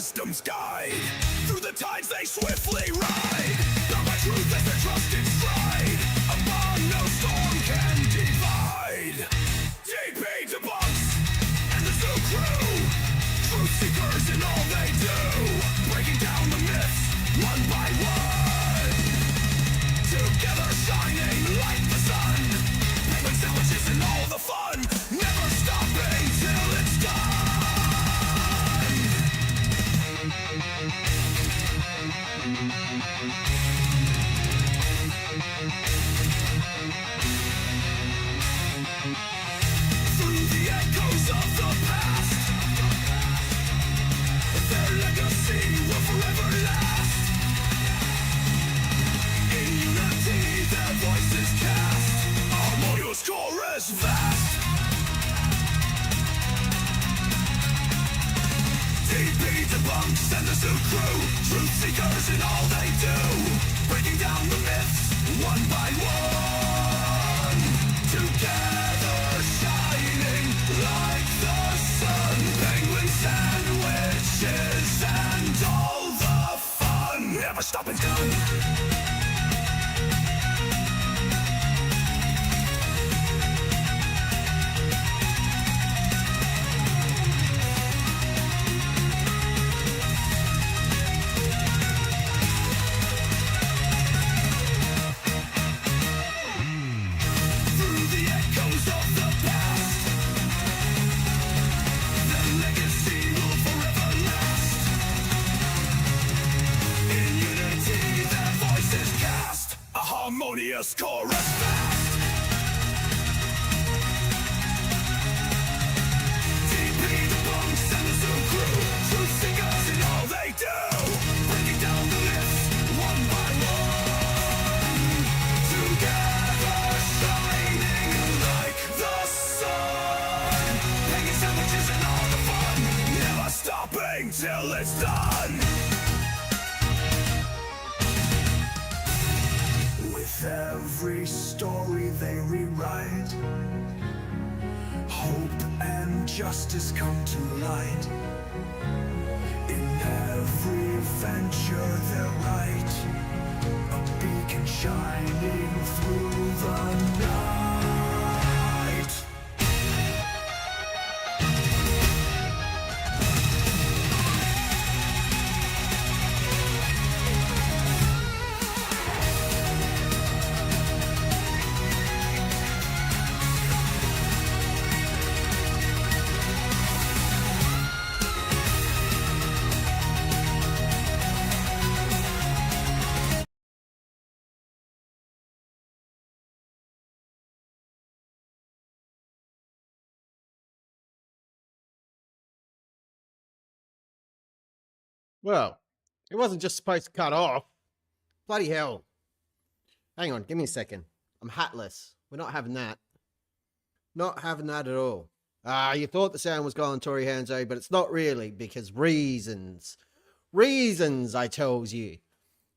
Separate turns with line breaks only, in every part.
wisdom's guide. Through the tides they swiftly ride. Not my truth is their trusted stride. Among no storm can divide. DP Debunks and the Zoo Crew. Truth seekers in all they do. Breaking down the myths one by one. Together shining like the sun. Penguin sandwiches and all the fun. Never stopping till it's done. Through the echoes of the past, their legacy will forever last. In unity their voices cast, harmonious chorus vast. DP Debunks and the Zoo Crew, truth seekers in all they do. Breaking down the myths one by one. Together shining like the sun. Penguin sandwiches and all the fun. Never stopping done. Harmonious chorus fast. DP Debunks and the Zoo Crew, truth seekers in all they do. Breaking down the myths one by one. Together shining like the sun. Making sandwiches and all the fun. Never stopping till it's done. Every story they rewrite, hope and justice come to light. In every venture they're right, a beacon shining through the night.
Well, it wasn't just supposed to cut off. Bloody hell. Hang on, give me a second. I'm hatless. We're not having that. Not having that at all. You thought the sound was gone, Tori Hanzo, but it's not really because reasons. Reasons, I tells you.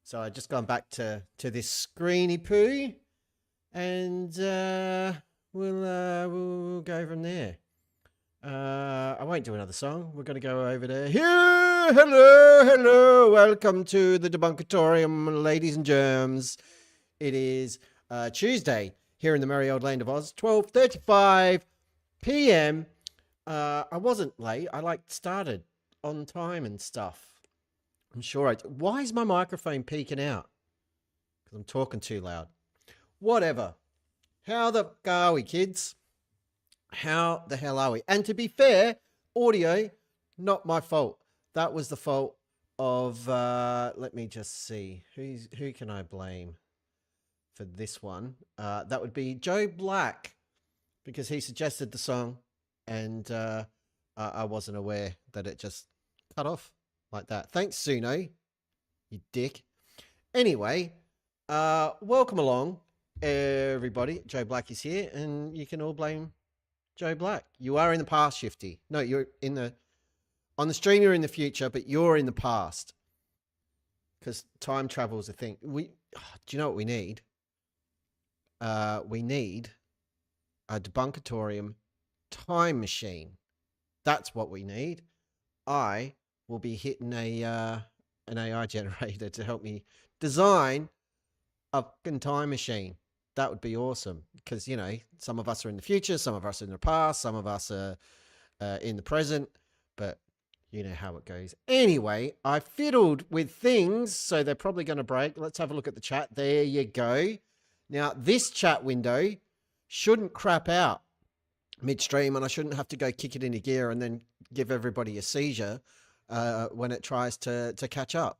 So I just gone back to this screeny poo, and we'll go from there. I won't do another song. We're going to go over to here. Hello. Welcome to the Debunkatorium, ladies and germs. It is Tuesday here in the merry old land of Oz, 12:35 p.m. I wasn't late. I started on time and stuff. I'm sure why is my microphone peaking out? Because I'm talking too loud. Whatever. How the fuck are we, kids? How the hell are we? And to be fair, audio, not my fault. That was the fault of, let me just see. Who can I blame for this one? That would be Joe Black, because he suggested the song, and I wasn't aware that it just cut off like that. Thanks, Suno, you dick. Anyway, welcome along, everybody. Joe Black is here, and you can all blame Joe Black. You are in the past, Shifty. No, you're in the... On the stream, you're in the future, but you're in the past. Because time travel is a thing. Do you know what we need? We need a Debunkatorium time machine. That's what we need. I will be hitting an AI generator to help me design a fucking time machine. That would be awesome because, you know, some of us are in the future, some of us are in the past, some of us are in the present, but you know how it goes. Anyway, I fiddled with things, so they're probably going to break. Let's have a look at the chat. There you go. Now, this chat window shouldn't crap out midstream, and I shouldn't have to go kick it into gear and then give everybody a seizure when it tries to catch up,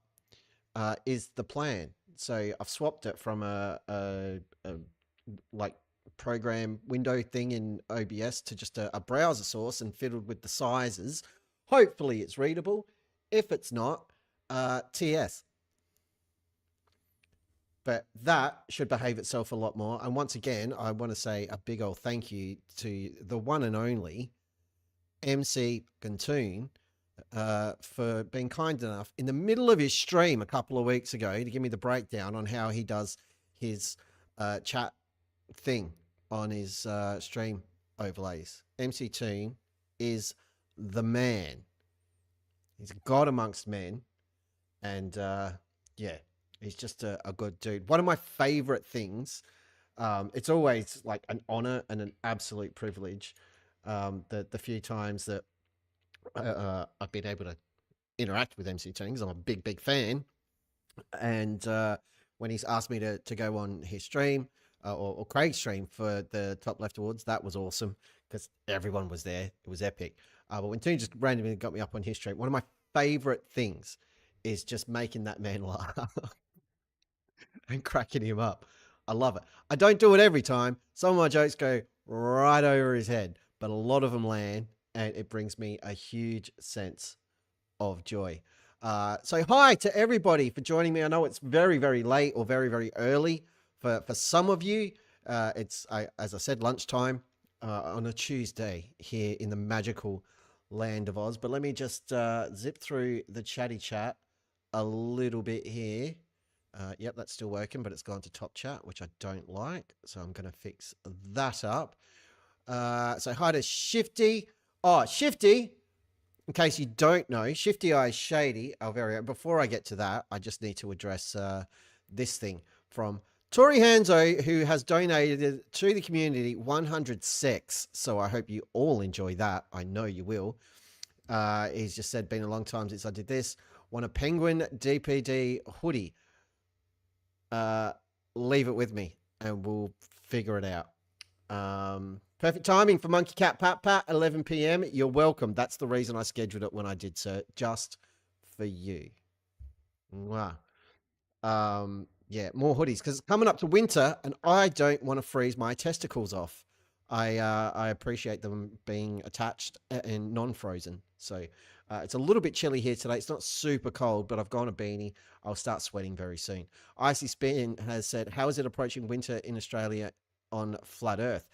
is the plan. So I've swapped it from a like program window thing in OBS to just a browser source and fiddled with the sizes. Hopefully it's readable. If it's not, TS. But that should behave itself a lot more. And once again, I want to say a big old thank you to the one and only MC Gantoon for being kind enough in the middle of his stream a couple of weeks ago to give me the breakdown on how he does his chat thing on his stream overlays. MC Toon is the man. He's a god amongst men. And yeah, he's just a good dude. One of my favorite things, it's always like an honor and an absolute privilege, the few times that I've been able to interact with MC Toon, because I'm a big fan. And when he's asked me to go on his stream, or Craig's stream for the Top Left Awards, that was awesome because everyone was there. It was epic. But when Toon just randomly got me up on his stream, one of my favorite things is just making that man laugh and cracking him up. I love it. I don't do it every time. Some of my jokes go right over his head, but a lot of them land, and it brings me a huge sense of joy. So hi to everybody for joining me. I know it's very late or very early for some of you. It's as I said, lunchtime on a Tuesday here in the magical land of Oz. But let me just zip through the chatty chat a little bit here. Yep, that's still working, but it's gone to top chat, which I don't like. So I'm going to fix that up. So hi to Shifty. Oh, Shifty, in case you don't know, Shifty Eyes Shady, our very own. Before I get to that, I just need to address this thing from Tori Hanzo, who has donated to the community 100 sex. So I hope you all enjoy that. I know you will. He's just said, been a long time since I did this. Want a Penguin DPD hoodie. Leave it with me and we'll figure it out. Perfect timing for Monkey Cat Pat Pat, 11 p.m. You're welcome. That's the reason I scheduled it when I did, sir. Just for you. Wow. Yeah, more hoodies because it's coming up to winter and I don't want to freeze my testicles off. I appreciate them being attached and non-frozen. So it's a little bit chilly here today. It's not super cold, but I've gone a beanie. I'll start sweating very soon. Icy Spin has said, how is it approaching winter in Australia on flat Earth?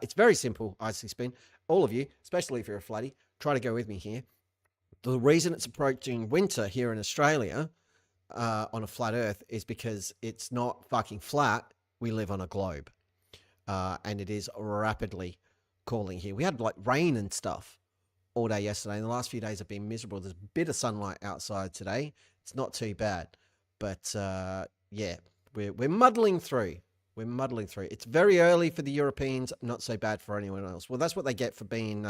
It's very simple, Icy Spin. All of you, especially if you're a flatty, try to go with me here. The reason it's approaching winter here in Australia on a flat Earth is because it's not fucking flat. We live on a globe. And it is rapidly cooling here. We had like rain and stuff all day yesterday. And the last few days have been miserable. There's a bit of sunlight outside today. It's not too bad. But yeah, we're muddling through. We're muddling through. It's very early for the Europeans, not so bad for anyone else. Well, that's what they get for being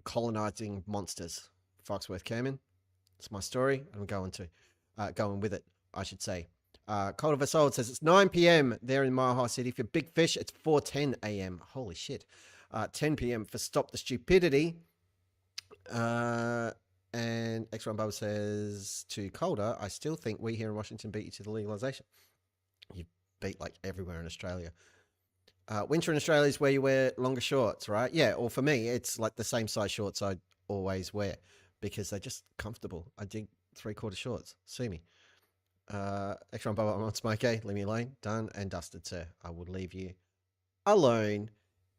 colonizing monsters. Foxworth Kerman. It's my story. I'm going with it, I should say. Cold of a Soul says it's 9 p.m. there in Mile High City. For Big Fish, it's 4:10 a.m. Holy shit. 10 p.m. for Stop the Stupidity. And X1 Bubba says to Calder, I still think we here in Washington beat you to the legalization. You beat like everywhere in Australia. Winter in Australia is where you wear longer shorts, right? Yeah, or for me, it's like the same size shorts I always wear because they're just comfortable. I dig 3/4 shorts. See me. X1 Bubba, I'm on smoke, leave me alone. Done and dusted, sir. I will leave you alone.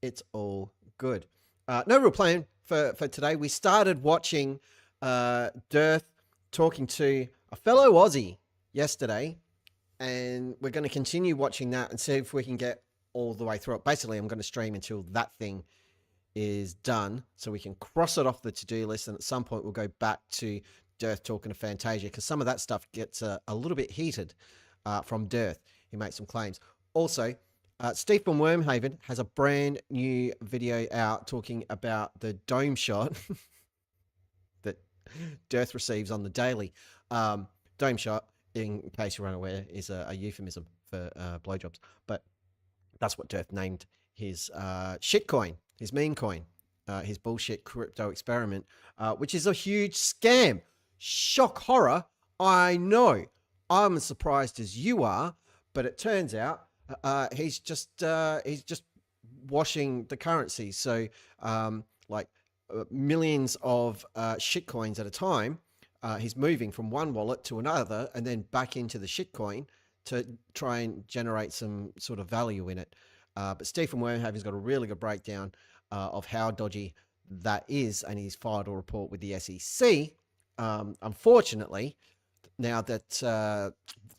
It's all good. No real plan for today. We started watching DIRTH talking to a fellow Aussie yesterday, and we're going to continue watching that and see if we can get all the way through it. Basically, I'm going to stream until that thing is done, so we can cross it off the to-do list, and at some point we'll go back to DIRTH talking to Fantasia, because some of that stuff gets a little bit heated from DIRTH. He makes some claims. Also, Steve from Wormhaven has a brand new video out talking about the dome shot that DIRTH receives on the daily. Dome shot, in case you're unaware, is a euphemism for blowjobs, but that's what DIRTH named his shitcoin, his meme coin, his bullshit crypto experiment, which is a huge scam. Shock horror, I know. I'm as surprised as you are, but it turns out he's just washing the currency. So like millions of shitcoins at a time, he's moving from one wallet to another and then back into the shitcoin to try and generate some sort of value in it. But Steve from Wormhaven's got a really good breakdown of how dodgy that is, and he's filed a report with the SEC. Unfortunately, now that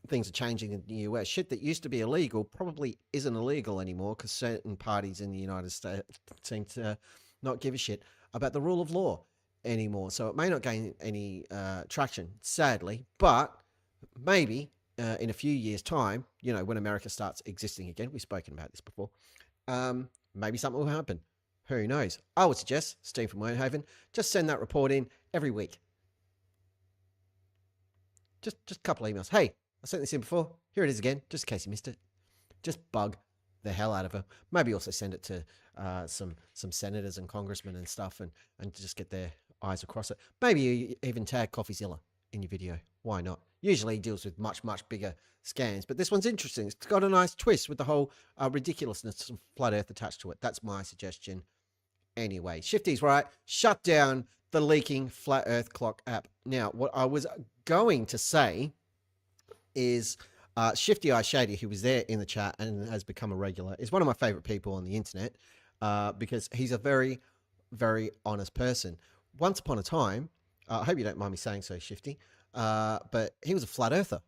things are changing in the US, shit that used to be illegal probably isn't illegal anymore, because certain parties in the United States seem to not give a shit about the rule of law anymore. So it may not gain any traction, sadly, but maybe in a few years' time, you know, when America starts existing again, we've spoken about this before, maybe something will happen. Who knows? I would suggest, Steve from Wormhaven, just send that report in every week. Just a couple of emails. Hey, I sent this in before. Here it is again, just in case you missed it. Just bug the hell out of her. Maybe also send it to some senators and congressmen and stuff, and just get their eyes across it. Maybe you even tag CoffeeZilla in your video. Why not? Usually he deals with much bigger scams, but this one's interesting. It's got a nice twist with the whole ridiculousness of flat earth attached to it. That's my suggestion. Anyway, Shifty's right. Shut down the leaking flat earth clock app. Now, what I was going to say is Shifty Eye Shady, who was there in the chat and has become a regular, is one of my favorite people on the internet because he's a very, very honest person. Once upon a time, I hope you don't mind me saying so, Shifty, but he was a flat earther.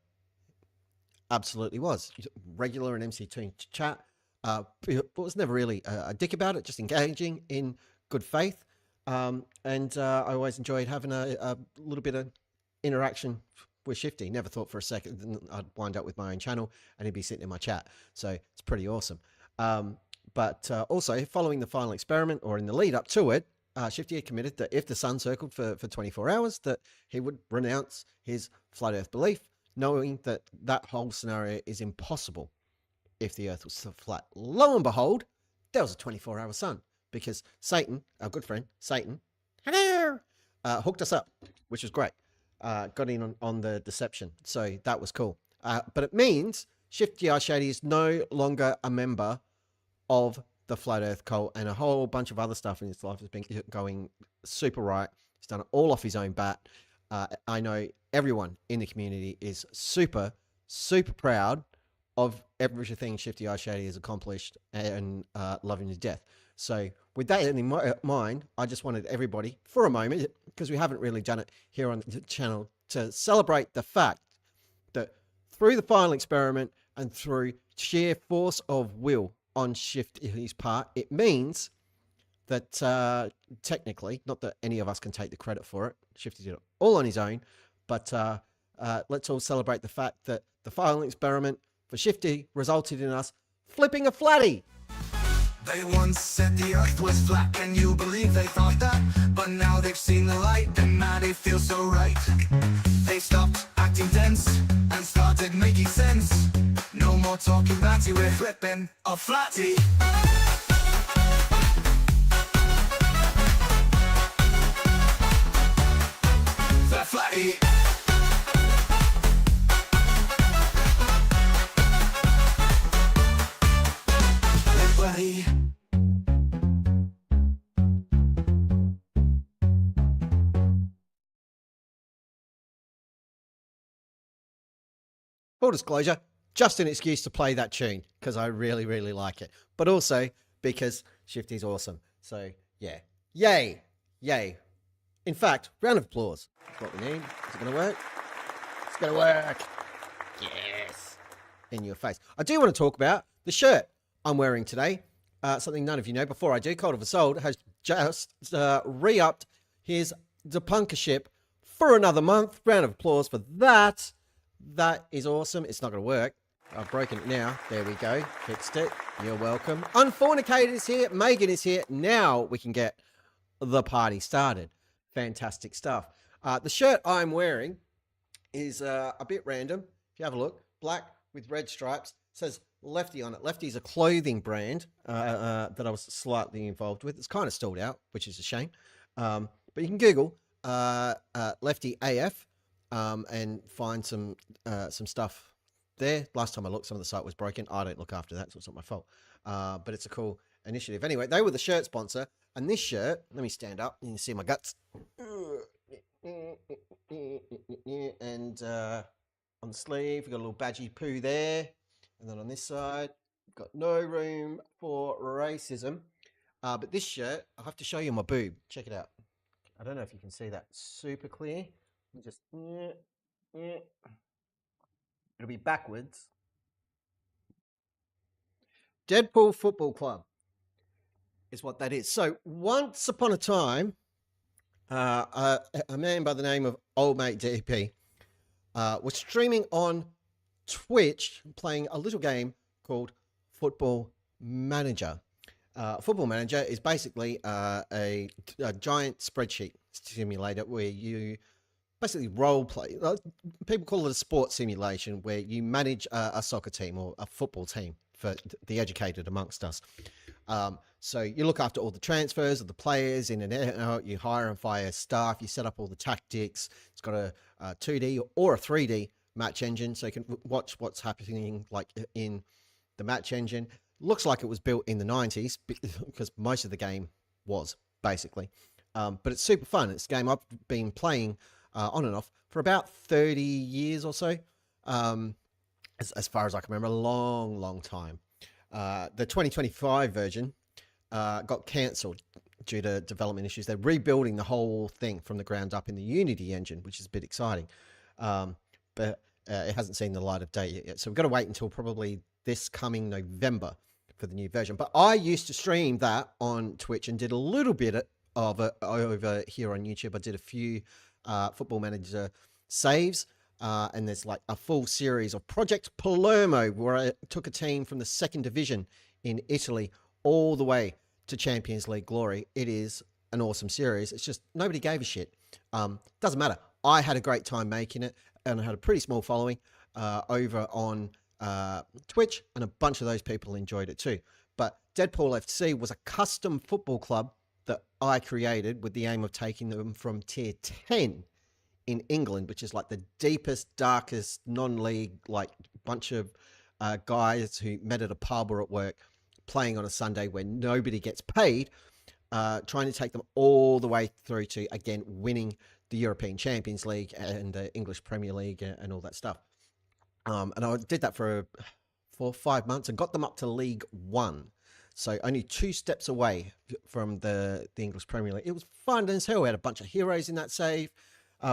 Absolutely was. Regular in MC2 chat, but was never really a dick about it, just engaging in good faith. And I always enjoyed having a little bit of interaction with Shifty. Never thought for a second that I'd wind up with my own channel and he'd be sitting in my chat. So it's pretty awesome. But also, following the final experiment, or in the lead up to it, Shifty had committed that if the sun circled for 24 hours, that he would renounce his flat earth belief, knowing that that whole scenario is impossible if the earth was flat. Lo and behold, there was a 24-hour sun, because Satan, our good friend Satan, hello, hooked us up, which was great. Got in on the deception, so that was cool. But it means Shifty Eye Shady is no longer a member of the flat earth cult, and a whole bunch of other stuff in his life has been going super right. He's done it all off his own bat. I know everyone in the community is super proud of everything Shifty Eye Shady has accomplished, and love him to death. So with that in mind, I just wanted everybody, for a moment, because we haven't really done it here on the channel, to celebrate the fact that through the final experiment and through sheer force of will on Shifty's part, it means that technically, not that any of us can take the credit for it, Shifty did it all on his own, but let's all celebrate the fact that the final experiment for Shifty resulted in us flipping a flatty.
They once said the earth was flat, can you believe they thought that? But now they've seen the light, and now they feel so right. They stopped acting dense and started making sense. No more talking fancy, we're flipping a flatty. The flatty. The flatty.
Full disclosure, just an excuse to play that tune, because I really like it, but also because Shifty's awesome. So yeah, yay. In fact, round of applause. That's what we need. Is it going to work? It's going to work. Yes. In your face. I do want to talk about the shirt I'm wearing today. Something none of you know. Before I do, Cold of a Soul has just re-upped his DeRPunkership for another month. Round of applause for that. That is awesome. It's not going to work. I've broken it now. There we go. Fixed it. You're welcome. Unfornicated is here. Megan is here. Now we can get the party started. Fantastic stuff. The shirt I'm wearing is a bit random. If you have a look, black with red stripes. It says Lefty on it. Lefty is a clothing brand that I was slightly involved with. It's kind of stalled out, which is a shame. But you can Google Lefty AF and find some stuff there. Last time I looked, some of the site was broken. I don't look after that, so it's not my fault. But it's a cool initiative. Anyway, they were the shirt sponsor. And this shirt, let me stand up. You can see my guts. And on the sleeve, we've got a little badgy poo there. And then on this side, we've got no room for racism. But this shirt, I'll have to show you my boob. Check it out. I don't know if you can see that super clear. Just it'll be backwards. Deadpool Football Club is what that is. So once upon a time, a man by the name of oldmatedp was streaming on Twitch playing a little game called Football Manager. Football Manager is basically a giant spreadsheet simulator where you basically role play. People call it a sports simulation where you manage a soccer team or a football team for the educated amongst us. So you look after all the transfers of the players in and out, you hire and fire staff, you set up all the tactics. It's got a 2D or a 3D match engine, so you can watch what's happening like in the match engine. Looks like it was built in the 90s because most of the game was basically. But it's super fun. It's a game I've been playing on and off for about 30 years or so. As far as I can remember, a long time. The 2025 version got cancelled due to development issues. They're rebuilding the whole thing from the ground up in the Unity engine, which is a bit exciting. But it hasn't seen the light of day yet. So we've got to wait until probably this coming November for the new version. But I used to stream that on Twitch and did a little bit of it over here on YouTube. I did a few Football Manager saves. And there's like a full series of Project Palermo where I took a team from the second division in Italy all the way to Champions League glory. It is an awesome series. It's just nobody gave a shit. Doesn't matter. I had a great time making it and I had a pretty small following over on Twitch, and a bunch of those people enjoyed it too. But Deadpool FC was a custom football club that I created with the aim of taking them from tier 10 in England, which is like the deepest, darkest, non-league, like bunch of guys who met at a pub or at work playing on a Sunday where nobody gets paid, trying to take them all the way through to, again, winning the European Champions League and the English Premier League and all that stuff. And I did that for 4 or 5 months and got them up to League One. So only 2 steps away from the English Premier League. It was fun as hell. We had a bunch of heroes in that save.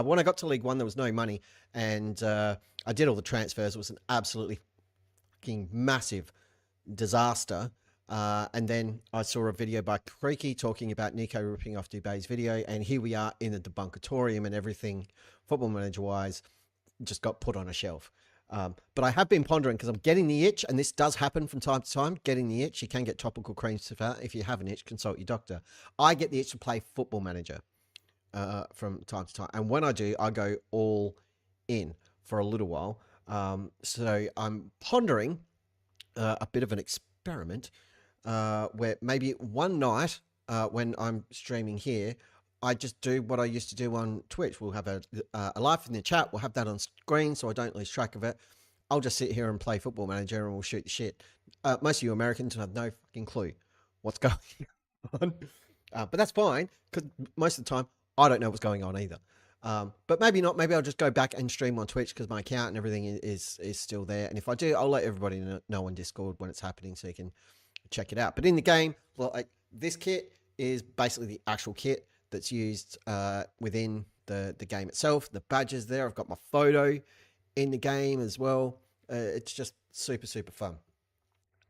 When I got to League One, there was no money, and I did all the transfers. It was an absolutely fucking massive disaster. And then I saw a video by Creaky talking about Nico ripping off Dubé's video, and here we are in the Debunkatorium, and everything, Football Manager-wise, just got put on a shelf. But I have been pondering, because I'm getting the itch, and this does happen from time to time, getting the itch. You can get topical creams for that. If you have an itch, consult your doctor. I get the itch to play Football Manager from time to time. And when I do, I go all in for a little while. So I'm pondering a bit of an experiment where maybe one night when I'm streaming here, I just do what I used to do on Twitch. We'll have a live in the chat. We'll have that on screen so I don't lose track of it. I'll just sit here and play Football Manager and we'll shoot the shit. Most of you Americans have no fucking clue what's going on. But that's fine, because most of the time, I don't know what's going on either. But maybe not. Maybe I'll just go back and stream on Twitch because my account and everything is still there. And if I do, I'll let everybody know on Discord when it's happening so you can check it out. But in the game, well, like, this kit is basically the actual kit that's used within the game itself. The badges there. I've got my photo in the game as well. It's just super, super fun.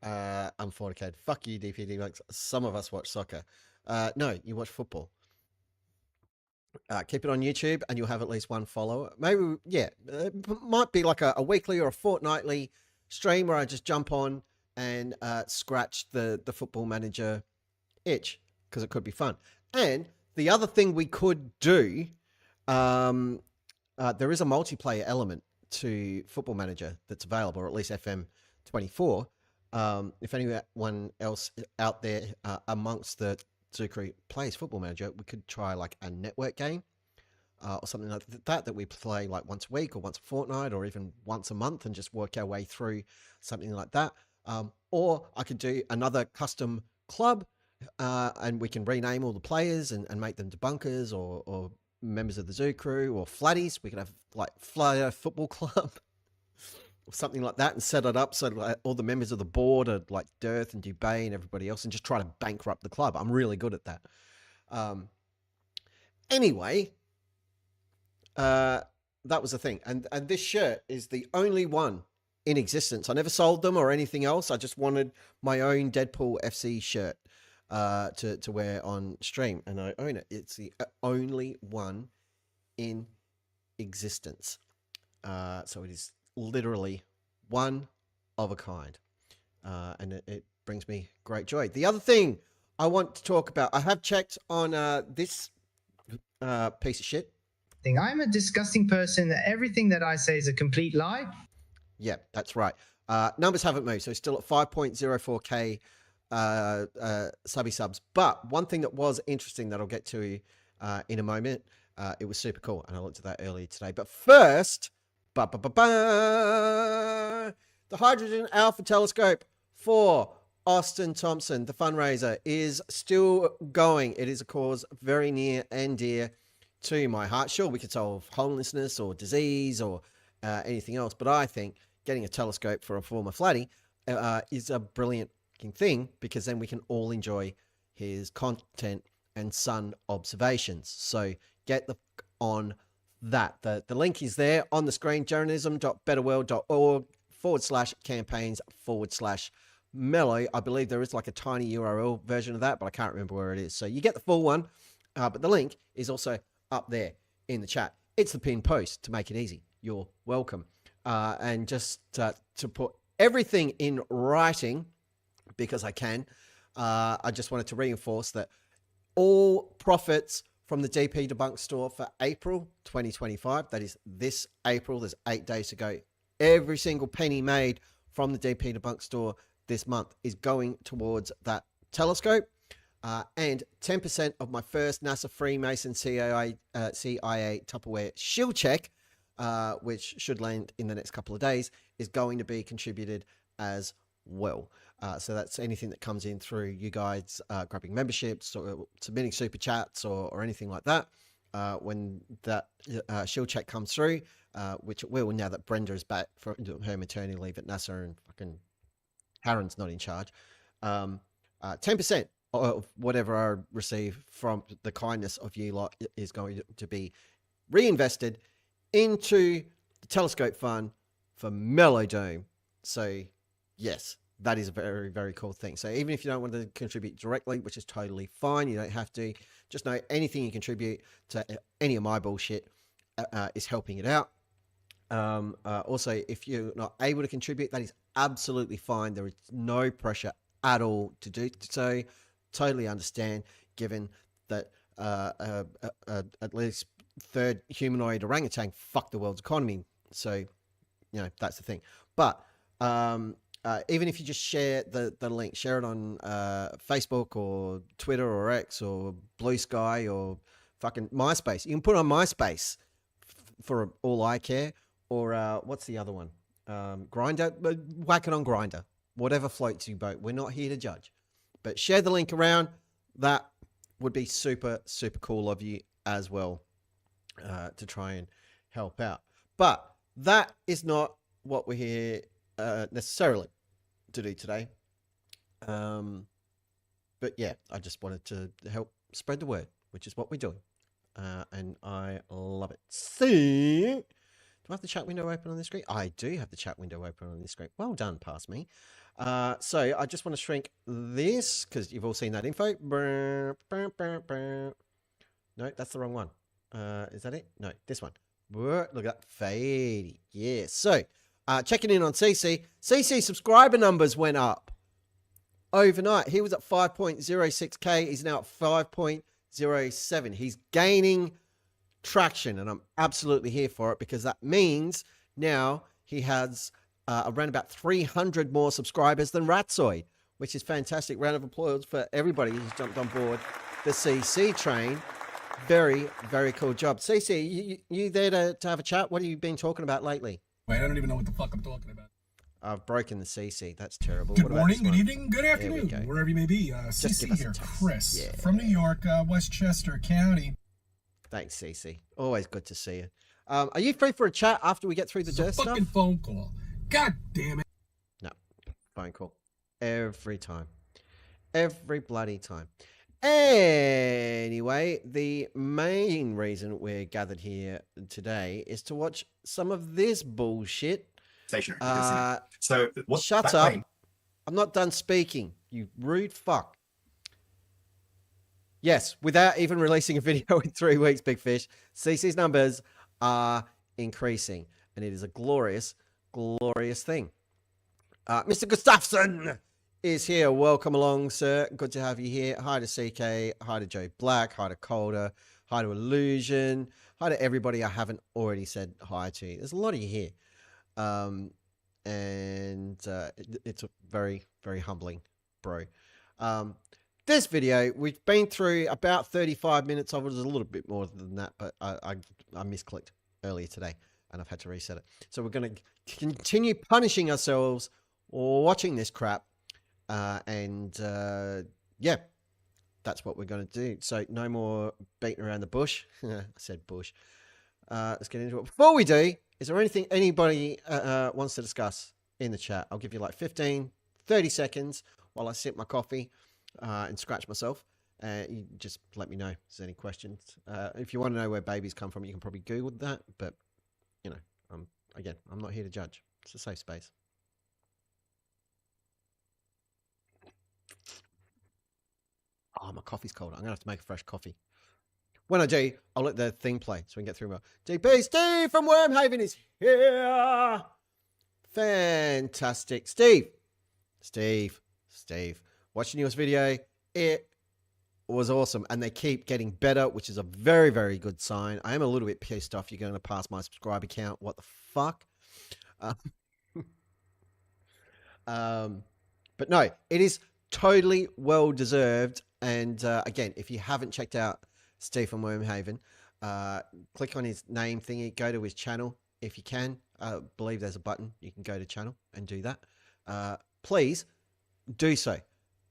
I'm fornicated. Fuck you, DPD. Like, some of us watch soccer. No, you watch football. Keep it on YouTube and you'll have at least one follower. Maybe, yeah, might be like a weekly or a fortnightly stream where I just jump on and scratch the Football Manager itch, because it could be fun. And the other thing we could do, there is a multiplayer element to Football Manager that's available, or at least FM24. If anyone else out there amongst the Zoo Crew plays Football Manager, we could try like a network game or something like that we play like once a week or once a fortnight or even once a month and just work our way through something like that. Or I could do another custom club and we can rename all the players and make them debunkers or members of the Zoo Crew or flatties. We could have like Flyer Football Club or something like that and set it up so like all the members of the board are like DIRTH and Dubay and everybody else and just try to bankrupt the club. I'm really good at that. Anyway, that was the thing. And this shirt is the only one in existence. I never sold them or anything else. I just wanted my own Deadpool FC shirt to wear on stream, and I own it. It's the only one in existence. So it is literally one of a kind, and it brings me great joy. The other thing I want to talk about, I have checked on this piece of shit.
I'm a disgusting person. Everything that I say is a complete lie.
Yeah, that's right. Numbers haven't moved, so still at 5.04k subby subs. But one thing that was interesting that I'll get to in a moment, it was super cool, and I looked at that earlier today. But first, the Hydrogen Alpha Telescope for Austin Thompson, the fundraiser, is still going. It is a cause very near and dear to my heart. Sure, we could solve homelessness or disease or anything else, but I think getting a telescope for a former flatty is a brilliant thing, because then we can all enjoy his content and sun observations. So get on that. The link is there on the screen, journalism.betterworld.org/campaigns/mellow. I believe there is like a tiny URL version of that, but I can't remember where it is. So you get the full one, but the link is also up there in the chat. It's the pinned post to make it easy. You're welcome. And just to put everything in writing, because I can, I just wanted to reinforce that all profits from the DP Debunk store for April 2025, that is this April, there's 8 days to go, every single penny made from the DP Debunk store this month is going towards that telescope. And 10% of my first NASA Freemason CIA Tupperware shield check, which should land in the next couple of days, is going to be contributed as well. So that's anything that comes in through you guys grabbing memberships or submitting super chats or anything like that. When that shield check comes through, which it will now that Brenda is back for her maternity leave at NASA and fucking Haren's not in charge. 10% of whatever I receive from the kindness of you lot is going to be reinvested into the telescope fund for Melodome. So yes, that is a very, very cool thing. So even if you don't want to contribute directly, which is totally fine, you don't have to, just know anything you contribute to any of my bullshit is helping it out. Also, if you're not able to contribute, that is absolutely fine. There is no pressure at all to do so. Totally understand, given that at least third humanoid orangutan fucked the world's economy. So, you know, that's the thing. But even if you just share the link, share it on Facebook or Twitter or X or Blue Sky or fucking MySpace. You can put it on MySpace for all I care. Or what's the other one? Grindr. Whack it on Grindr. Whatever floats your boat. We're not here to judge. But share the link around. That would be super, super cool of you as well to try and help out. But that is not what we're here necessarily to do today. But yeah, I just wanted to help spread the word, which is what we're doing. And I love it. See, do I have the chat window open on this screen? I do have the chat window open on this screen. Well done, past me. So I just want to shrink this because you've all seen that info. No, that's the wrong one. Is that it? No, this one. Look at that fade. Yeah. So checking in on CC. CC subscriber numbers went up overnight. He was at 5.06K. He's now at 5.07. He's gaining traction, and I'm absolutely here for it because that means now he has around about 300 more subscribers than Ratsoid, which is fantastic. Round of applause for everybody who's jumped on board the CC train. Very, very cool job. CC, you there to have a chat? What have you been talking about lately?
Wait, I don't even know what the fuck I'm talking about.
I've broken the CC. That's terrible.
Good morning, good evening, good afternoon,
go.
wherever you may be. CC here, Chris, from New York, Westchester County.
Thanks, CC. Always good to see you. Are you free for a chat after we get through the DIRTH stuff?
Fucking phone call. God damn it.
No, phone call. Every time. Every bloody time. Anyway, the main reason we're gathered here today is to watch some of this bullshit.
Stationary. So what?
Shut up. I'm not done speaking, you rude fuck. Yes, without even releasing a video in 3 weeks, Big Fish, CC's numbers are increasing, and it is a glorious, glorious thing. Mr. Gustafsson is here. Welcome along, sir. Good to have you here. Hi to CK. Hi to Joe Black. Hi to Calder. Hi to Illusion. Hi to everybody I haven't already said hi to. There's a lot of you here. It's a very, very humbling, bro. This video, we've been through about 35 minutes of it. It was a little bit more than that, but I misclicked earlier today, and I've had to reset it. So we're going to continue punishing ourselves watching this crap. Yeah, that's what we're going to do. So no more beating around the bush. I said bush. Let's get into it. Before we do, is there anything anybody wants to discuss in the chat? I'll give you like 15, 30 seconds while I sip my coffee and scratch myself. You just let me know if there's any questions. If you want to know where babies come from, you can probably Google that. But, you know, again, I'm not here to judge. It's a safe space. Oh, my coffee's cold. I'm going to have to make a fresh coffee. When I do, I'll let the thing play so we can get through more. DP Steve from Wormhaven is here. Fantastic. Steve. Watching your video. It was awesome. And they keep getting better, which is a very, very good sign. I am a little bit pissed off you're going to pass my subscriber count. What the fuck? But no, it is totally well deserved. And again, if you haven't checked out Steve from Wormhaven, click on his name thingy, go to his channel if you can. I believe there's a button you can go to channel and do that. Please do so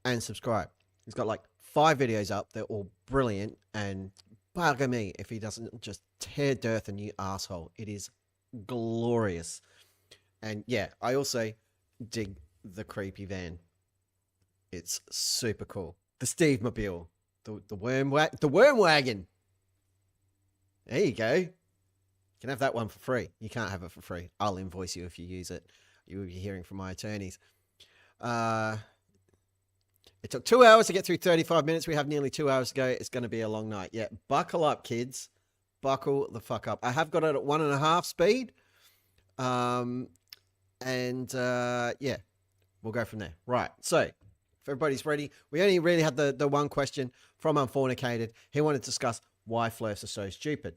and subscribe. He's got like 5 videos up. They're all brilliant, and bugger me if he doesn't just tear DIRTH a new asshole. It is glorious. And yeah, I also dig the creepy van. It's super cool. The Steve Mobile, the worm wagon. There you go. You can have that one for free. You can't have it for free. I'll invoice you if you use it. You will be hearing from my attorneys. It took 2 hours to get through 35 minutes. We have nearly 2 hours to go. It's going to be a long night. Yeah, buckle up, kids. Buckle the fuck up. I have got it at 1.5 speed. Yeah, we'll go from there. Right, so if everybody's ready, we only really had the one question from Unfornicated. He wanted to discuss why flirts are so stupid.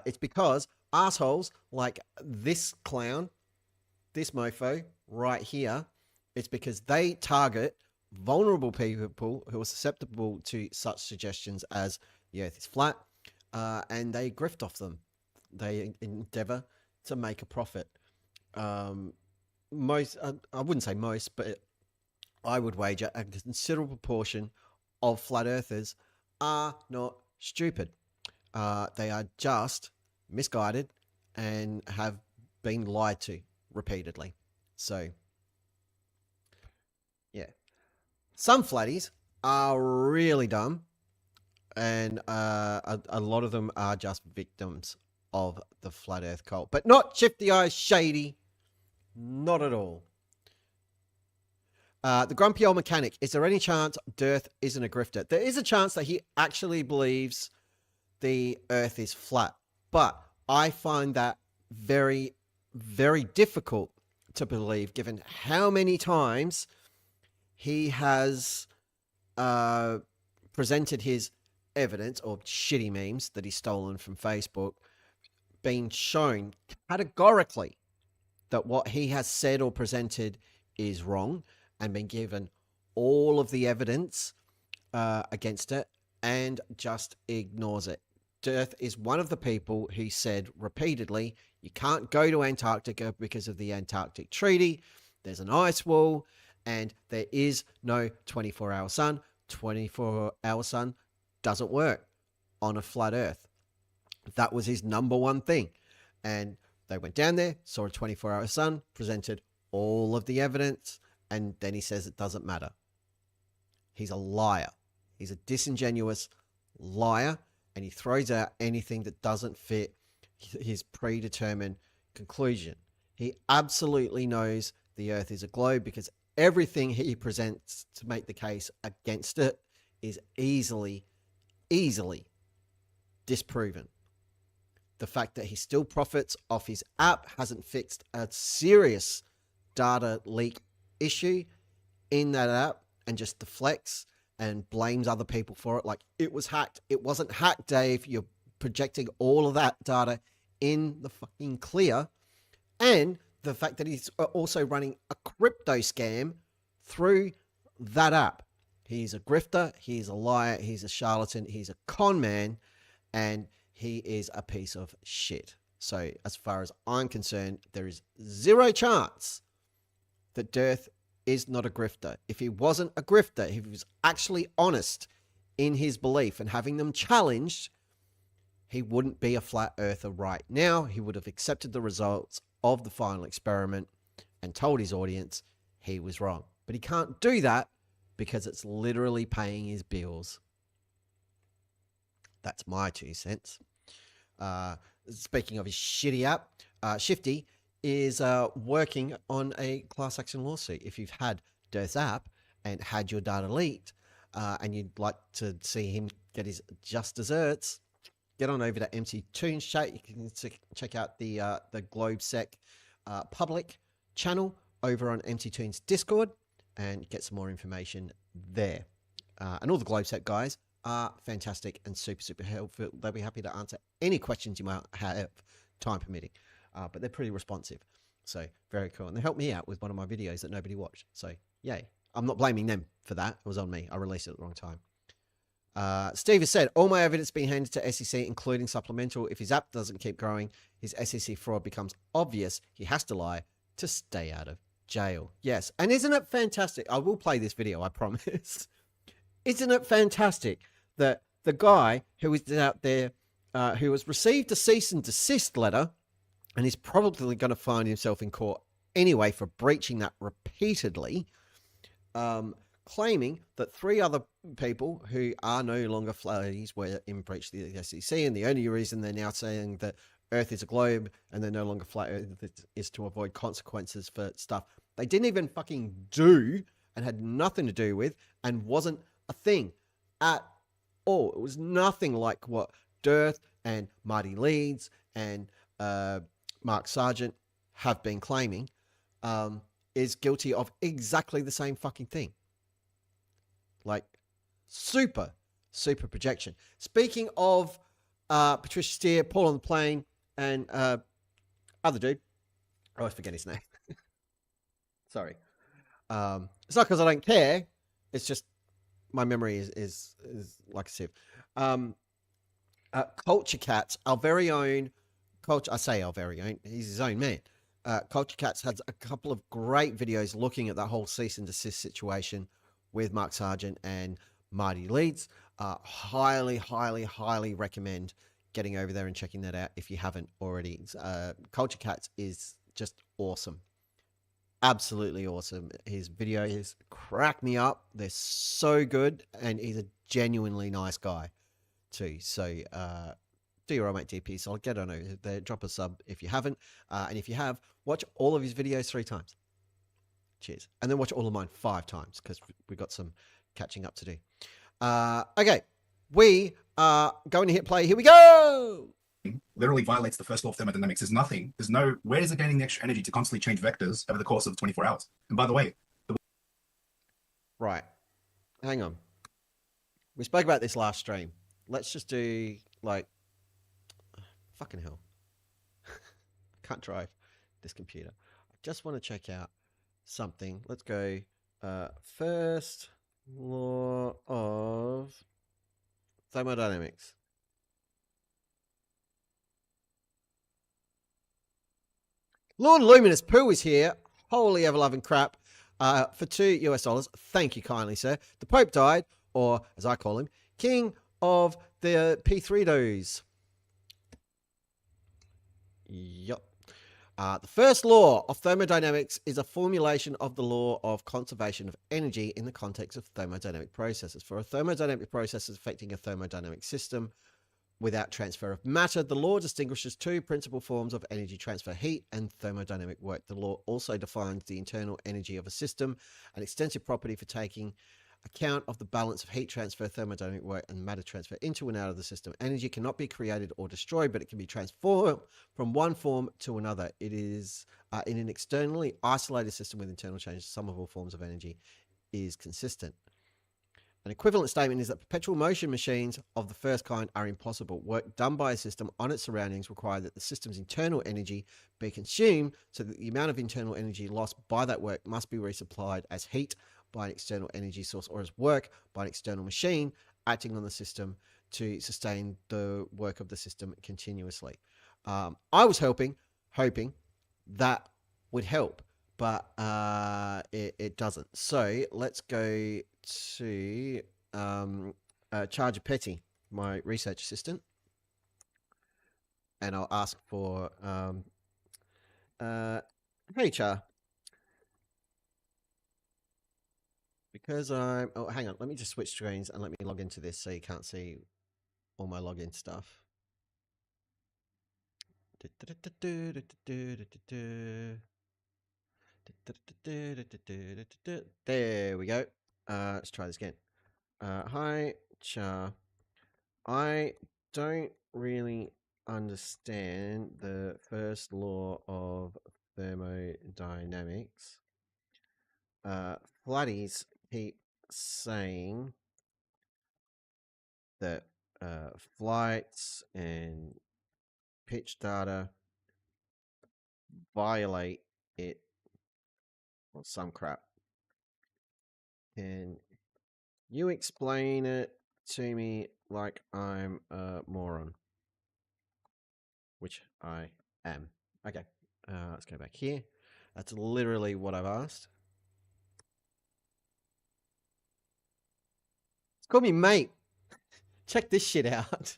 It's because assholes like this clown, this mofo right here, it's because they target vulnerable people who are susceptible to such suggestions as the earth is flat, and they grift off them. They endeavor to make a profit. Most, I wouldn't say most, but I would wager a considerable portion of flat earthers are not stupid. They are just misguided and have been lied to repeatedly. So, yeah. Some flatties are really dumb, and a lot of them are just victims of the flat earth cult. But not Shifty Eyes Shady. Not at all. The grumpy old mechanic. Is there any chance DIRTH isn't a grifter? There is a chance that he actually believes the Earth is flat, but I find that very, very difficult to believe, given how many times he has presented his evidence or shitty memes that he's stolen from Facebook, being shown categorically that what he has said or presented is wrong, and been given all of the evidence against it and just ignores it. DIRTH is one of the people who said repeatedly, you can't go to Antarctica because of the Antarctic Treaty. There's an ice wall and there is no 24-hour sun. 24-hour sun doesn't work on a flat Earth. That was his number one thing. And they went down there, saw a 24-hour sun, presented all of the evidence, and then he says it doesn't matter. He's a liar. He's a disingenuous liar, and he throws out anything that doesn't fit his predetermined conclusion. He absolutely knows the Earth is a globe because everything he presents to make the case against it is easily disproven. The fact that he still profits off his app hasn't fixed a serious data leak issue in that app, and just deflects and blames other people for it. Like, it was hacked. It wasn't hacked, Dave. You're projecting all of that data in the fucking clear. And the fact that he's also running a crypto scam through that app. He's a grifter. He's a liar. He's a charlatan. He's a con man. And he is a piece of shit. So as far as I'm concerned, there is zero chance that DIRTH is not a grifter. If he wasn't a grifter, if he was actually honest in his belief and having them challenged, he wouldn't be a flat earther right now. He would have accepted the results of the final experiment and told his audience he was wrong. But he can't do that because it's literally paying his bills. That's my 2 cents. Speaking of his shitty app, Shifty is working on a class action lawsuit. If you've had DIRTH's app and had your data leaked and you'd like to see him get his just desserts, get on over to MC Toons chat. You can check out the GlobeSec public channel over on MC Toons Discord and get some more information there. And all the GlobeSec guys are fantastic and super helpful. They'll be happy to answer any questions you might have, time permitting. But they're pretty responsive. So very cool. And they helped me out with one of my videos that nobody watched. So yay. I'm not blaming them for that. It was on me. I released it at the wrong time. Steve has said, all my evidence being handed to SEC, including supplemental. If his app doesn't keep growing, his SEC fraud becomes obvious. He has to lie to stay out of jail. Yes. And isn't it fantastic? I will play this video, I promise. Isn't it fantastic that the guy who is out there, who has received a cease and desist letter, and is probably going to find himself in court anyway for breaching that repeatedly, claiming that 3 other people who are no longer flatties were in breach of the SEC, and the only reason they're now saying that Earth is a globe and they're no longer flat Earth is to avoid consequences for stuff they didn't even fucking do and had nothing to do with and wasn't a thing at all. It was nothing like what DIRTH and Marty Leeds and Mark Sargent have been claiming, is guilty of exactly the same fucking thing. Like, super projection. Speaking of Patricia Steer, Paul on the Plane, and other dude, I always forget his name. Sorry. It's not because I don't care. It's just my memory is like a sieve. Culture Cats, our very own Culture. I say our very own. He's his own man. Culture Cats has a couple of great videos looking at that whole cease and desist situation with Mark Sargent and Marty Leeds. Highly recommend getting over there and checking that out if you haven't already. Culture Cats is just awesome. Absolutely awesome. His videos crack me up. They're so good, and he's a genuinely nice guy too. So do your old mate DP. So I'll get on over there. Drop a sub if you haven't, and if you have, watch all of his videos 3 times. Cheers. And then watch all of mine 5 times because we've got some catching up to do. Okay. We are going to hit play. Here we go.
Literally violates the first law of thermodynamics. Where is it getting the extra energy to constantly change vectors over the course of 24 hours? And by the way,
right. Hang on. We spoke about this last stream. Let's just do like, fucking hell. I can't drive this computer. I just want to check out something. Let's go first law of thermodynamics. Lord Luminous Pooh is here. Holy ever-loving crap. For $2 US. Thank you kindly, sir. The Pope died, or as I call him, King of the P3dos. Yup. The first law of thermodynamics is a formulation of the law of conservation of energy in the context of thermodynamic processes. For a thermodynamic process affecting a thermodynamic system without transfer of matter, the law distinguishes 2 principal forms of energy transfer: heat and thermodynamic work. The law also defines the internal energy of a system, an extensive property for taking account of the balance of heat transfer, thermodynamic work, and matter transfer into and out of the system. Energy cannot be created or destroyed, but it can be transformed from one form to another. It is in an externally isolated system with internal changes. The sum of all forms of energy is consistent. An equivalent statement is that perpetual motion machines of the first kind are impossible. Work done by a system on its surroundings require that the system's internal energy be consumed, so that the amount of internal energy lost by that work must be resupplied as heat by an external energy source, or as work by an external machine acting on the system to sustain the work of the system continuously. I was hoping that would help, but it doesn't. So let's go to Charger Petty, my research assistant, and I'll ask for hey Char, because I'm hang on, let me just switch screens and let me log into this so you can't see all my login stuff. There we go. Let's try this again. Hi, Char. I don't really understand the first law of thermodynamics. Flatties keep saying that flights and pitch data violate it, or some crap. Can you explain it to me like I'm a moron? Which I am. Okay, let's go back here. That's literally what I've asked. It's called me mate. Check this shit out.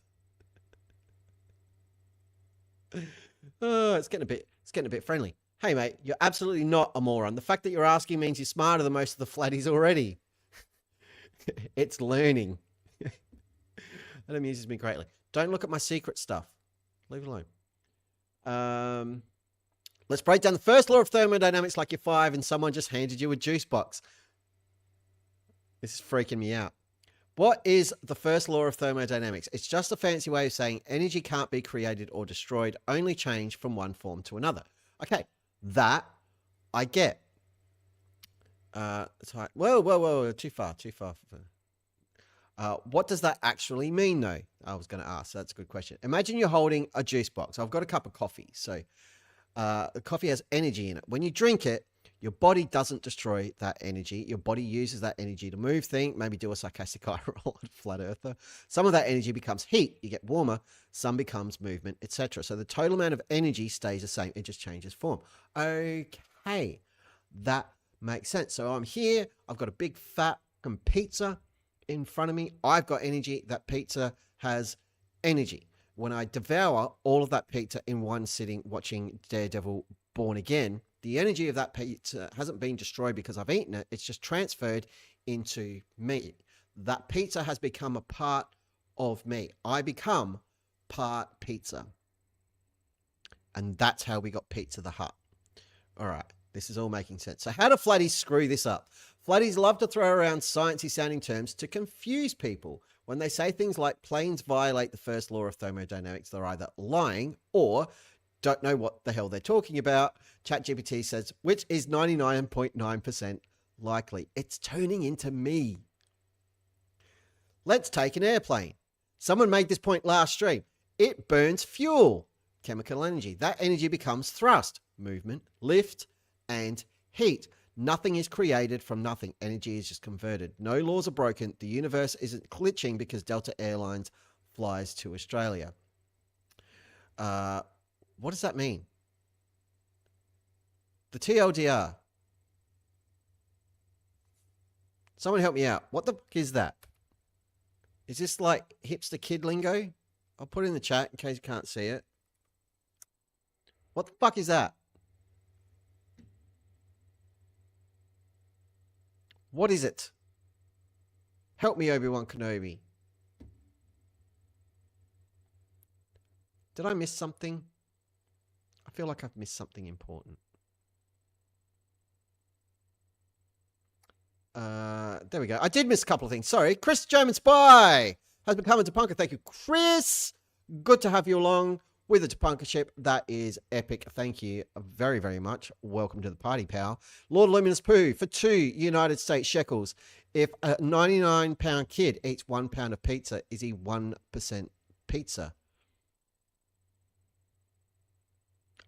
Oh, it's getting a bit friendly. Hey mate, you're absolutely not a moron. The fact that you're asking means you're smarter than most of the flatties already. It's learning. That amuses me greatly. Don't look at my secret stuff. Leave it alone. Let's break down the first law of thermodynamics like you're 5 and someone just handed you a juice box. This is freaking me out. What is the first law of thermodynamics? It's just a fancy way of saying energy can't be created or destroyed, only change from one form to another. Okay, that I get. Whoa, too far. What does that actually mean, though? I was going to ask. So that's a good question. Imagine you're holding a juice box. I've got a cup of coffee. So the coffee has energy in it. When you drink it, your body doesn't destroy that energy. Your body uses that energy to move things, maybe do a sarcastic eye roll at Flat Earther. Some of that energy becomes heat. You get warmer. Some becomes movement, etc. So the total amount of energy stays the same. It just changes form. Okay, that makes sense. So I'm here. I've got a big fat pizza in front of me. I've got energy. That pizza has energy. When I devour all of that pizza in one sitting watching Daredevil Born Again, the energy of that pizza hasn't been destroyed because I've eaten it. It's just transferred into me. That pizza has become a part of me. I become part pizza. And that's how we got Pizza the Hut. All right. This is all making sense. So how do flatties screw this up? Flatties love to throw around sciencey sounding terms to confuse people. When they say things like planes violate the first law of thermodynamics, they're either lying or don't know what the hell they're talking about. ChatGPT says, which is 99.9% likely. It's turning into me. Let's take an airplane. Someone made this point last stream. It burns fuel, chemical energy. That energy becomes thrust, movement, lift, and heat. Nothing is created from nothing. Energy is just converted. No laws are broken. The universe isn't glitching because Delta Airlines flies to Australia. What does that mean? The TLDR. Someone help me out. What the fuck is that? Is this like hipster kid lingo? I'll put it in the chat in case you can't see it. What the fuck is that? What is it? Help me, Obi-Wan Kenobi. Did I miss something? I feel like I've missed something important. There we go. I did miss a couple of things. Sorry. Chris German Spy has become a Debunker. Thank you, Chris. Good to have you along with a Debunkership. That is epic. Thank you very, very much. Welcome to the party, pal. Lord Luminous Poo for 2 United States shekels. If a 99-pound kid eats 1 pound of pizza, is he 1% pizza?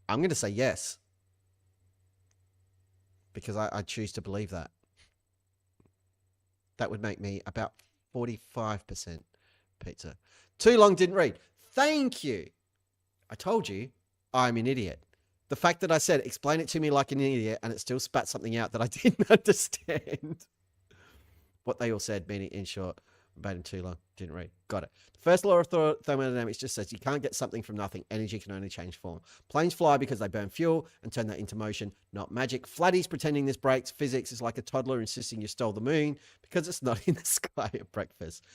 I'm going to say yes. Because I choose to believe that. That would make me about 45% pizza. Too long didn't read. Thank you. I told you I'm an idiot. The fact that I said, explain it to me like an idiot, and it still spat something out that I didn't understand. What they all said, meaning in short, made him too long, didn't read. Got it. The first law of thermodynamics just says you can't get something from nothing. Energy can only change form. Planes fly because they burn fuel and turn that into motion, not magic. Flatties pretending this breaks physics is like a toddler insisting you stole the moon because it's not in the sky at breakfast.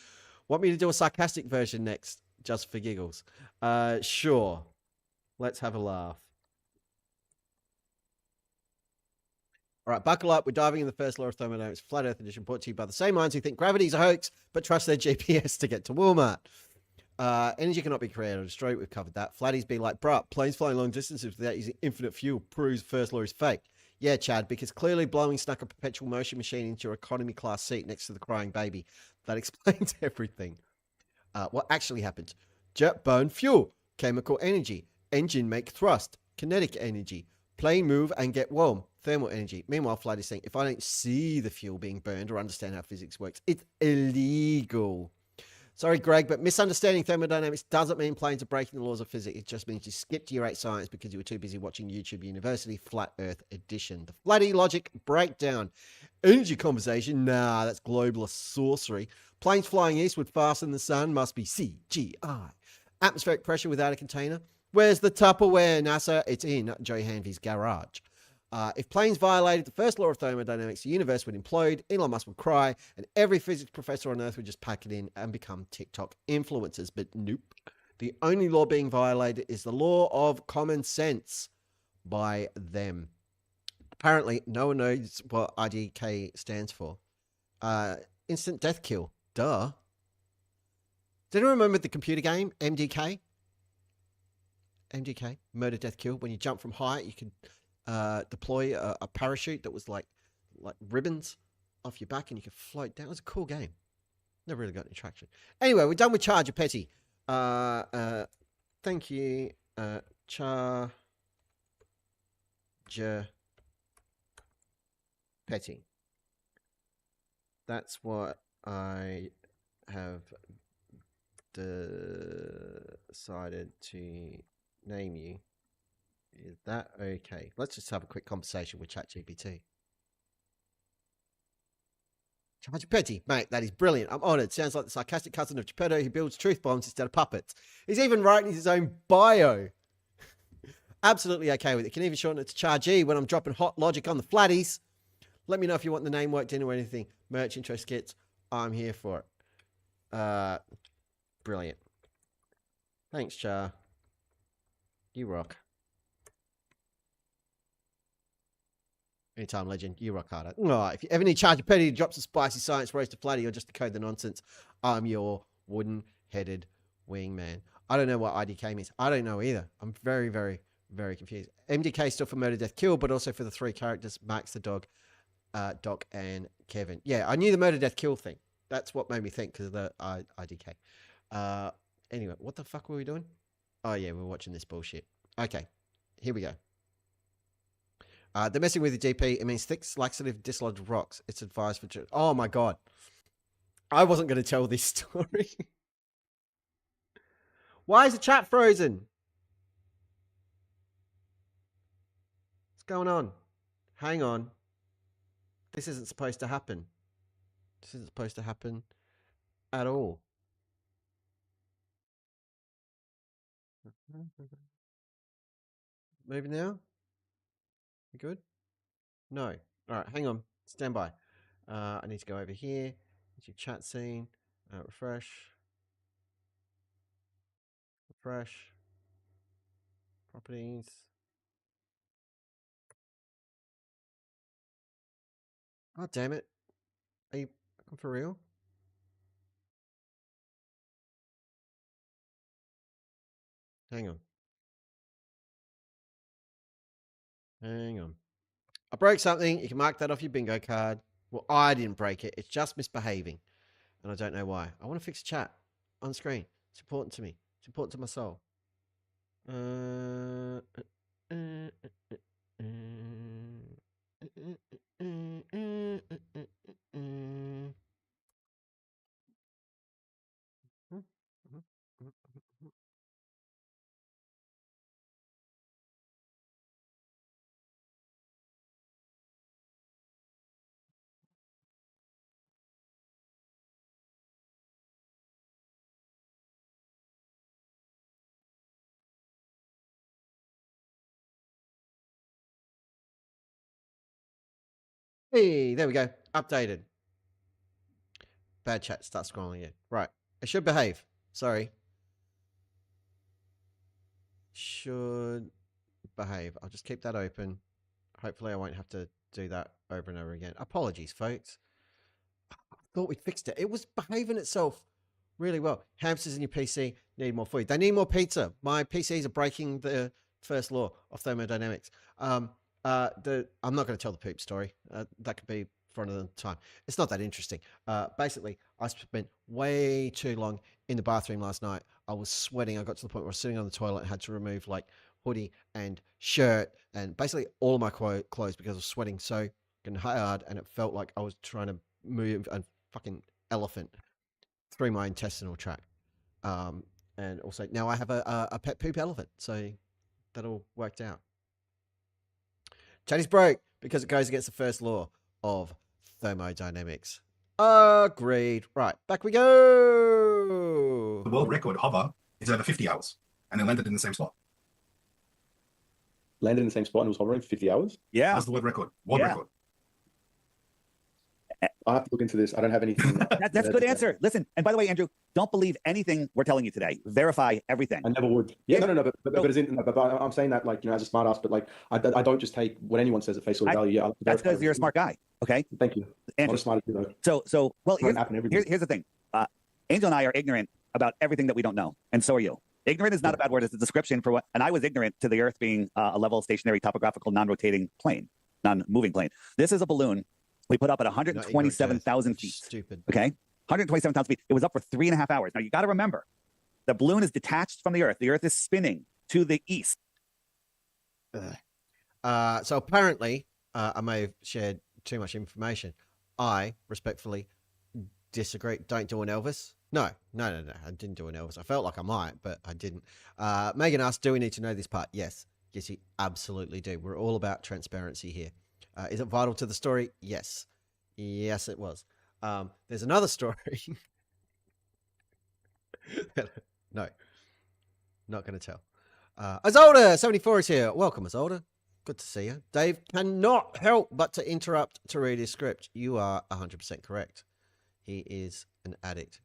Want me to do a sarcastic version next, just for giggles? Sure. Let's have a laugh. All right, buckle up. We're diving in the first law of thermodynamics, Flat Earth edition, brought to you by the same minds who think gravity's a hoax, but trust their GPS to get to Walmart. Energy cannot be created or destroyed. We've covered that. Flatties be like, bruh, planes flying long distances without using infinite fuel proves first law is fake. Yeah, Chad, because clearly blowing snuck a perpetual motion machine into your economy class seat next to the crying baby. That explains everything. What actually happens? Jet burn fuel, chemical energy, engine make thrust, kinetic energy, plane move and get warm, thermal energy. Meanwhile, Flight is saying, if I don't see the fuel being burned or understand how physics works, it's illegal. Sorry, Greg, but misunderstanding thermodynamics doesn't mean planes are breaking the laws of physics. It just means you skipped year 8 science because you were too busy watching YouTube University Flat Earth Edition. The Flatty logic breakdown. Energy conversation? Nah, that's globalist sorcery. Planes flying eastward faster than the sun must be CGI. Atmospheric pressure without a container? Where's the Tupperware, NASA? It's in Joe Hanvey's garage. If planes violated the first law of thermodynamics, the universe would implode, Elon Musk would cry, and every physics professor on Earth would just pack it in and become TikTok influencers. But nope. The only law being violated is the law of common sense by them. Apparently, no one knows what IDK stands for. Instant death kill. Duh. Did anyone remember the computer game, MDK? MDK, murder, death, kill. When you jump from height, you could deploy a parachute that was like ribbons off your back and you could float down. It was a cool game. Never really got any traction. Anyway, we're done with Charger Petty. Thank you, Charger Petty. That's what I have decided to name you. Is that okay? Let's just have a quick conversation with ChatGPT. Charger Petty, mate, that is brilliant. I'm honoured. Sounds like the sarcastic cousin of Geppetto who builds truth bombs instead of puppets. He's even writing his own bio. Absolutely okay with it. Can even shorten it to Chargy when I'm dropping hot logic on the flatties. Let me know if you want the name worked in or anything. Merch, intro skits. I'm here for it. Brilliant. Thanks, Char. You rock. Anytime, legend. You rock harder. Oh, if you ever need charge of petty to drop some spicy science roast flatty or just to code the nonsense, I'm your wooden-headed wingman. I don't know what IDK means. I don't know either. I'm very, very, very confused. MDK still for murder, death, kill, but also for the 3 characters, Max the dog, Doc, and Kevin. Yeah, I knew the murder, death, kill thing. That's what made me think because of the IDK. Anyway, what the fuck were we doing? Oh, yeah, we're watching this bullshit. Okay, here we go. They're messing with the GP. It means thick, laxative, dislodged rocks. It's advised for... Oh, my God. I wasn't going to tell this story. Why is the chat frozen? What's going on? Hang on. This isn't supposed to happen. This isn't supposed to happen at all. Maybe now? You good? No. All right, hang on. Stand by. I need to go over here. Into your chat scene. Refresh. Refresh. Properties. Oh, damn it. Are you for real? Hang on. Hang on. I broke something. You can mark that off your bingo card. Well, I didn't break it. It's just misbehaving. And I don't know why. I want to fix chat on screen. It's important to me. It's important to my soul. Hey, there we go. Updated. Bad chat. Start scrolling again. Right. It should behave. Sorry. Should behave. I'll just keep that open. Hopefully I won't have to do that over and over again. Apologies, folks. I thought we'd fixed it. It was behaving itself really well. Hamsters in your PC need more food. They need more pizza. My PCs are breaking the first law of thermodynamics. I'm not going to tell the poop story. That could be for another time. It's not that interesting. Basically, I spent way too long in the bathroom last night. I was sweating. I got to the point where I was sitting on the toilet and had to remove like hoodie and shirt and basically all of my clothes because I was sweating so hard, and it felt like I was trying to move a fucking elephant through my intestinal tract. And also now I have a pet poop elephant, so that all worked out. Chat is broke because it goes against the first law of thermodynamics. Agreed. Right, back we go.
The world record hover is over 50 hours, and they landed in the same spot.
Landed in the same spot and was hovering for 50 hours?
Yeah.
That's the world record. World record.
I have to look into this. I don't have anything.
That's a good answer. Listen, and by the way, Andrew, don't believe anything we're telling you today. Verify everything.
I never would. Yeah, no, but I'm saying that like, you know, as a smart ass, but like, I don't just take what anyone says at face value. Yeah,
that's because you're a smart guy. Okay.
Thank you.
Andrew,
not as smart as you though.
So well, here's the thing. Angel and I are ignorant about everything that we don't know, and so are you. Ignorant is not a bad word. It's a description for what, and I was ignorant to the Earth being a level stationary topographical non-rotating plane, non-moving plane. This is a balloon we put up at 127,000 feet.
Stupid.
Okay, 127,000 feet. It was up for 3.5 hours. Now you got to remember, the balloon is detached from the Earth. The Earth is spinning to the east.
So apparently, I may have shared too much information. I respectfully disagree. Don't do an Elvis. No. I didn't do an Elvis. I felt like I might, but I didn't. Megan asked, do we need to know this part? Yes, you absolutely do. We're all about transparency here. Is it vital to the story? Yes. Yes, it was. There's another story. No, not going to tell. Azolda 74 is here. Welcome, Azolda. Good to see you. Dave cannot help but to interrupt to read his script. You are 100% correct. He is an addict.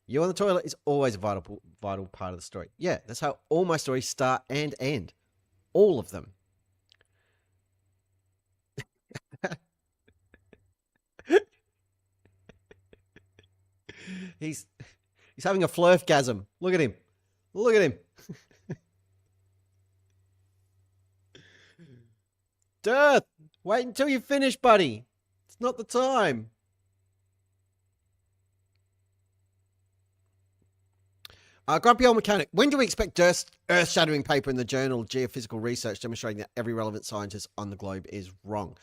You on the toilet is always a vital part of the story. Yeah, that's how all my stories start and end. All of them. He's having a flirtgasm. Look at him. Look at him. Dirth, wait until you finish, buddy. It's not the time. Grumpy Old Mechanic, when do we expect earth-shattering paper in the journal Geophysical Research demonstrating that every relevant scientist on the globe is wrong?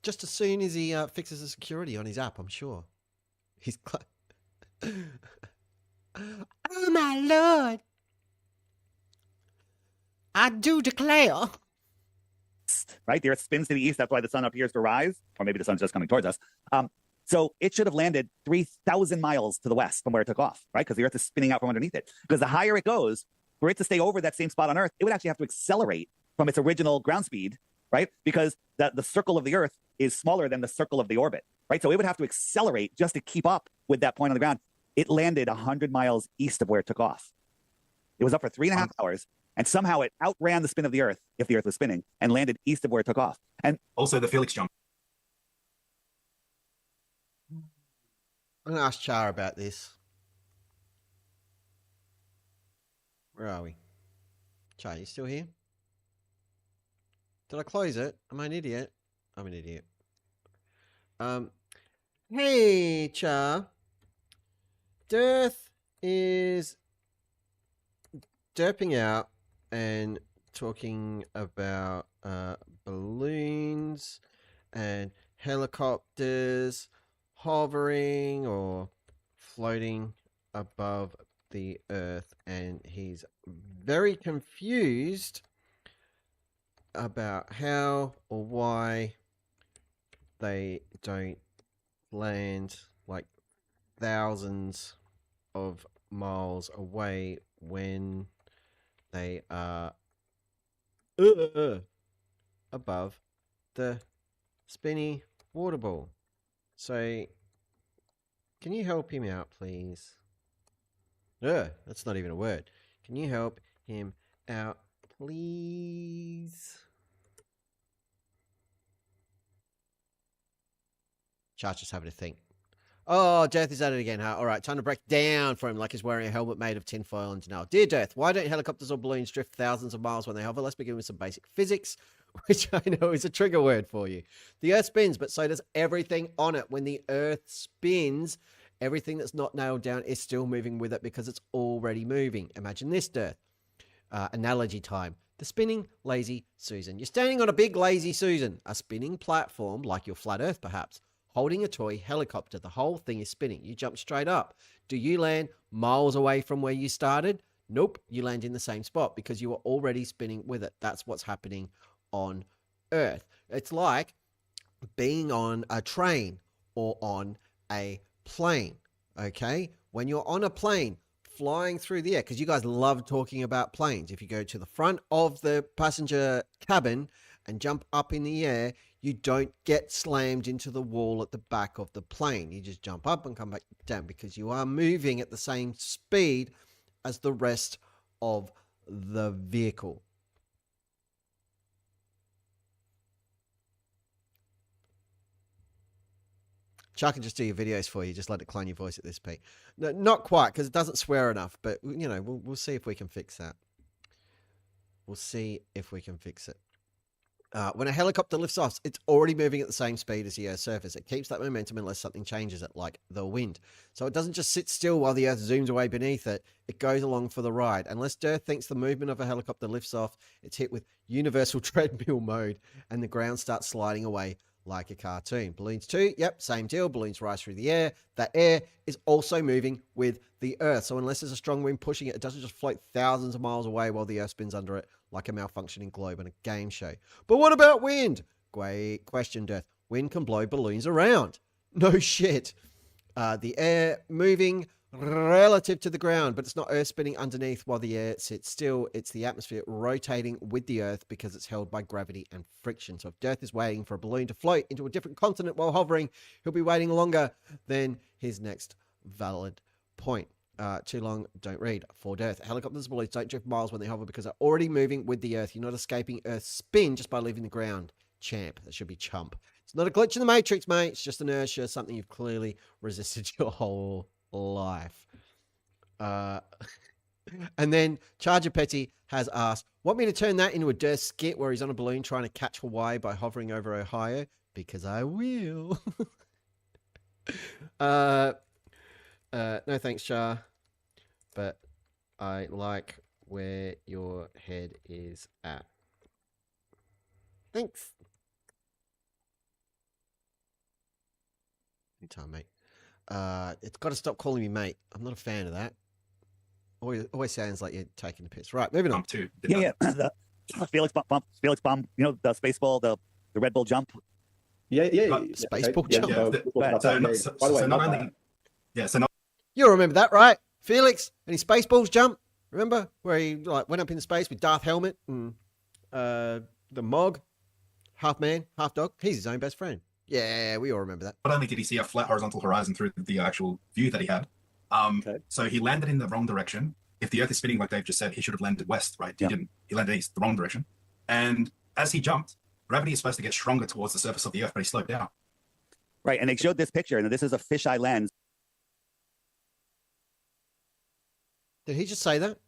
Just as soon as he fixes the security on his app, I'm sure. He's... Oh, my Lord. I do declare...
Right? The Earth spins to the east. That's why the sun appears to rise. Or maybe the sun's just coming towards us. So it should have landed 3,000 miles to the west from where it took off, right? Because the Earth is spinning out from underneath it. Because the higher it goes, for it to stay over that same spot on Earth, it would actually have to accelerate from its original ground speed, right? Because the circle of the Earth is smaller than the circle of the orbit, right? So it would have to accelerate just to keep up with that point on the ground. It landed 100 miles east of where it took off. It was up for 3.5 hours, and somehow it outran the spin of the Earth, if the Earth was spinning, and landed east of where it took off. And
also the Felix jump.
I'm going to ask Char about this. Where are we? Char, you still here? Did I close it? Am I an idiot? I'm an idiot. Hey, Char. DIRTH is derping out and talking about balloons and helicopters hovering or floating above the Earth, and he's very confused about how or why they don't land like thousands of miles away when they are above the spinny water ball. So, can you help him out, please? That's not even a word. Can you help him out, please? Char's just having a think. Oh, Death is at it again, huh? All right, time to break down for him like he's wearing a helmet made of tinfoil and now. Dear Death, why don't helicopters or balloons drift thousands of miles when they hover? Let's begin with some basic physics, which I know is a trigger word for you. The Earth spins, but so does everything on it. When the Earth spins, everything that's not nailed down is still moving with it because it's already moving. Imagine this, Death. Analogy time. The spinning lazy Susan. You're standing on a big lazy Susan, a spinning platform like your flat Earth perhaps, holding a toy helicopter. The whole thing is spinning. You jump straight up. Do you land miles away from where you started? Nope. You land in the same spot because you were already spinning with it. That's what's happening on Earth. It's like being on a train or on a plane. Okay? When you're on a plane flying through the air, because you guys love talking about planes. If you go to the front of the passenger cabin and jump up in the air, you don't get slammed into the wall at the back of the plane. You just jump up and come back down because you are moving at the same speed as the rest of the vehicle. Chuck can just do your videos for you. Just let it clone your voice at this peak. No, not quite, because it doesn't swear enough. But, you know, we'll see if we can fix that. We'll see if we can fix it. When a helicopter lifts off, it's already moving at the same speed as the Earth's surface. It keeps that momentum unless something changes it, like the wind. So it doesn't just sit still while the Earth zooms away beneath it. It goes along for the ride. Unless DIRTH thinks the movement of a helicopter lifts off, it's hit with universal treadmill mode, and the ground starts sliding away like a cartoon. Balloons too, yep, same deal. Balloons rise through the air. That air is also moving with the Earth. So unless there's a strong wind pushing it, it doesn't just float thousands of miles away while the Earth spins under it like a malfunctioning globe on a game show. But what about wind? Great question, DIRTH. Wind can blow balloons around. No shit. The air moving relative to the ground, but it's not Earth spinning underneath while the air sits still. It's the atmosphere rotating with the Earth because it's held by gravity and friction. So if DIRTH is waiting for a balloon to float into a different continent while hovering, he'll be waiting longer than his next valid point. Too long, don't read. For DIRTH, helicopters and balloons don't drift miles when they hover because they're already moving with the Earth. You're not escaping Earth's spin just by leaving the ground. champ. That should be chump. It's not a glitch in the matrix, mate. It's just inertia, something you've clearly resisted your whole life. And then Charger Petty has asked, want me to turn that into a DIRTH skit where he's on a balloon trying to catch Hawaii by hovering over Ohio? Because I will. No thanks, Char. But I like where your head is at. Thanks. Anytime, mate. It's got to stop calling me mate. I'm not a fan of that. Always sounds like you're taking the piss. Right, moving on.
Too.
Yeah. The Felix bump. Felix bump. You know, the space ball, the Red Bull jump.
Yeah.
Spaceball
Yeah,
jump.
so we'll talk about that. By the way,
not
not
only,
that.
yeah, so not
You remember that, right? Felix and his Spaceballs jump. Remember where he like went up into space with Darth Helmet and the Mog, half man, half dog. He's his own best friend. Yeah, we all remember that.
only did he see a flat horizontal horizon through the actual view that he had, so he landed in the wrong direction. If the Earth is spinning like Dave just said, he should have landed west, right? He didn't. He landed east, the wrong direction. And as he jumped, gravity is supposed to get stronger towards the surface of the Earth, but he slowed down.
Right, and they showed this picture, and this is a fisheye lens.
Did he just say that?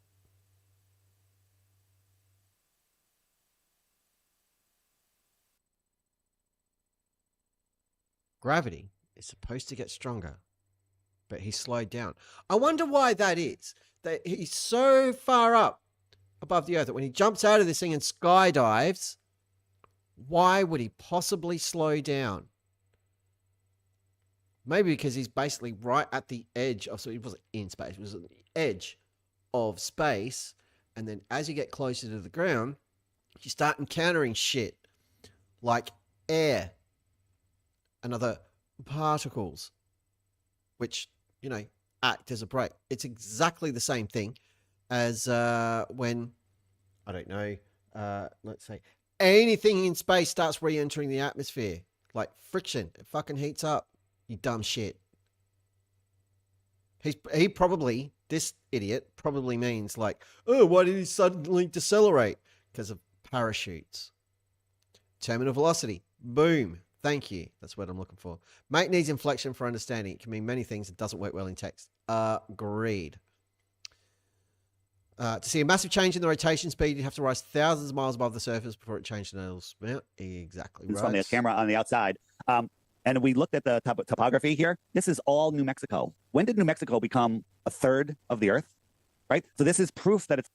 Gravity is supposed to get stronger, but he slowed down. I wonder why that is. That he's so far up above the Earth that when he jumps out of this thing and skydives, why would he possibly slow down? Maybe because he's basically right at the edge of, so he wasn't in space, he was at the edge of space. And then as you get closer to the ground, you start encountering shit like air and other particles, which, you know, act as a brake. It's exactly the same thing as when, I don't know, let's say anything in space starts re-entering the atmosphere, like friction. It fucking heats up, you dumb shit. He probably, this idiot probably means like, oh, why did he suddenly decelerate? Because of parachutes. Terminal velocity. Boom. Thank you. That's what I'm looking for. Mate needs inflection for understanding. It can mean many things. It doesn't work well in text. Agreed. To see a massive change in the rotation speed, you have to rise thousands of miles above the surface before it changes to an spout. Exactly right.
It's from the camera on the outside. And we looked at the topography here. This is all New Mexico. When did New Mexico become a third of the Earth? Right? So this is proof that it's...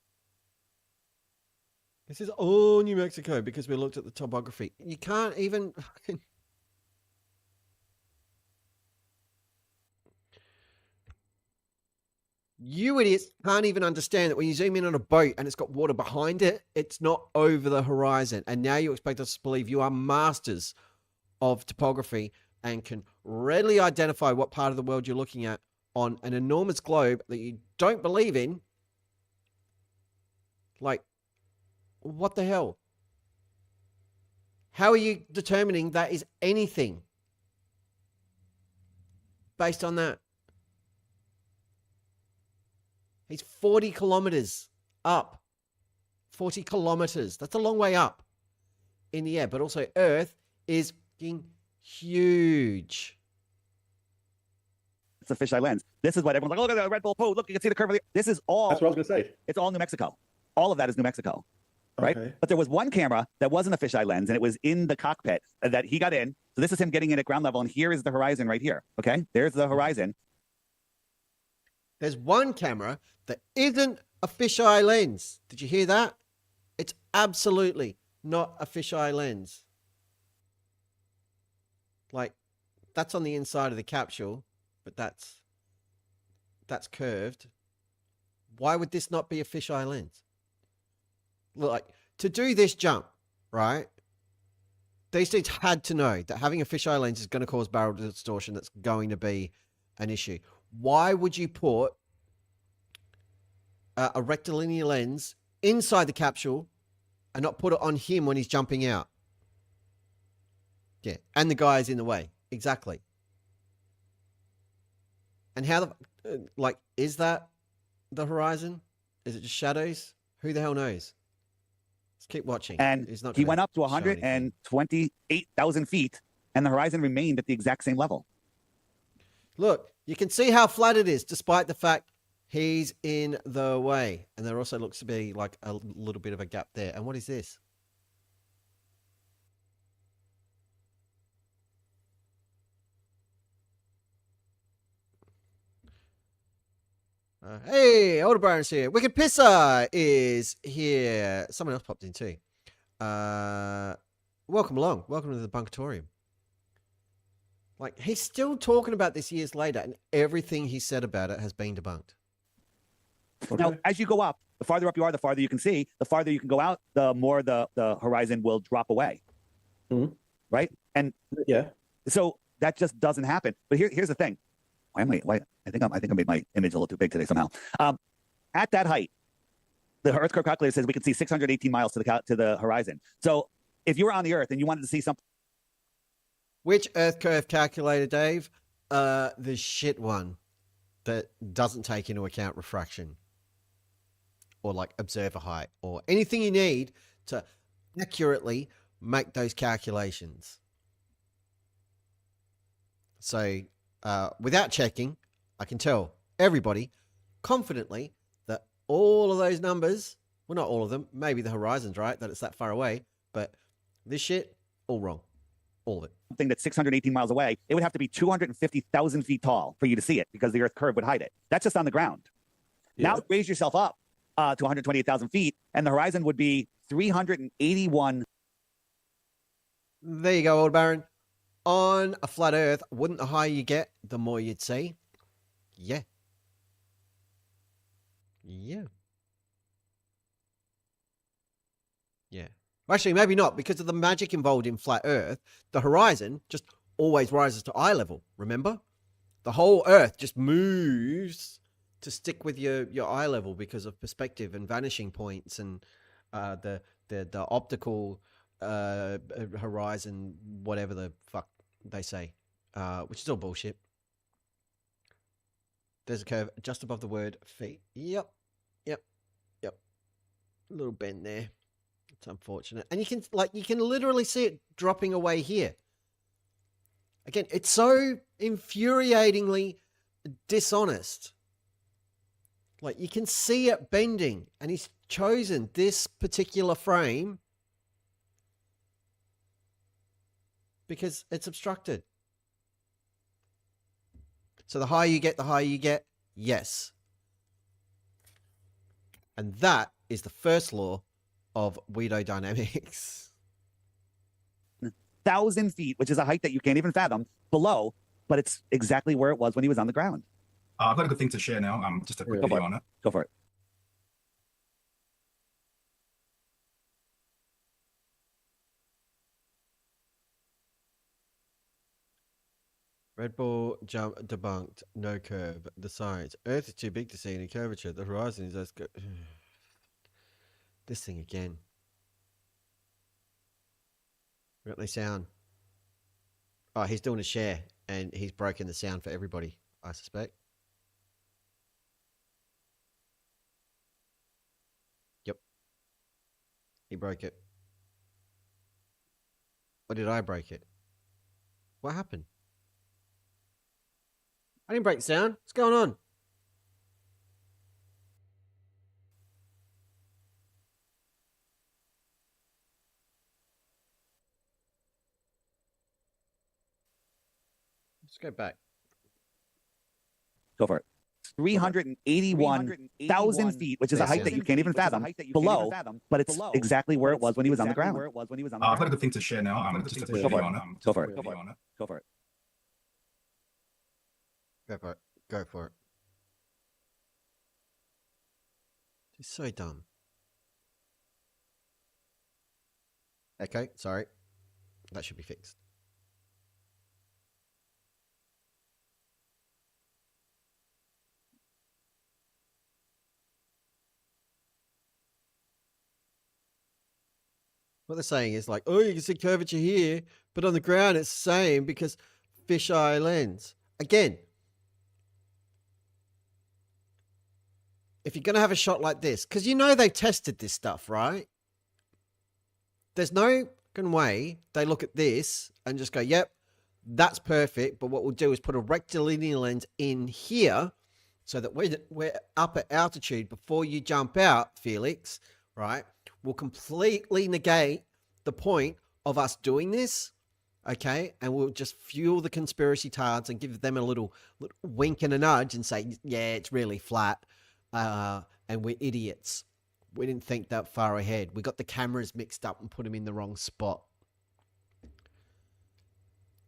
This is all New Mexico because we looked at the topography. You can't even... You idiots can't even understand that when you zoom in on a boat and it's got water behind it, it's not over the horizon. And now you expect us to believe you are masters of topography and can readily identify what part of the world you're looking at on an enormous globe that you don't believe in. Like, what the hell? How are you determining that is anything based on that? He's 40 kilometers up. 40 kilometers. That's a long way up in the air. But also Earth is huge.
It's a fisheye lens. This is what everyone's like, oh, look at the Red Bull pose. Look, you can see the curve of the... This is all...
That's what I was going to say.
It's all New Mexico. All of that is New Mexico. Right?
Okay.
But there was one camera that wasn't a fisheye lens, and it was in the cockpit that he got in. So this is him getting in at ground level, and here is the horizon right here. Okay? There's the horizon.
There's one camera that isn't a fisheye lens. Did you hear that? It's absolutely not a fisheye lens. Like, that's on the inside of the capsule, but that's curved. Why would this not be a fisheye lens? Like, to do this jump, right? These dudes had to know that having a fisheye lens is going to cause barrel distortion. That's going to be an issue. Why would you put a rectilinear lens inside the capsule and not put it on him when he's jumping out? Yeah, and the guy is in the way. Exactly. And how the, like, is that the horizon? Is it just shadows? Who the hell knows? Let's keep watching.
And
He's not
he
gonna
went up to
show anything.
128,000 feet, and the horizon remained at the exact same level.
Look, you can see how flat it is, despite the fact he's in the way. And there also looks to be like a little bit of a gap there. And what is this? Hey, Aldebaran's here. Wicked Pisser is here. Someone else popped in too. Welcome along. Welcome to the Bunkatorium. Like, he's still talking about this years later, and everything he said about it has been debunked.
Okay.
Now, as you go up, the farther up you are, the farther you can see. The farther you can go out, the more the horizon will drop away. Right? And
yeah,
so that just doesn't happen. But here's the thing. I think I made my image a little too big today somehow. At that height, the Earth curve calculator says we can see 618 miles to the horizon. So if you were on the Earth and you wanted to see something,
which Earth curve calculator, Dave? The shit one that doesn't take into account refraction or like observer height or anything you need to accurately make those calculations. So without checking, I can tell everybody confidently that all of those numbers, well, not all of them, maybe the horizon's right, that it's that far away, but this shit, all wrong. All of it.
Something that's 618 miles away, it would have to be 250,000 feet tall for you to see it because the Earth curve would hide it. That's just on the ground.
Yeah.
Now raise yourself up to 128,000 feet, and the horizon would be 381.
There you go, Old Baron. On a flat Earth, wouldn't the higher you get, the more you'd see? Yeah. Yeah. Yeah. Actually, maybe not, because of the magic involved in flat Earth. The horizon just always rises to eye level, remember? The whole Earth just moves to stick with your eye level because of perspective and vanishing points and the optical horizon, whatever the fuck they say, which is all bullshit. There's a curve just above the word feet. Yep. A little bend there. It's unfortunate. And you can literally see it dropping away here. Again, it's so infuriatingly dishonest. Like, you can see it bending, and he's chosen this particular frame because it's obstructed. So the higher you get, yes. And that is the first law of Dynamics.
1,000 feet, which is a height that you can't even fathom, below, but it's exactly where it was when he was on the ground.
I've got a good thing to share now. Just a quick video on it.
Go for it.
Red Bull jump debunked. No curve. The science. Earth is too big to see any curvature. The horizon is as good. This thing again. Really sound. Oh, he's doing a share and he's broken the sound for everybody, I suspect. Yep. He broke it. Or did I break it? What happened? I didn't break the sound. What's going on? Let's go back.
Go for it. 381,000 feet, which is a height that you can't even fathom, below, but it's exactly where it was when he was on the ground.
I've got a good thing to share now. Just a quick video on it.
Go for it.
Go
for it.
Go for it. Go for it. He's so dumb. Okay, sorry. That should be fixed. What they're saying is like, oh, you can see curvature here, but on the ground it's the same because fisheye lens. Again, if you're going to have a shot like this, because you know they've tested this stuff, right? There's no way they look at this and just go, yep, that's perfect. But what we'll do is put a rectilinear lens in here so that we're up at altitude before you jump out, Felix, right? We'll completely negate the point of us doing this, okay? And we'll just fuel the conspiracy tards and give them a little wink and a nudge and say, yeah, it's really flat. And we're idiots. We didn't think that far ahead. We got the cameras mixed up and put them in the wrong spot.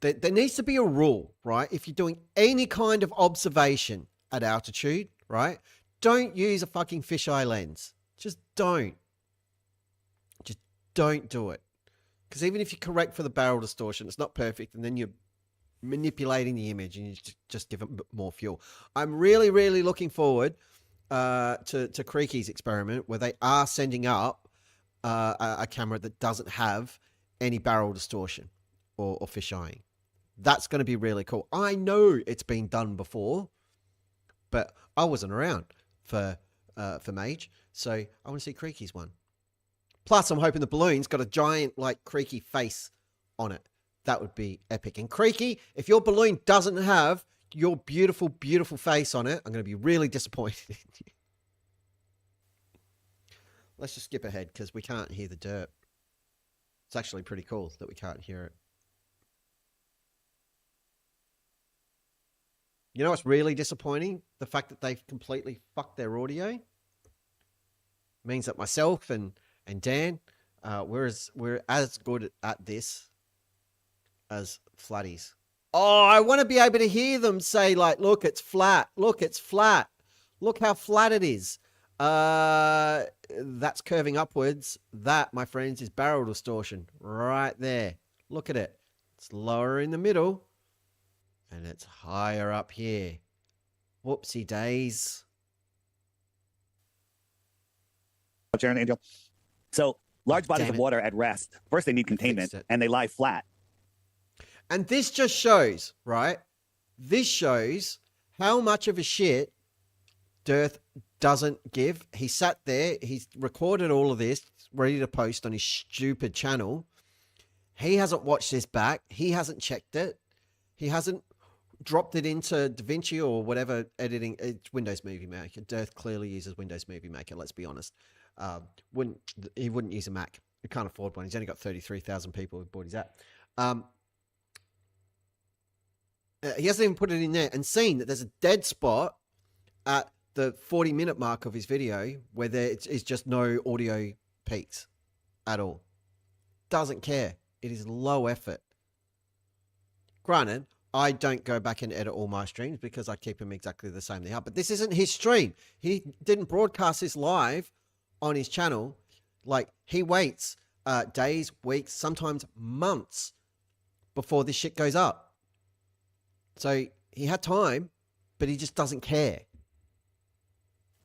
There needs to be a rule, right? If you're doing any kind of observation at altitude, right? Don't use a fucking fisheye lens. Just don't. Just don't do it. Because even if you correct for the barrel distortion, it's not perfect, and then you're manipulating the image and you just give it more fuel. I'm really, really looking forward to Creaky's experiment where they are sending up a camera that doesn't have any barrel distortion or fisheyeing. That's going to be really cool. I know it's been done before, but I wasn't around for Mage, so I want to see Creaky's one. Plus, I'm hoping the balloon's got a giant, like, Creaky face on it. That would be epic. And Creaky, if your balloon doesn't have your beautiful, beautiful face on it, I'm going to be really disappointed in you. Let's just skip ahead because we can't hear the derp. It's actually pretty cool that we can't hear it. You know what's really disappointing? The fact that they've completely fucked their audio. Means that myself and Dan, we're as good at this as flatties. Oh, I want to be able to hear them say, like, look, it's flat. Look, it's flat. Look how flat it is. That's curving upwards. That, my friends, is barrel distortion right there. Look at it. It's lower in the middle and it's higher up here. Whoopsie days.
Sharon Angel. So large bodies of water at rest, first they need containment and they lie flat.
And this just shows, right? This shows how much of a shit DIRTH doesn't give. He sat there, he's recorded all of this, ready to post on his stupid channel. He hasn't watched this back. He hasn't checked it. He hasn't dropped it into DaVinci or whatever editing. It's Windows Movie Maker. DIRTH clearly uses Windows Movie Maker, let's be honest. He wouldn't use a Mac. He can't afford one. He's only got 33,000 people who bought his app. He hasn't even put it in there and seen that there's a dead spot at the 40-minute mark of his video where there is just no audio peaks at all. Doesn't care. It is low effort. Granted, I don't go back and edit all my streams because I keep them exactly the same they are. But this isn't his stream. He didn't broadcast this live on his channel. Like, he waits days, weeks, sometimes months before this shit goes up. So he had time, but he just doesn't care.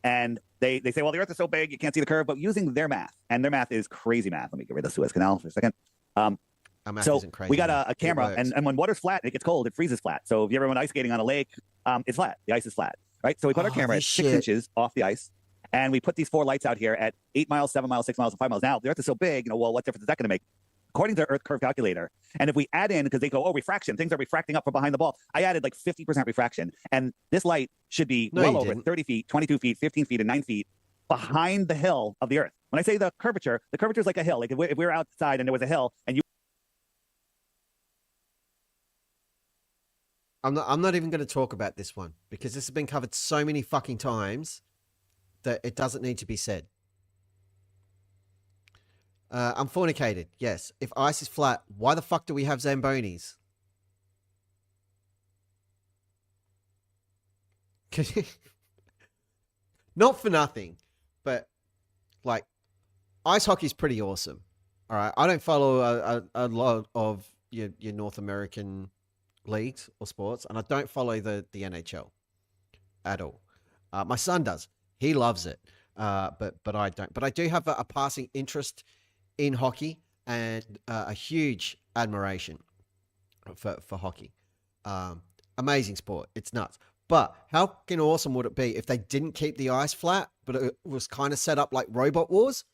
And they say, well, the Earth is so big, you can't see the curve, but using their math, and their math is crazy math. Let me get rid of the Suez Canal for a second.
Our math
so
isn't crazy,
we got a camera, and when water's flat, it gets cold, it freezes flat. So if you ever went ice skating on a lake, it's flat. The ice is flat, right? So we put our camera at 6 inches off the ice, and we put these 4 lights out here at 8 miles, 7 miles, 6 miles, and 5 miles. Now, the Earth is so big, well, what difference is that going to make? According to Earth Curve Calculator, and if we add in, because they go, oh, refraction, things are refracting up from behind the ball. I added like 50% refraction, and this light should be well over 30 feet, 22 feet, 15 feet, and 9 feet behind the hill of the Earth. When I say the curvature is like a hill. Like if we were outside and there was a hill, and you...
I'm not even going to talk about this one because this has been covered so many fucking times that it doesn't need to be said. I'm fornicated. Yes. If ice is flat, why the fuck do we have Zambonis? Not for nothing, but like ice hockey is pretty awesome. All right. I don't follow a lot of your North American leagues or sports, and I don't follow the NHL at all. My son does. He loves it. But I don't. But I do have a passing interest in hockey and a huge admiration for hockey. Amazing sport. It's nuts. But how fucking awesome would it be if they didn't keep the ice flat, but it was kind of set up like Robot Wars,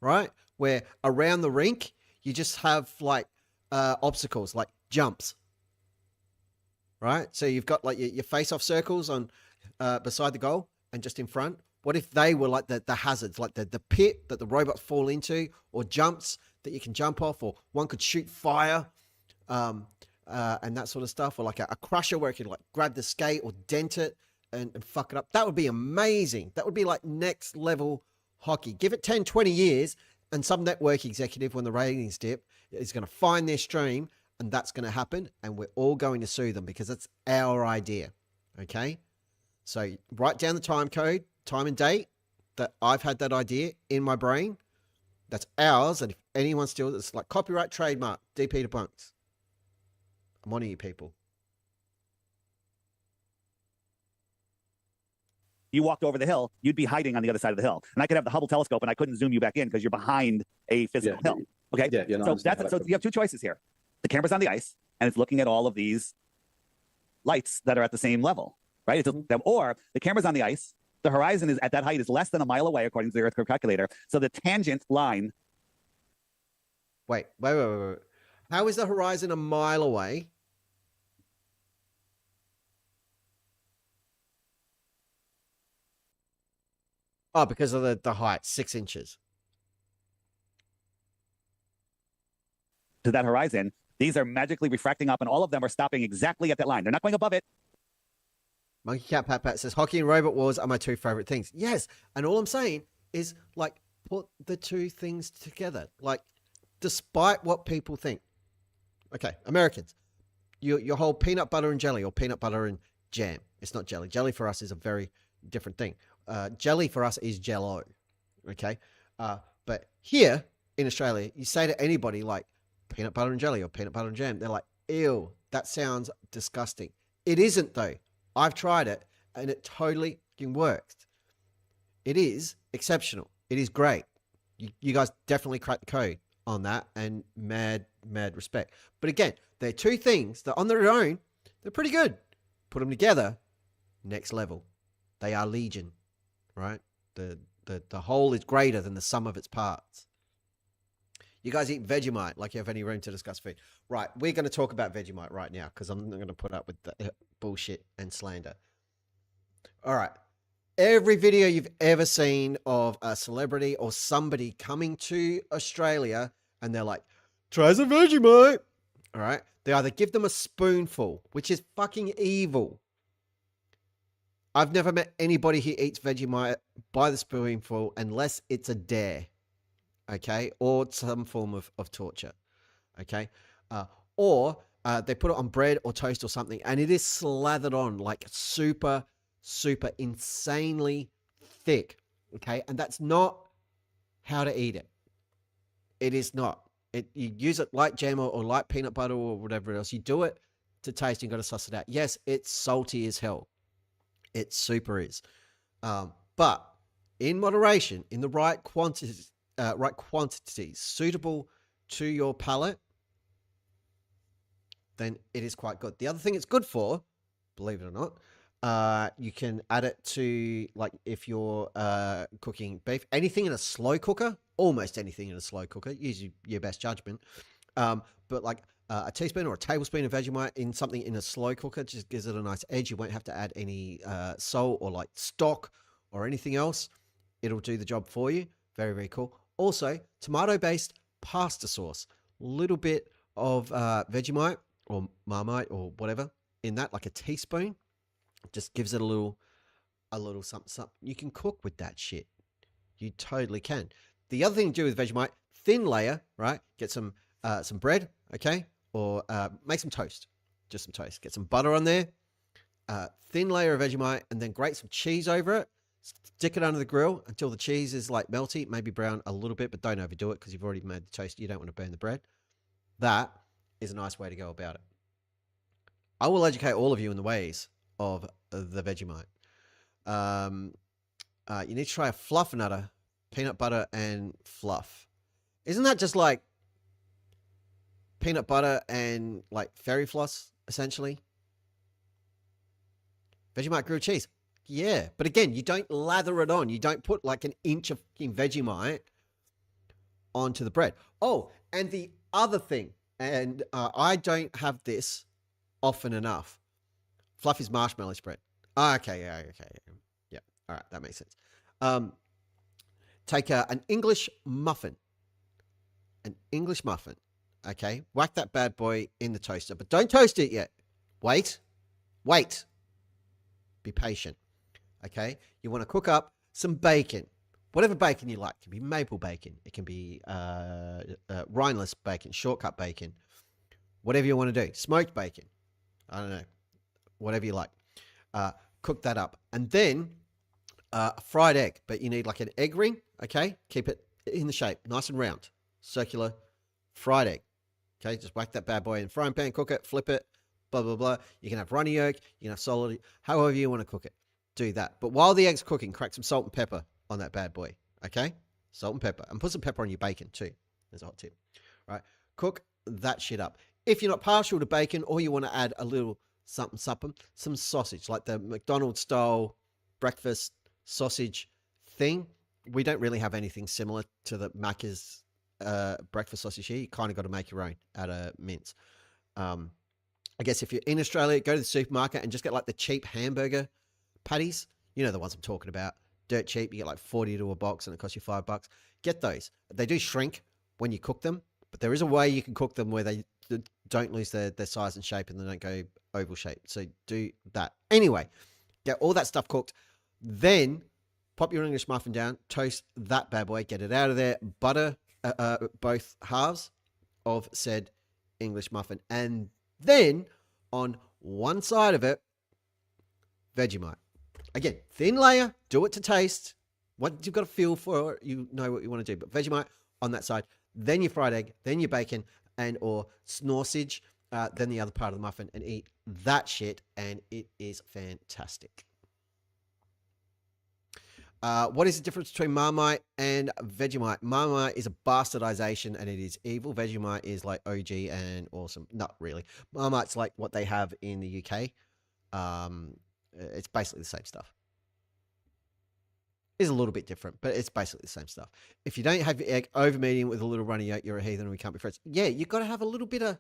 right? where around the rink, you just have like obstacles, like jumps, right? So you've got like your face-off circles on beside the goal and just in front. What if they were like the hazards, like the pit that the robots fall into, or jumps that you can jump off, or one could shoot fire, and that sort of stuff, or like a crusher where you can like grab the skate or dent it and fuck it up. That would be amazing. That would be like next level hockey. Give it 10, 20 years, and some network executive, when the ratings dip, is going to find their stream, and that's going to happen, and we're all going to sue them because it's our idea. Okay? So write down the time code, time and date that I've had that idea in my brain. That's ours, and if anyone steals it, it's like copyright, trademark, DP Debunks. I'm on to you people.
You walked over the hill, you'd be hiding on the other side of the hill. And I could have the Hubble telescope and I couldn't zoom you back in because you're behind a physical hill. Okay?
Yeah, no,
so you have two choices here. The camera's on the ice and it's looking at all of these lights that are at the same level, right? Or the camera's on the ice, the horizon is at that height is less than a mile away according to the Earth curve calculator. So the tangent line.
Wait. How is the horizon a mile away? Oh, because of the height, 6 inches.
To that horizon, these are magically refracting up, and all of them are stopping exactly at that line. They're not going above it.
Monkey Cat Pat Pat says, hockey and robot wars are my two favorite things. Yes, and all I'm saying is, like, put the two things together. Like, despite what people think. Okay, Americans, your whole peanut butter and jelly, or peanut butter and jam. It's not jelly. Jelly for us is a very different thing. Jelly for us is Jell-O, okay? But here in Australia, you say to anybody like peanut butter and jelly or peanut butter and jam, they're like, ew, that sounds disgusting. It isn't though. I've tried it and it totally works. It is exceptional. It is great. You guys definitely cracked the code on that, and mad respect. But again, they're two things that on their own, they're pretty good. Put them together, next level. They are legion, right? The whole is greater than the sum of its parts. You guys eat Vegemite like you have any room to discuss food. Right, we're going to talk about Vegemite right now because I'm not going to put up with the bullshit and slander. All right. Every video you've ever seen of a celebrity or somebody coming to Australia and they're like, try some Vegemite. All right. They either give them a spoonful, which is fucking evil. I've never met anybody who eats Vegemite by the spoonful unless it's a dare, okay, or some form of torture, okay, or they put it on bread or toast or something, and it is slathered on like super insanely thick, okay, and that's not how to eat it. It is not. You use it like jam or like peanut butter or whatever else. You do it to taste. You've got to suss it out. Yes, it's salty as hell. It super is. But in moderation, in the right quantities, suitable to your palate, then it is quite good. The other thing it's good for, believe it or not, you can add it to, like, if you're cooking beef, anything in a slow cooker, almost anything in a slow cooker, use your best judgment. But like a teaspoon or a tablespoon of Vegemite in something in a slow cooker just gives it a nice edge. You won't have to add any salt or like stock or anything else. It'll do the job for you. Very, very cool. Also, tomato-based pasta sauce. Little bit of Vegemite or Marmite or whatever in that, like a teaspoon. Just gives it a little something. You can cook with that shit. You totally can. The other thing to do with Vegemite, thin layer, right? Get some bread, okay? Or make some toast. Just some toast. Get some butter on there. Thin layer of Vegemite, and then grate some cheese over it. Stick it under the grill until the cheese is like melty, maybe brown a little bit, but don't overdo it because you've already made the toast. You don't want to burn the bread. That is a nice way to go about it. I will educate all of you in the ways of the Vegemite. You need to try a Fluffernutter, peanut butter and fluff. Isn't that just like peanut butter and like fairy floss, essentially? Vegemite grilled cheese. Yeah, but again, you don't lather it on. You don't put like an inch of fucking Vegemite onto the bread. Oh, and the other thing, and I don't have this often enough. Fluffy's marshmallow spread. Okay, yeah. All right, that makes sense. Take an English muffin. Okay, whack that bad boy in the toaster, but don't toast it yet. Wait. Be patient. Okay, you want to cook up some bacon, whatever bacon you like. It can be maple bacon, it can be rineless bacon, shortcut bacon, whatever you want to do. Smoked bacon, I don't know, whatever you like. Cook that up, and then a fried egg, but you need like an egg ring. Okay, keep it in the shape, nice and round, circular, fried egg. Okay, just whack that bad boy in the frying pan, cook it, flip it, blah, blah, blah. You can have runny yolk, you can have solid, however you want to cook it. Do that. But while the egg's cooking, crack some salt and pepper on that bad boy. Okay? Salt and pepper. And put some pepper on your bacon too. There's a hot tip. Right? Cook that shit up. If you're not partial to bacon, or you want to add a little something, some sausage, like the McDonald's style breakfast sausage thing. We don't really have anything similar to the Macca's breakfast sausage here. You kind of got to make your own out of mince. I guess if you're in Australia, go to the supermarket and just get like the cheap hamburger patties. You know the ones I'm talking about. Dirt cheap. You get like 40 to a box and it costs you $5. Get those. They do shrink when you cook them, but there is a way you can cook them where they don't lose their size and shape and they don't go oval shape. So do that. Anyway, get all that stuff cooked. Then pop your English muffin down, toast that bad boy, get it out of there, butter both halves of said English muffin. And then on one side of it, Vegemite. Again, thin layer, do it to taste. What you've got to feel for, you know what you want to do. But Vegemite on that side, then your fried egg, then your bacon and or sausage, then the other part of the muffin, and eat that shit, and it is fantastic. What is the difference between Marmite and Vegemite? Marmite is a bastardization and it is evil. Vegemite is like OG and awesome. Not really. Marmite's like what they have in the UK. It's basically the same stuff. It's a little bit different, but it's basically the same stuff. If you don't have your egg over medium with a little runny yolk, you're a heathen and we can't be friends. Yeah, you've got to have a little bit of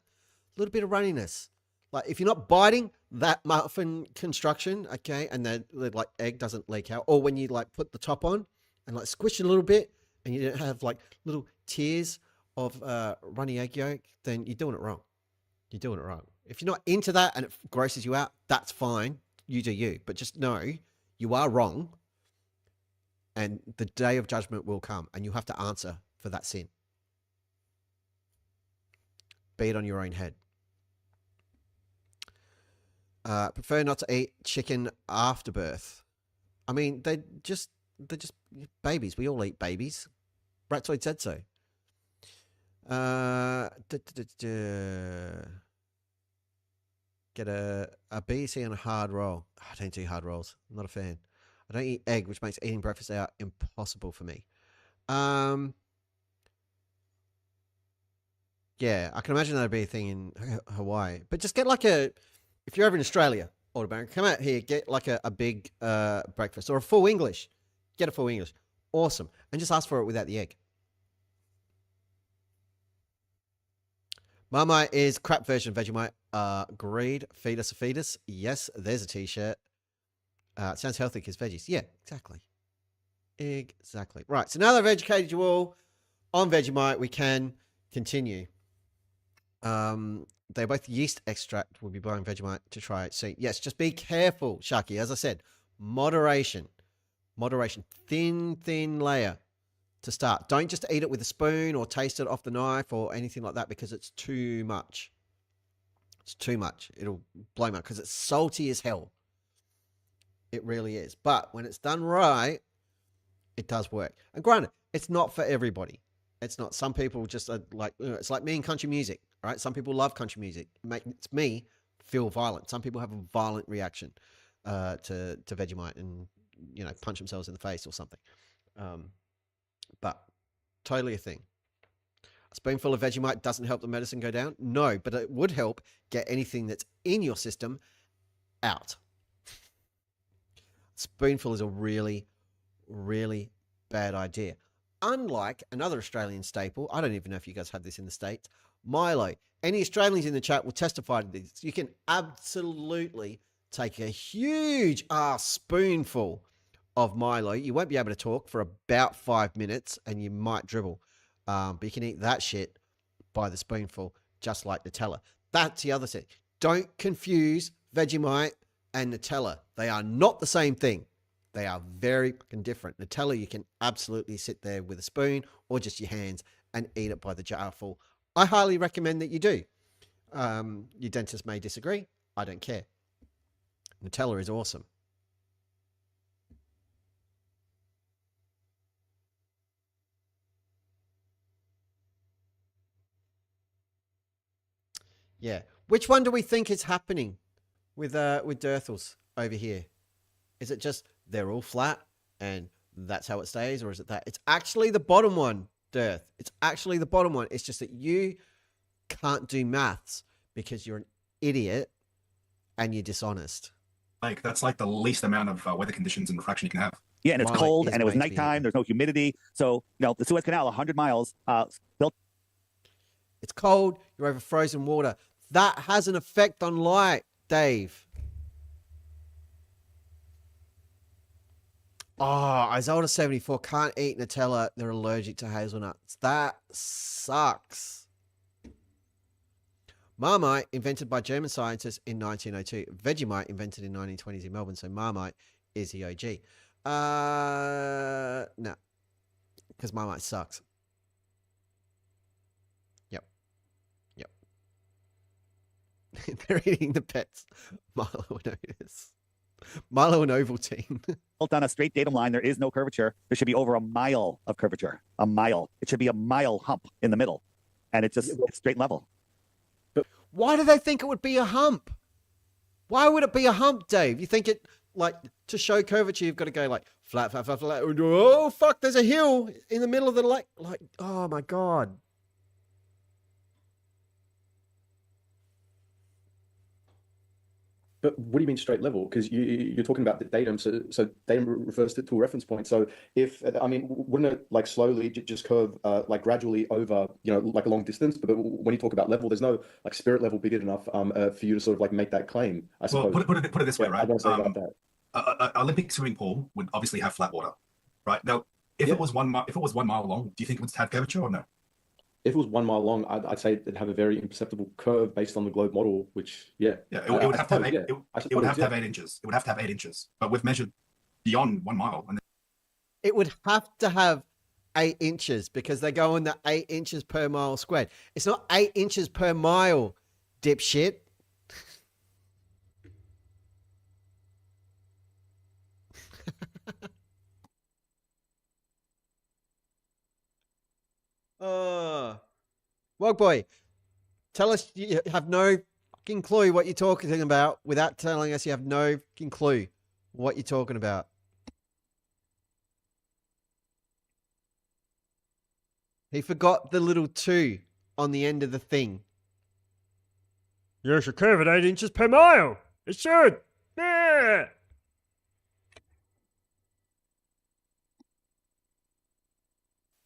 runniness. Like if you're not biting that muffin construction, okay, and the like egg doesn't leak out, or when you like put the top on and like squish it a little bit, and you don't have like little tears of runny egg yolk, then you're doing it wrong. You're doing it wrong. If you're not into that and it grosses you out, that's fine. You do you, but just know you are wrong, and the day of judgment will come, and you have to answer for that sin. Be it on your own head. Prefer not to eat chicken after birth. I mean, they're just babies. We all eat babies. Ratsoid said so. Get a BC and a hard roll. I don't do hard rolls. I'm not a fan. I don't eat egg, which makes eating breakfast out impossible for me. Yeah, I can imagine that'd be a thing in Hawaii. But just get like if you're over in Australia, Alderman, come out here, get like a big breakfast or a full English. Get a full English. Awesome. And just ask for it without the egg. Marmite is crap version of Vegemite. Agreed. Feed us a fetus. Yes, there's a t-shirt. It sounds healthy because veggies. Yeah, exactly. Exactly. Right, so now that I've educated you all on Vegemite, we can continue. They're both yeast extract. We'll be buying Vegemite to try it. So yes, just be careful, Sharky. As I said, moderation. Moderation. Thin layer to start. Don't just eat it with a spoon or taste it off the knife or anything like that because it's too much. It's too much. It'll blow me up because it's salty as hell. It really is. But when it's done right, it does work. And granted, it's not for everybody. It's not. Some people just are like, it's like me and country music, right? Some people love country music. It makes me feel violent. Some people have a violent reaction to Vegemite and, punch themselves in the face or something. But totally a thing. A spoonful of Vegemite doesn't help the medicine go down. No, but it would help get anything that's in your system out. Spoonful is a really, really bad idea. unlike another Australian staple, I don't even know if you guys have this in the States, Milo. Any Australians in the chat will testify to this. You can absolutely take a huge spoonful of Milo. You won't be able to talk for about 5 minutes and you might dribble. But you can eat that shit by the spoonful, just like Nutella. That's the other thing. Don't confuse Vegemite and Nutella. They are not the same thing. They are very fucking different. Nutella, you can absolutely sit there with a spoon or just your hands and eat it by the jarful. I highly recommend that you do. Your dentist may disagree. I don't care. Nutella is awesome. Yeah. Which one do we think is happening with Dirthles over here? Is it just they're all flat and that's how it stays, or is it that? It's actually the bottom one, Dirth. It's actually the bottom one. It's just that you can't do maths because you're an idiot and you're dishonest.
Like, that's like the least amount of weather conditions and refraction you can have.
Yeah, and it's
Milo
cold,
is
and it was
made to be
nighttime. There's no humidity. So, you know, the Suez Canal, 100 miles, built.
It's cold. You're over frozen water. That has an effect on light, Dave. Oh, Isolda74 can't eat Nutella. They're allergic to hazelnuts. That sucks. Marmite, invented by German scientists in 1902. Vegemite, invented in 1920s in Melbourne. So Marmite is the OG. No. Because Marmite sucks. Yep. Yep. They're eating the pets. Milo and Ovaltine.
Built on a straight datum line. There is no curvature. There should be over a mile of curvature. A mile. It should be a mile hump in the middle. And it's straight level.
Why do they think it would be a hump? Why would it be a hump, Dave? You think it, like, to show curvature, you've got to go like flat, flat, flat, flat. Oh, fuck, there's a hill in the middle of the lake. Like, oh my God.
But what do you mean straight level? Because you're talking about the datum, so datum refers to a reference point. So if, I mean, wouldn't it like slowly just curve like gradually over, you know, like a long distance? But when you talk about level, there's no like spirit level big enough for you to sort of like make that claim, I suppose.
Well, put it this way, right?
I want to say about that.
Olympic swimming pool would obviously have flat water, right? Now, if it was 1 mile long, do you think it would have curvature or no?
If it was 1 mile long, I'd say it'd have a very imperceptible curve based on the globe model, which,
it would have to have 8, it would have to have 8 inches. It would have to have 8 inches. But we've measured beyond 1 mile. And
It would have to have 8 inches because they go on the 8 inches per mile squared. It's not 8 inches per mile, dipshit. Wog boy, tell us you have no fucking clue what you're talking about without telling us you have no fucking clue what you're talking about. He forgot the little 2 on the end of the thing. You should curve at 8 inches per mile. It should. Yeah.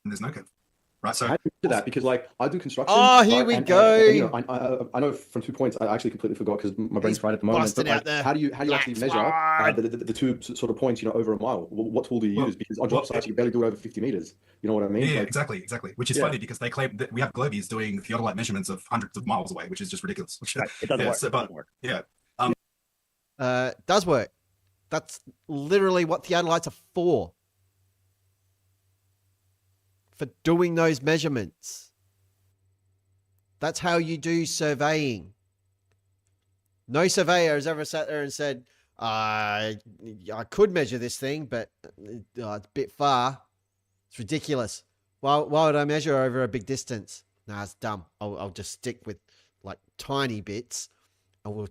there's no curve. Right, so
I do that because, like, I do construction.
Oh, here we go.
You know, I know from 2 points. I actually completely forgot because my brain's fried at the moment. But like, how do you actually measure the 2 sort of points? You know, over a mile. What tool do you use? Because on job sites you can barely do it over 50 meters. You know what I mean?
Yeah,
like,
exactly. Which is funny because they claim that we have globies doing theodolite measurements of hundreds of miles away, which is just ridiculous.
It doesn't work.
So,
it doesn't work.
Yeah.
Does work. That's literally what theodolites are for doing those measurements. That's how you do surveying. No surveyor has ever sat there and said, I could measure this thing, but it's a bit far. It's ridiculous. Why would I measure over a big distance? Nah, it's dumb. I'll just stick with like tiny bits. And we'll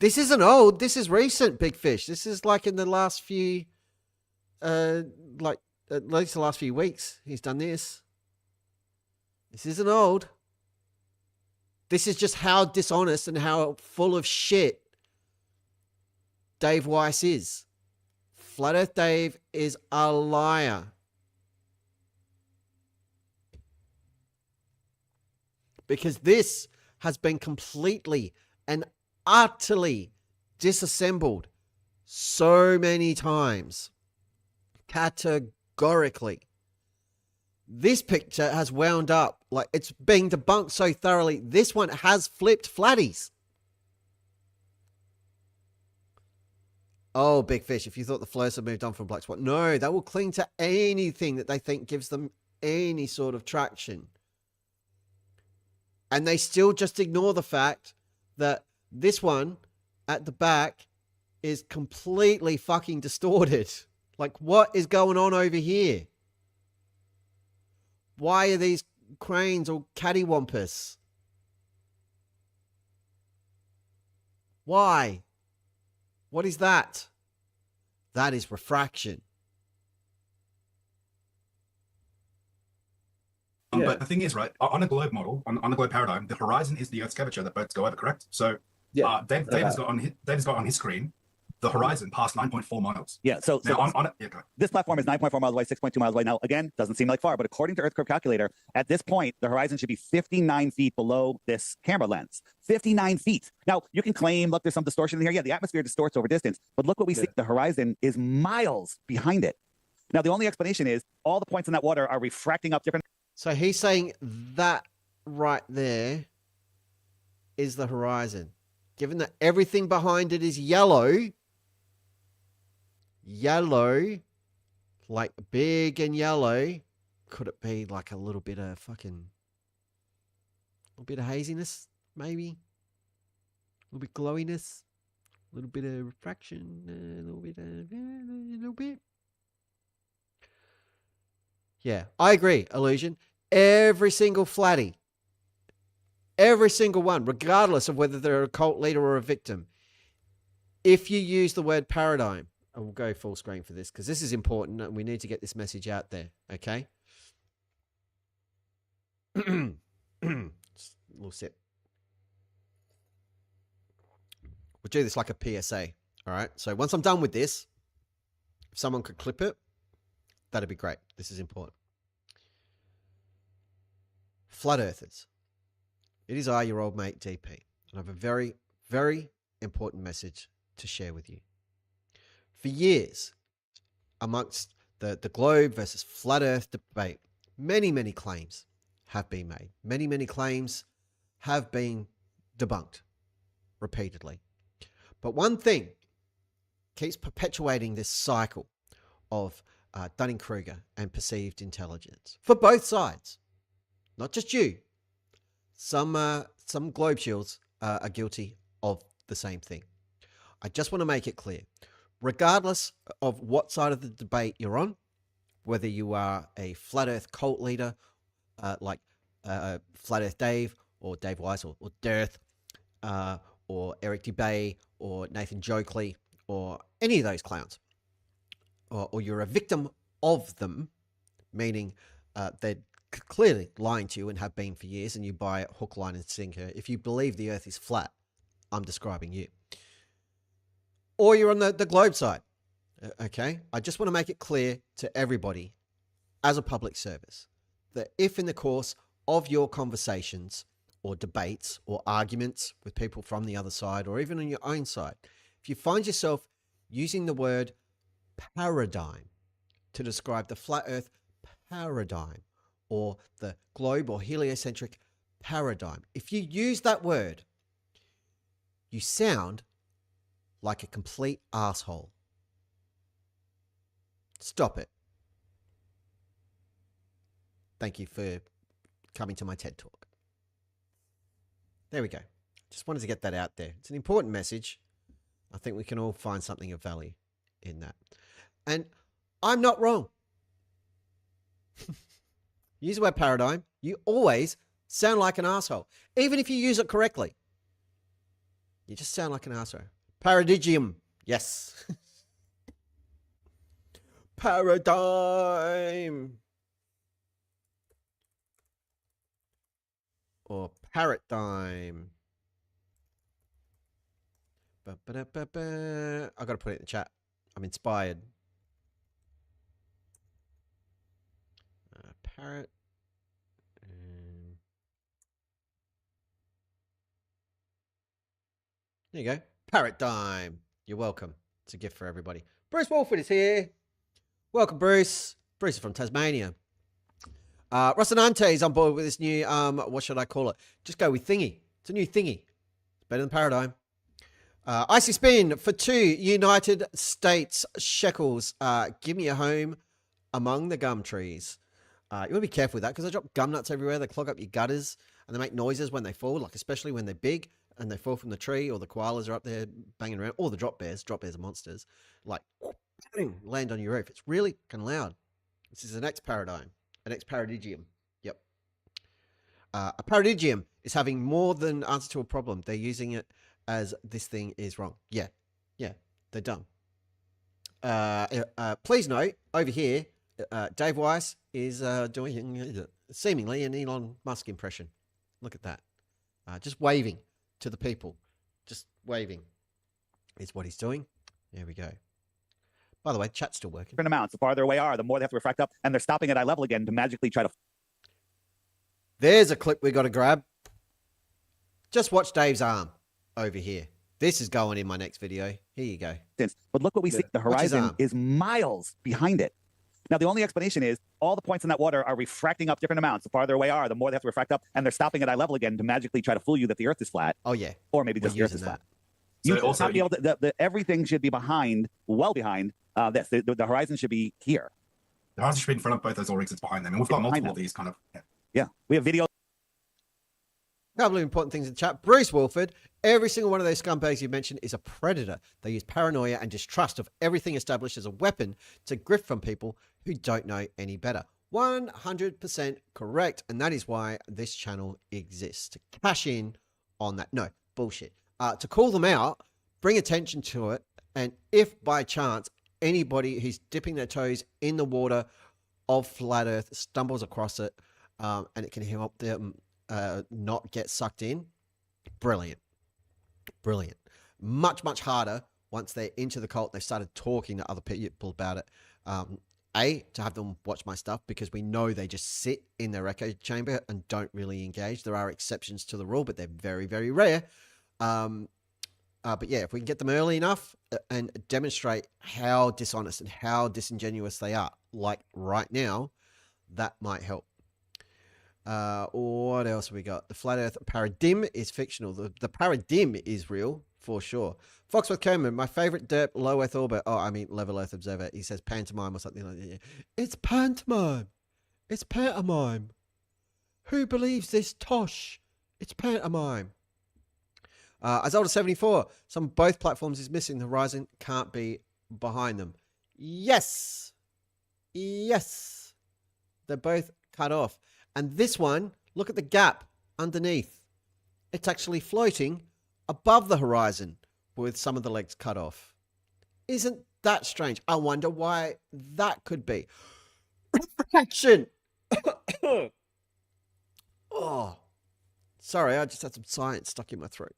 this isn't old. This is recent, Big Fish. This is like in the last few, like at least the last few weeks. He's done this. This isn't old. This is just how dishonest and how full of shit Dave Weiss is. Flat Earth Dave is a liar. Because this has been completely and utterly disassembled so many times. Categorically. This picture has wound up, like it's being debunked so thoroughly. This one has flipped flatties. Oh, Big Fish, if you thought the flows have moved on from Black Spot. No, they will cling to anything that they think gives them any sort of traction. And they still just ignore the fact that this one at the back is completely fucking distorted. Like, what is going on over here? Why are these cranes all cattywampus? Why? What is that? That is refraction.
But the thing is, right, on a globe model, on a globe paradigm, the horizon is the Earth's curvature that boats go over, correct? So Dave has got on his screen the horizon past 9.4 miles.
Yeah, so
now
this platform is 9.4 miles away, 6.2 miles away. Now, again, doesn't seem like far, but according to Earth Curve Calculator, at this point, the horizon should be 59 feet below this camera lens. 59 feet. Now, you can claim, look, there's some distortion in here. Yeah, the atmosphere distorts over distance, but look what we see. The horizon is miles behind it. Now, the only explanation is all the points in that water are refracting up different.
So he's saying that right there is the horizon. Given that everything behind it is yellow, like big and yellow, could it be like a little bit of haziness, maybe? A little bit glowiness, a little bit of refraction, a little bit. Yeah, I agree, Illusion. Every single flatty, every single one, regardless of whether they're a cult leader or a victim, if you use the word paradigm, I will go full screen for this because this is important and we need to get this message out there, okay? Little sip. We'll do this like a PSA, all right? So once I'm done with this, if someone could clip it, that'd be great. This is important. Flat Earthers. It is I, your old mate, DP. And I have a very, very important message to share with you. For years, amongst the globe versus flat Earth debate, many, many claims have been made. Many, many claims have been debunked repeatedly. But one thing keeps perpetuating this cycle of Dunning-Kruger and perceived intelligence for both sides. Not just you. Some globe shields are guilty of the same thing. I just want to make it clear. Regardless of what side of the debate you're on, whether you are a flat Earth cult leader like Flat Earth Dave or Dave Weiss or DIRTH or Eric Dubay or Nathan Jokley or any of those clowns, or you're a victim of them, meaning they're clearly lying to you and have been for years, and you buy it hook, line, and sinker. If you believe the Earth is flat, I'm describing you. Or you're on the globe side, okay? I just want to make it clear to everybody as a public service that if in the course of your conversations or debates or arguments with people from the other side or even on your own side, if you find yourself using the word paradigm to describe the flat Earth paradigm or the globe or heliocentric paradigm, if you use that word, you sound like a complete asshole. Stop it. Thank you for coming to my TED Talk. There we go. Just wanted to get that out there. It's an important message. I think we can all find something of value in that. And I'm not wrong. Use the word paradigm. You always sound like an asshole. Even if you use it correctly. You just sound like an asshole. Paradigm. Yes. Paradigm. Or paradigm. I got to put it in the chat. I'm inspired parrot. There you go. Parrot dime. You're welcome. It's a gift for everybody. Bruce Wolford is here. Welcome, Bruce. Bruce is from Tasmania. Rocinante is on board with this new, what should I call it? Just go with thingy. It's a new thingy. It's better than Paradigm. Icy Spin for 2 United States shekels. Give me a home among the gum trees. You want to be careful with that because they drop gum nuts everywhere. They clog up your gutters and they make noises when they fall, like especially when they're big and they fall from the tree, or the koalas are up there banging around, or the drop bears. Drop bears are monsters. Like, land on your roof. It's really fucking loud. This is an X-Paradigm. An X-Paradigium. Yep. A Paradigium is having more than answer to a problem. They're using it as this thing is wrong. Yeah. Yeah. They're dumb. Please note, over here, Dave Weiss is doing seemingly an Elon Musk impression. Look at that. Just waving to the people. Just waving is what he's doing. There we go. By the way, chat's still working.
Different amounts. The farther away are, the more they have to refract up, and they're stopping at eye level again to magically try to.
There's a clip we got to grab. Just watch Dave's arm over here. This is going in my next video. Here you go.
But look what we see. The horizon is miles behind it. Now, the only explanation is all the points in that water are refracting up different amounts. The farther away are, the more they have to refract up, and they're stopping at eye level again to magically try to fool you that the Earth is flat.
Oh, yeah.
Or maybe just the Earth is flat. You
So also,
not be able to, everything should be behind, well behind this. The horizon should be here.
the horizon should be in front of both those oryx behind them. And we've got multiple of these kind of.
Yeah. We have video.
A couple of important things in the chat. Bruce Wolford, every single one of those scumbags you mentioned is a predator. They use paranoia and distrust of everything established as a weapon to grift from people who don't know any better. 100% correct. And that is why this channel exists. To cash in on that. No, bullshit. To call them out, bring attention to it. And if by chance anybody who's dipping their toes in the water of flat earth stumbles across it, and it can help them not get sucked in, brilliant. Brilliant. Much, much harder once they're into the cult. They've started talking to other people about it. To have them watch my stuff, because we know they just sit in their echo chamber and don't really engage. There are exceptions to the rule, but they're very, very rare. But yeah, if we can get them early enough and demonstrate how dishonest and how disingenuous they are, like right now, that might help. What else have we got? The flat earth paradigm is fictional. The paradigm is real, for sure. Foxworth Kerman, my favorite derp, low earth orbit. Oh, I mean, level earth observer. He says pantomime or something like that. It's pantomime. It's pantomime. Who believes this tosh? It's pantomime. As old as 74, some both platforms is missing. The horizon can't be behind them. Yes. Yes. They're both cut off. And this one, look at the gap underneath. It's actually floating above the horizon with some of the legs cut off. Isn't that strange? I wonder why that could be. Refraction. Oh, sorry. I just had some science stuck in my throat.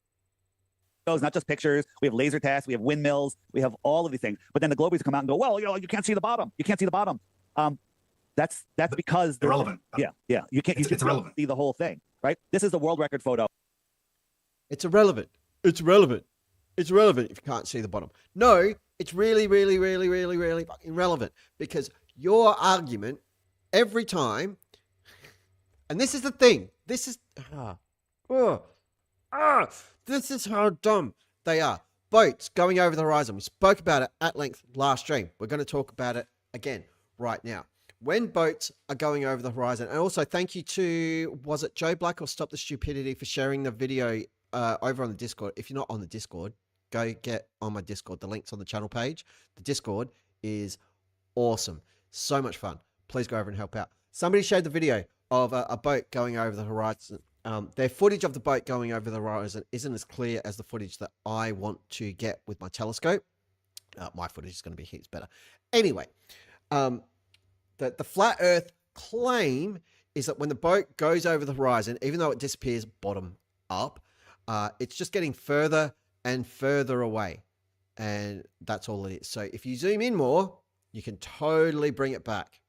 Not just pictures. We have laser tests. We have windmills. We have all of these things. But then the globies come out and go, well, you can't see the bottom. You can't see the bottom. That's because they're
irrelevant.
Yeah. You can't.
It's irrelevant.
See the whole thing, right? This is the world record photo.
It's irrelevant. It's relevant. It's relevant if you can't see the bottom. No, it's really, really, really, really, really fucking relevant, because your argument every time, and this is the thing. This is this is how dumb they are. Boats going over the horizon. We spoke about it at length last stream. We're going to talk about it again right now. When boats are going over the horizon, and also thank you to, was it Joe Black or Stop the Stupidity for sharing the video over on the Discord. If you're not on the Discord, go get on my Discord. The link's on the channel page. The Discord is awesome. So much fun. Please go over and help out. Somebody shared the video of a boat going over the horizon. Their footage of the boat going over the horizon isn't as clear as the footage that I want to get with my telescope. My footage is going to be heaps better. Anyway, the flat earth claim is that when the boat goes over the horizon, even though it disappears bottom up, it's just getting further and further away. And that's all it is. So if you zoom in more, you can totally bring it back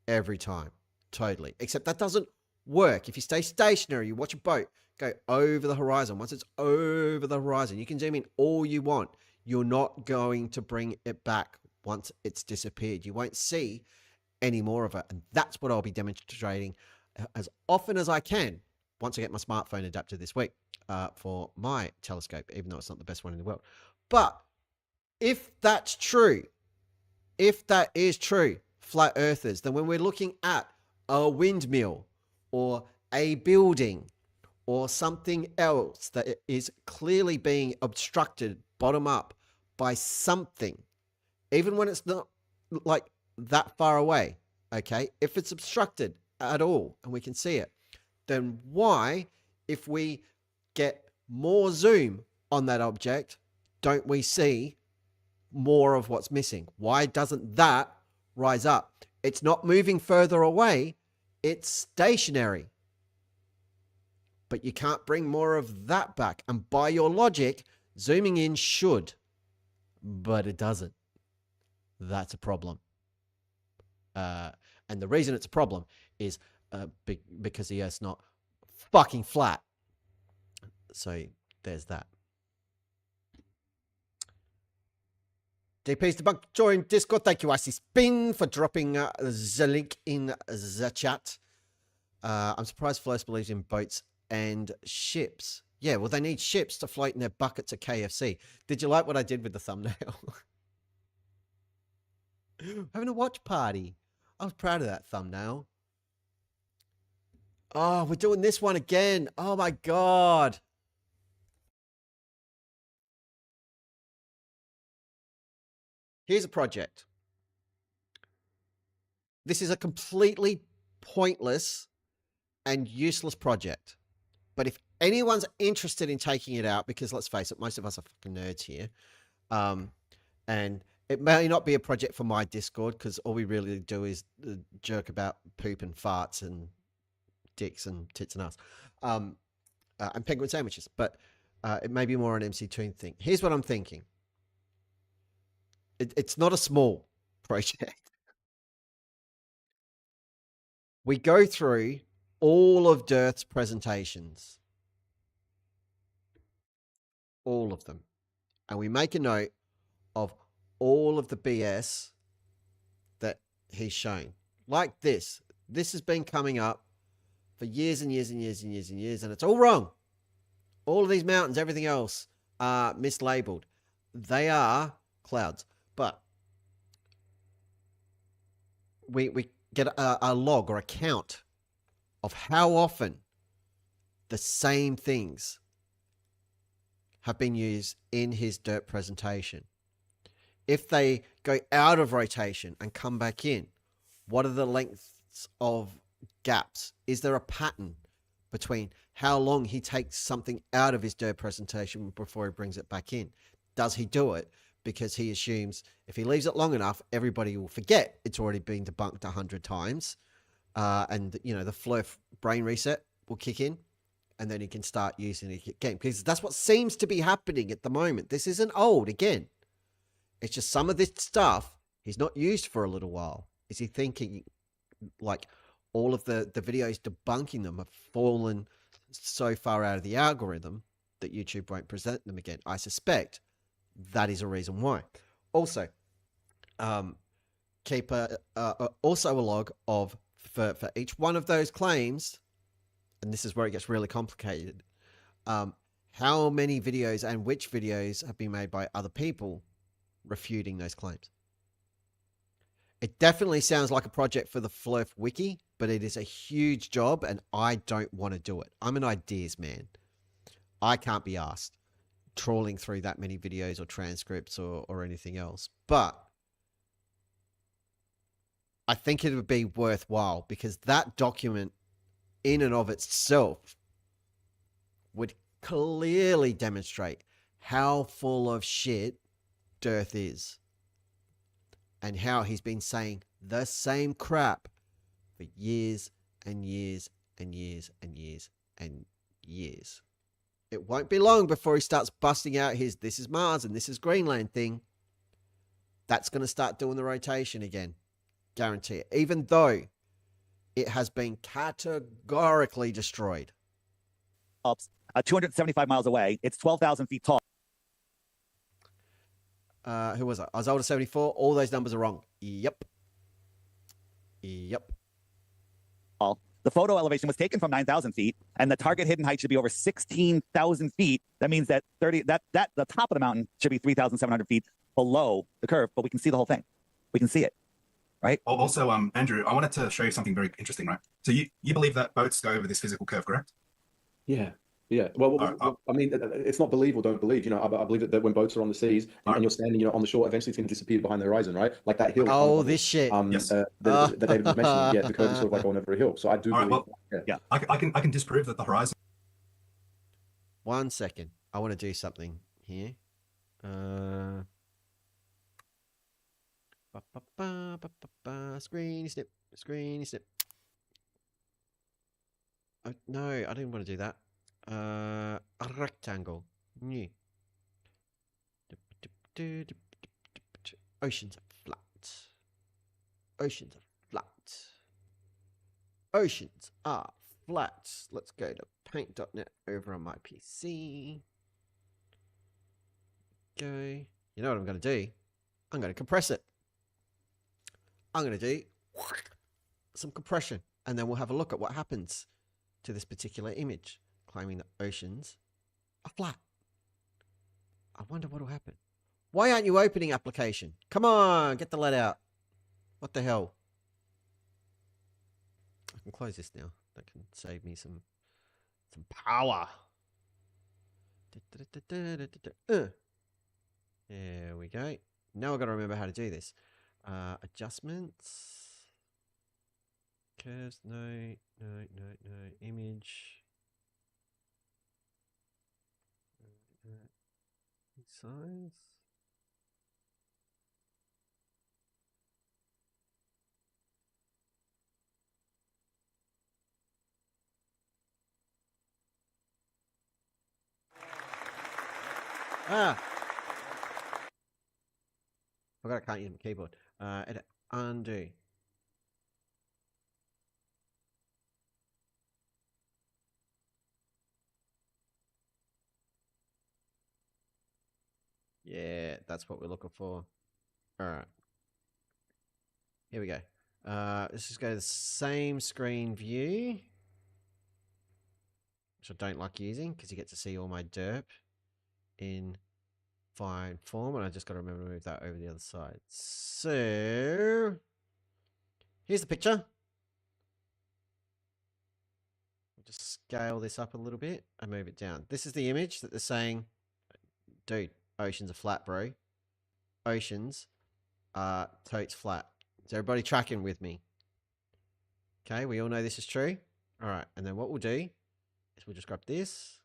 every time. Totally. Except that doesn't work. If you stay stationary, you watch a boat go over the horizon. Once it's over the horizon, you can zoom in all you want. You're not going to bring it back once it's disappeared. You won't see any more of it. And that's what I'll be demonstrating as often as I can once I get my smartphone adapter this week for my telescope, even though it's not the best one in the world. But if that's true, if that is true, flat earthers, then when we're looking at a windmill or a building or something else that is clearly being obstructed bottom up by something, even when it's not like that far away, okay, if it's obstructed at all and we can see it, then why, if we get more zoom on that object, don't we see more of what's missing? Why doesn't that rise up? It's not moving further away, it's stationary. But you can't bring more of that back. And by your logic, zooming in should, but it doesn't. That's a problem. And the reason it's a problem is because the Earth's not fucking flat. So there's that. DP's Debunk join Discord. Thank you, Aussie Spin, for dropping the link in the chat. I'm surprised Floss believes in boats and ships. Yeah, well, they need ships to float in their buckets at KFC. Did you like what I did with the thumbnail? Having a watch party. I was proud of that thumbnail. Oh, we're doing this one again. Oh, my God. Here's a project. This is a completely pointless and useless project. But if anyone's interested in taking it out, because let's face it, most of us are fucking nerds here. And it may not be a project for my Discord, because all we really do is jerk about poop and farts and dicks and tits and ass. And penguin sandwiches. But it may be more an MC2 thing. Here's what I'm thinking. It's not a small project. We go through all of DIRTH's presentations. All of them. And we make a note of all of the BS that he's shown. Like this. This has been coming up for years and years and years and years and years, and it's all wrong. All of these mountains, everything else, are mislabeled. They are clouds. But we get a log or a count of how often the same things have been used in his DIRT presentation. If they go out of rotation and come back in, what are the lengths of gaps? Is there a pattern between how long he takes something out of his DIRT presentation before he brings it back in? Does he do it because he assumes if he leaves it long enough, everybody will forget it's already been debunked 100 times, and you know the Flurf brain reset will kick in, and then he can start using it again, because that's what seems to be happening at the moment. This isn't old again. It's just some of this stuff he's not used for a little while. Is he thinking like all of the videos debunking them have fallen so far out of the algorithm that YouTube won't present them again? I suspect that is a reason why. Also, keep also a log of for each one of those claims, and this is where it gets really complicated, how many videos and which videos have been made by other people refuting those claims. It definitely sounds like a project for the Flurf wiki, but it is a huge job and I don't want to do it. I'm an ideas man. I can't be asked trawling through that many videos or transcripts or anything else. But I think it would be worthwhile, because that document in and of itself would clearly demonstrate how full of shit DIRTH is, and how he's been saying the same crap for years and years and years and years and years. It won't be long before he starts busting out his "this is Mars" and "this is Greenland" thing. That's going to start doing the rotation again. Guarantee it. Even though It has been categorically destroyed.
275 miles away. It's 12,000 feet tall.
Who was it? I was older 74. All those numbers are wrong. Yep.
The photo elevation was taken from 9,000 feet, and the target hidden height should be over 16,000 feet. That means that the top of the mountain should be 3,700 feet below the curve, but we can see the whole thing. We can see it, right?
Also, Andrew, I wanted to show you something very interesting, right? So you believe that boats go over this physical curve, correct?
Yeah. Well, I mean, it's not believe or don't believe. You know, I believe that when boats are on the seas and you're standing, you know, on the shore, eventually it's going to disappear behind the horizon, right? Like that hill.
Oh, this shit.
Yes.
That David was mentioning. Yeah, the curve is sort of like going over a hill. So I do believe.
Yeah. I can disprove that the horizon.
1 second. I want to do something here. Screen snip. Oh, no, I didn't want to do that. A rectangle. New. Oceans are flat. Oceans are flat. Let's go to paint.net over on my PC. Go. You know what I'm going to do? I'm going to compress it. I'm going to do some compression, and then we'll have a look at what happens to this particular image, claiming that oceans are flat. I wonder what will happen. Why aren't you opening application? Come on, get the lead out. What the hell? I can close this now. That can save me some power. There we go. Now I've got to remember how to do this. Adjustments. Curves, no. Image. Size. Forgot I can't use my keyboard. Edit, undo. Yeah, that's what we're looking for. All right. Here we go. Let's just go to the same screen view, which I don't like using because you get to see all my derp in fine form, and I just got to remember to move that over the other side. So here's the picture. We'll just scale this up a little bit and move it down. This is the image that they're saying, dude, oceans are flat, bro. Oceans are totes flat. Is everybody tracking with me? Okay, we all know this is true. All right, and then what we'll do is we'll just grab this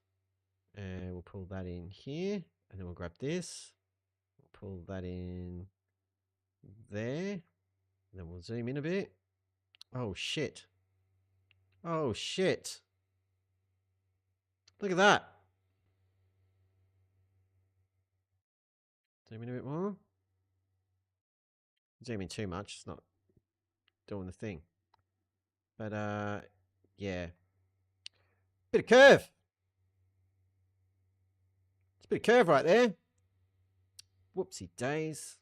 and we'll pull that in here, and then we'll grab this, we'll pull that in there, and then we'll zoom in a bit. Oh shit. Oh shit. Look at that. Zoom in a bit more. Zoom in too much, it's not doing the thing. But yeah. Bit of curve. It's a bit of curve right there. Whoopsie days.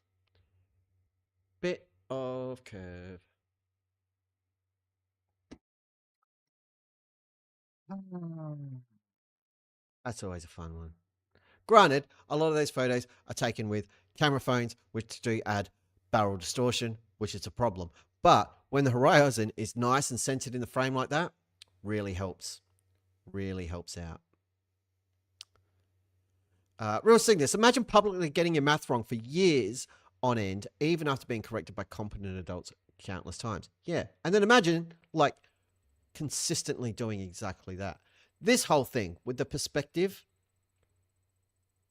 Bit of curve. That's always a fun one. Granted, a lot of those photos are taken with camera phones, which do add barrel distortion, which is a problem. But when the horizon is nice and centered in the frame like that, really helps. Really helps out. Real thing this. Imagine publicly getting your math wrong for years on end, even after being corrected by competent adults countless times. Yeah. And then imagine, like, consistently doing exactly that. This whole thing with the perspective,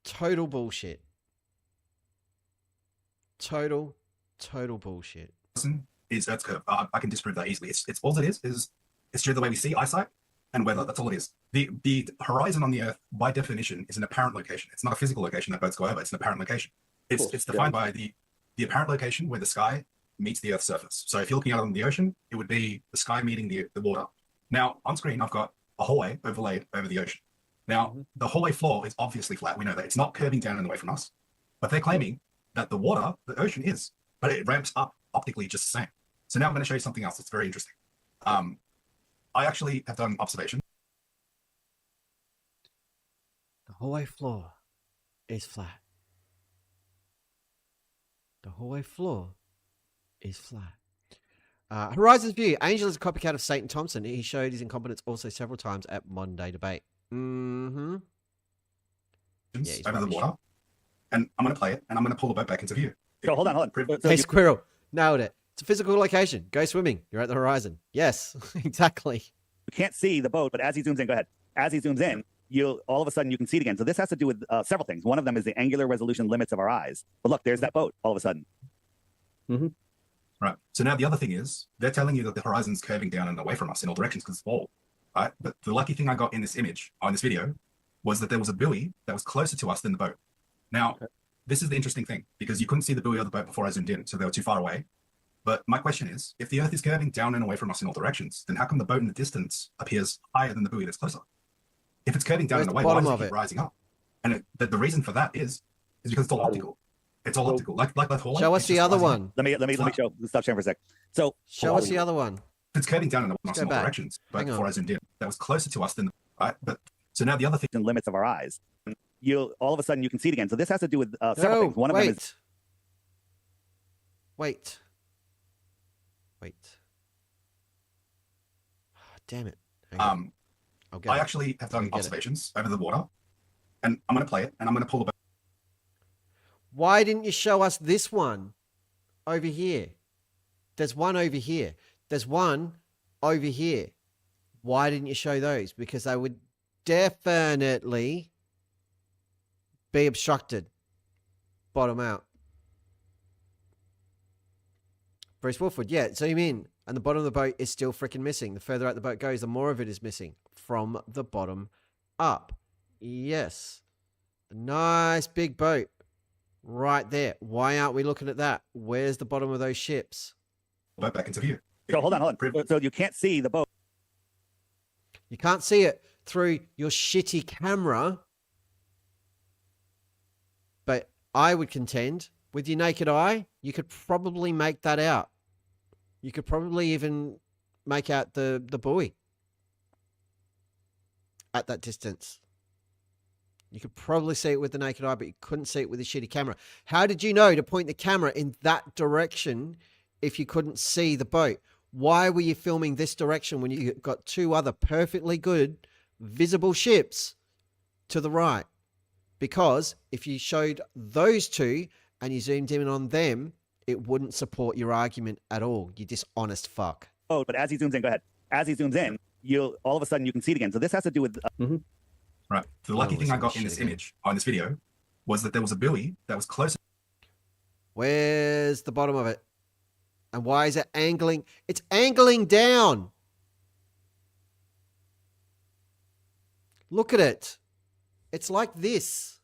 total bullshit. Total bullshit.
Is Earth's curve. I can disprove that easily. It's all it is it's due to the way we see eyesight and weather. That's all it is. The horizon on the Earth, by definition, is an apparent location. It's not a physical location that boats go over. It's an apparent location. It's defined by the apparent location where the sky meets the Earth's surface. So if you're looking out on the ocean, it would be the sky meeting the water. Now, on screen, I've got a hallway overlaid over the ocean. Now, the hallway floor is obviously flat. We know that. It's not curving down and away from us. But they're claiming that the water, the ocean is, but it ramps up optically just the same. So now I'm going to show you something else that's very interesting. I actually have done observation.
The hallway floor is flat. The hallway floor is flat. Horizon's View. Angel is a copycat of Satan Thompson. He showed his incompetence also several times at Modern Day Debate. Mm-hmm. Yeah,
over the water. And I'm going to play it, and I'm going to pull the boat back into view.
So hold on.
Hey, Squirrel. Nailed it. It's a physical location. Go swimming. You're at the horizon. Yes, exactly.
You can't see the boat, but as he zooms in, go ahead. As he zooms in, you'll all of a sudden you can see it again. So this has to do with several things. One of them is the angular resolution limits of our eyes. But look, there's that boat all of a sudden.
Mm-hmm.
Right. So now the other thing is they're telling you that the horizon's curving down and away from us in all directions because it's wall. Right. But the lucky thing I got in this image, on this video, was that there was a buoy that was closer to us than the boat. Now, this is the interesting thing because you couldn't see the buoy or the boat before I zoomed in, so they were too far away. But my question is, if the Earth is curving down and away from us in all directions, then how come the boat in the distance appears higher than the buoy that's closer? If it's curving down and away, why does it keep rising up? And the reason for that is because it's all optical. It's all optical. Like that hallway.
Show us the other one.
Let me show. Stop sharing for a sec. So
show us the other one.
If it's curving down and away from us in all directions, but before I zoomed in, that was closer to us than the right. But so now the other thing,
limits of our eyes. You'll all of a sudden you can see it again. So this has to do with several things. One of them is
wait. Oh, damn it.
I actually have done observations over the water, and I'm going to play it, and I'm going to pull the boat.
Why didn't you show us this one over here? There's one over here. There's one over here. Why didn't you show those? Because they would definitely be obstructed. Bottom out. Bruce Wolford, yeah, zoom in. And the bottom of the boat is still freaking missing. The further out the boat goes, the more of it is missing from the bottom up. Yes. A nice big boat right there. Why aren't we looking at that? Where's the bottom of those ships?
Boat back into view.
So hold on. So you can't see the boat.
You can't see it through your shitty camera. But I would contend, with your naked eye, you could probably make that out. You could probably even make out the buoy at that distance. You could probably see it with the naked eye, but you couldn't see it with a shitty camera. How did you know to point the camera in that direction if you couldn't see the boat? Why were you filming this direction when you got two other perfectly good visible ships to the right? Because if you showed those two and you zoomed in on them, it wouldn't support your argument at all. You dishonest fuck.
Oh, but as he zooms in, go ahead. As he zooms in, you'll all of a sudden you can see it again. So this has to do with
right. The lucky thing I got in this image on this video was that there was a buoy that was closer.
Where's the bottom of it? And why is it angling? It's angling down. Look at it. It's like this.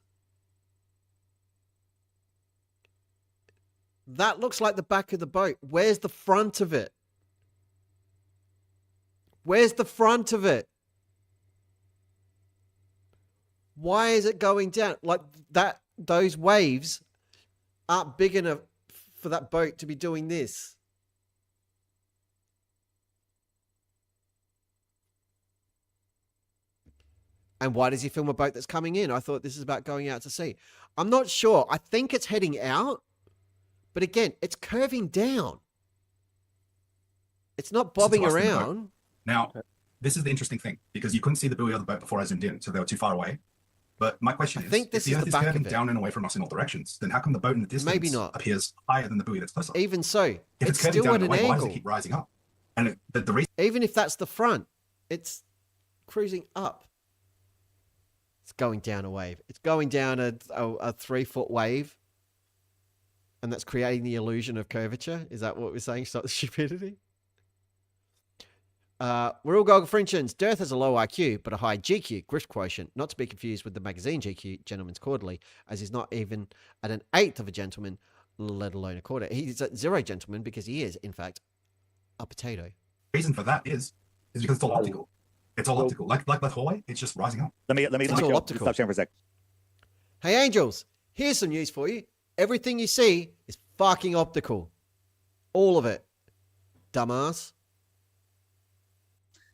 That looks like the back of the boat. Where's the front of it? Where's the front of it? Why is it going down? Like that, those waves aren't big enough for that boat to be doing this. And why does he film a boat that's coming in? I thought this is about going out to sea. I'm not sure. I think it's heading out. But again, it's curving down. It's not bobbing around.
Now, this is the interesting thing, because you couldn't see the buoy or the boat before I zoomed in, so they were too far away. But my question is, if the Earth is curving down and away from us in all directions, then how come the boat in the distance appears higher than the buoy that's closer?
Even so,
if it's curving
still
down
at
and
an
away,
angle.
why does it keep rising up? And the reason,
even if that's the front, it's cruising up. It's going down a wave. It's going down a 3-foot wave. And that's creating the illusion of curvature. Is that what we're saying? Stop the stupidity. We're all Golgafrinchins. DIRTH has a low IQ, but a high GQ, grift quotient. Not to be confused with the magazine GQ, Gentleman's Quarterly, as he's not even at an eighth of a gentleman. let alone a quarter. He's a zero gentleman because he is, in fact, a potato.
Reason for that is because it's all optical. It's all optical. Like that hallway, it's just rising up.
Let me
It's all optical.
stop sharing for a sec.
Hey, Angels, here's some news for you. Everything you see is fucking optical. All of it. Dumbass.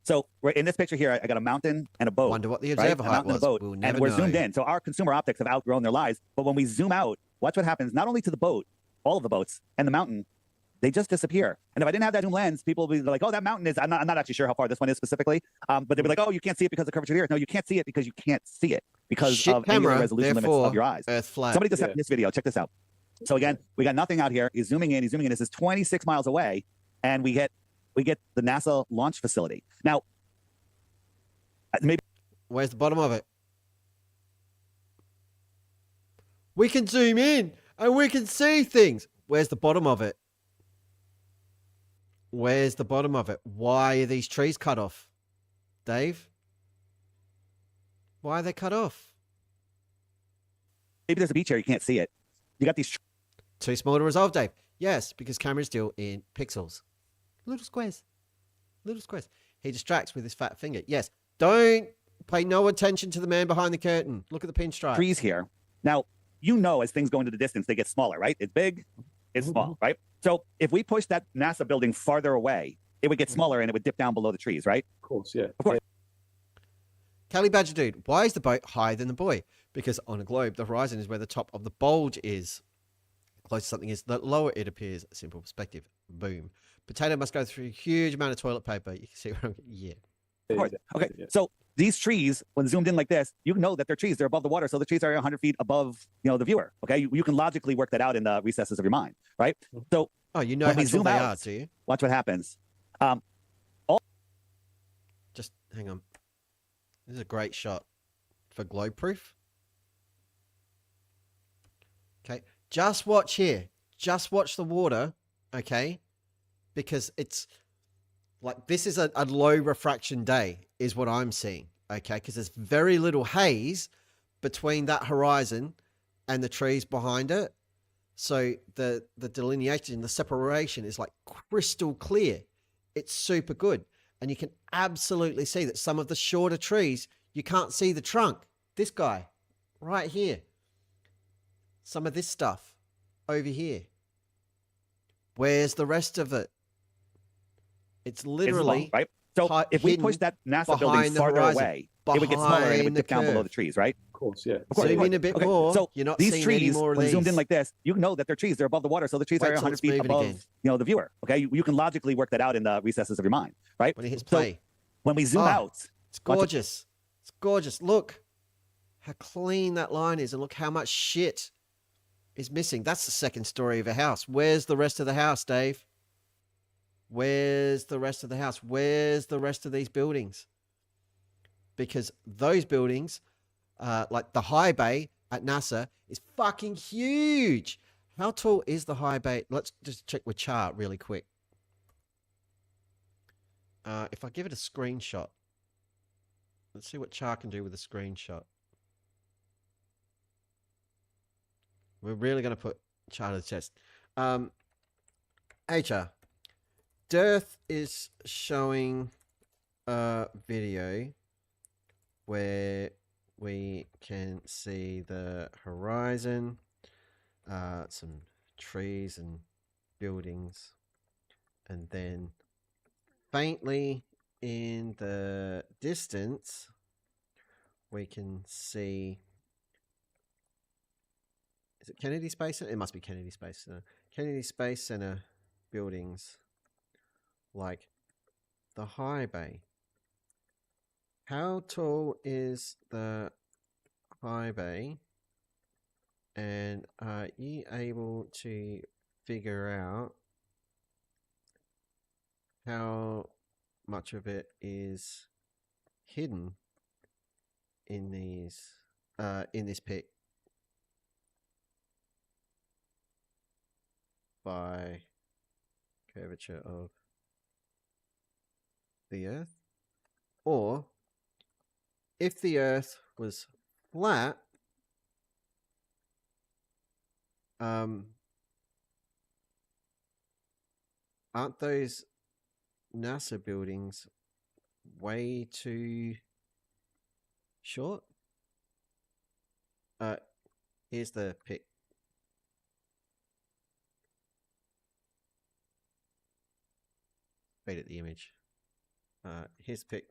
So we're in this picture here. I got a mountain and a boat.
Wonder what the
right?
observer height was. We'll never
and we're
know.
zoomed in. So our consumer optics have outgrown their lives. But when we zoom out, watch what happens. Not only to the boat, all of the boats, and the mountain, they just disappear. And if I didn't have that zoom lens, people would be like, "Oh, that mountain is." I'm not actually sure how far this one is specifically. But they'd be like, "Oh, you can't see it because of the curvature of the earth." No, you can't see it because you can't see it because
Shit
of
camera,
angular resolution limits of your eyes.
Earth flat.
Somebody just sent this video. Check this out. So again, we got nothing out here. He's zooming in. He's zooming in. This is 26 miles away, and we get the NASA launch facility. Now, maybe
where's the bottom of it? We can zoom in and we can see things. Where's the bottom of it? Where's the bottom of it? Why are these trees cut off? Dave? Why are they cut off?
maybe there's a beach here. You can't see it. You got these.
Too small to resolve, Dave. Yes, because cameras deal in pixels. Little squares. Little squares. He distracts with his fat finger. Yes. Don't pay no attention to the man behind the curtain. Look at the pinstripe.
Trees here. Now, you know, as things go into the distance, they get smaller, right? It's big, it's small, right? So if we push that NASA building farther away, it would get smaller and it would dip down below the trees, right?
Of course, yeah.
Of course.
Cali Badger Dude, why is the boat higher than the buoy? Because on a globe, the horizon is where the top of the bulge is. The closer something is, the lower it appears. Simple perspective. Boom. Potato must go through a huge amount of toilet paper. You can see where I'm getting. Yeah.
Of course. Okay. So these trees, when zoomed in like this, you know that they're trees. They're above the water. So the trees are 100 feet above, the viewer. Okay. You can logically work that out in the recesses of your mind, right? So,
oh, you know how tall they are, do you?
Watch what happens.
Just hang on. This is a great shot for globe proof. Okay. Just watch here. Just watch the water. Okay. Because it's like, this is a low refraction day is what I'm seeing. Okay. Because there's very little haze between that horizon and the trees behind it. So the delineation, the separation is like crystal clear. It's super good. And you can absolutely see that some of the shorter trees, you can't see the trunk. This guy right here. Some of this stuff over here. Where's the rest of it? It's literally
right. So if we push that NASA building farther away, it would get smaller and it would dip down below the trees, right?
Of course, yeah.
Zoom in a bit more.
So
you're not
these
seeing
trees,
any more of
when
these.
zoomed in like this, you know that they're trees. They're above the water, so the trees are 100 feet above, the viewer. Okay, you can logically work that out in the recesses of your mind, right?
When it hits play,
when we zoom out,
it's gorgeous. It's gorgeous. Look how clean that line is, and look how much shit is missing. That's the second story of a house. Where's the rest of the house, Dave? Where's the rest of the house? Where's the rest of these buildings? Because those buildings, like the high bay at NASA, is fucking huge. How tall is the high bay? Let's just check with chart really quick. If I give it a screenshot, let's see what chart can do with a screenshot. We're really going to put chart to the test. HR. DIRTH is showing a video where we can see the horizon, some trees and buildings, and then faintly in the distance we can see, is it Kennedy Space Center? It must be Kennedy Space Center. Kennedy Space Center buildings, like the high bay. How tall is the high bay? And are you able to figure out how much of it is hidden in these in this pic by curvature of the Earth? Or if the Earth was flat, Aren't those NASA buildings way too short? Here's the pic. Wait at the image. Here's the pic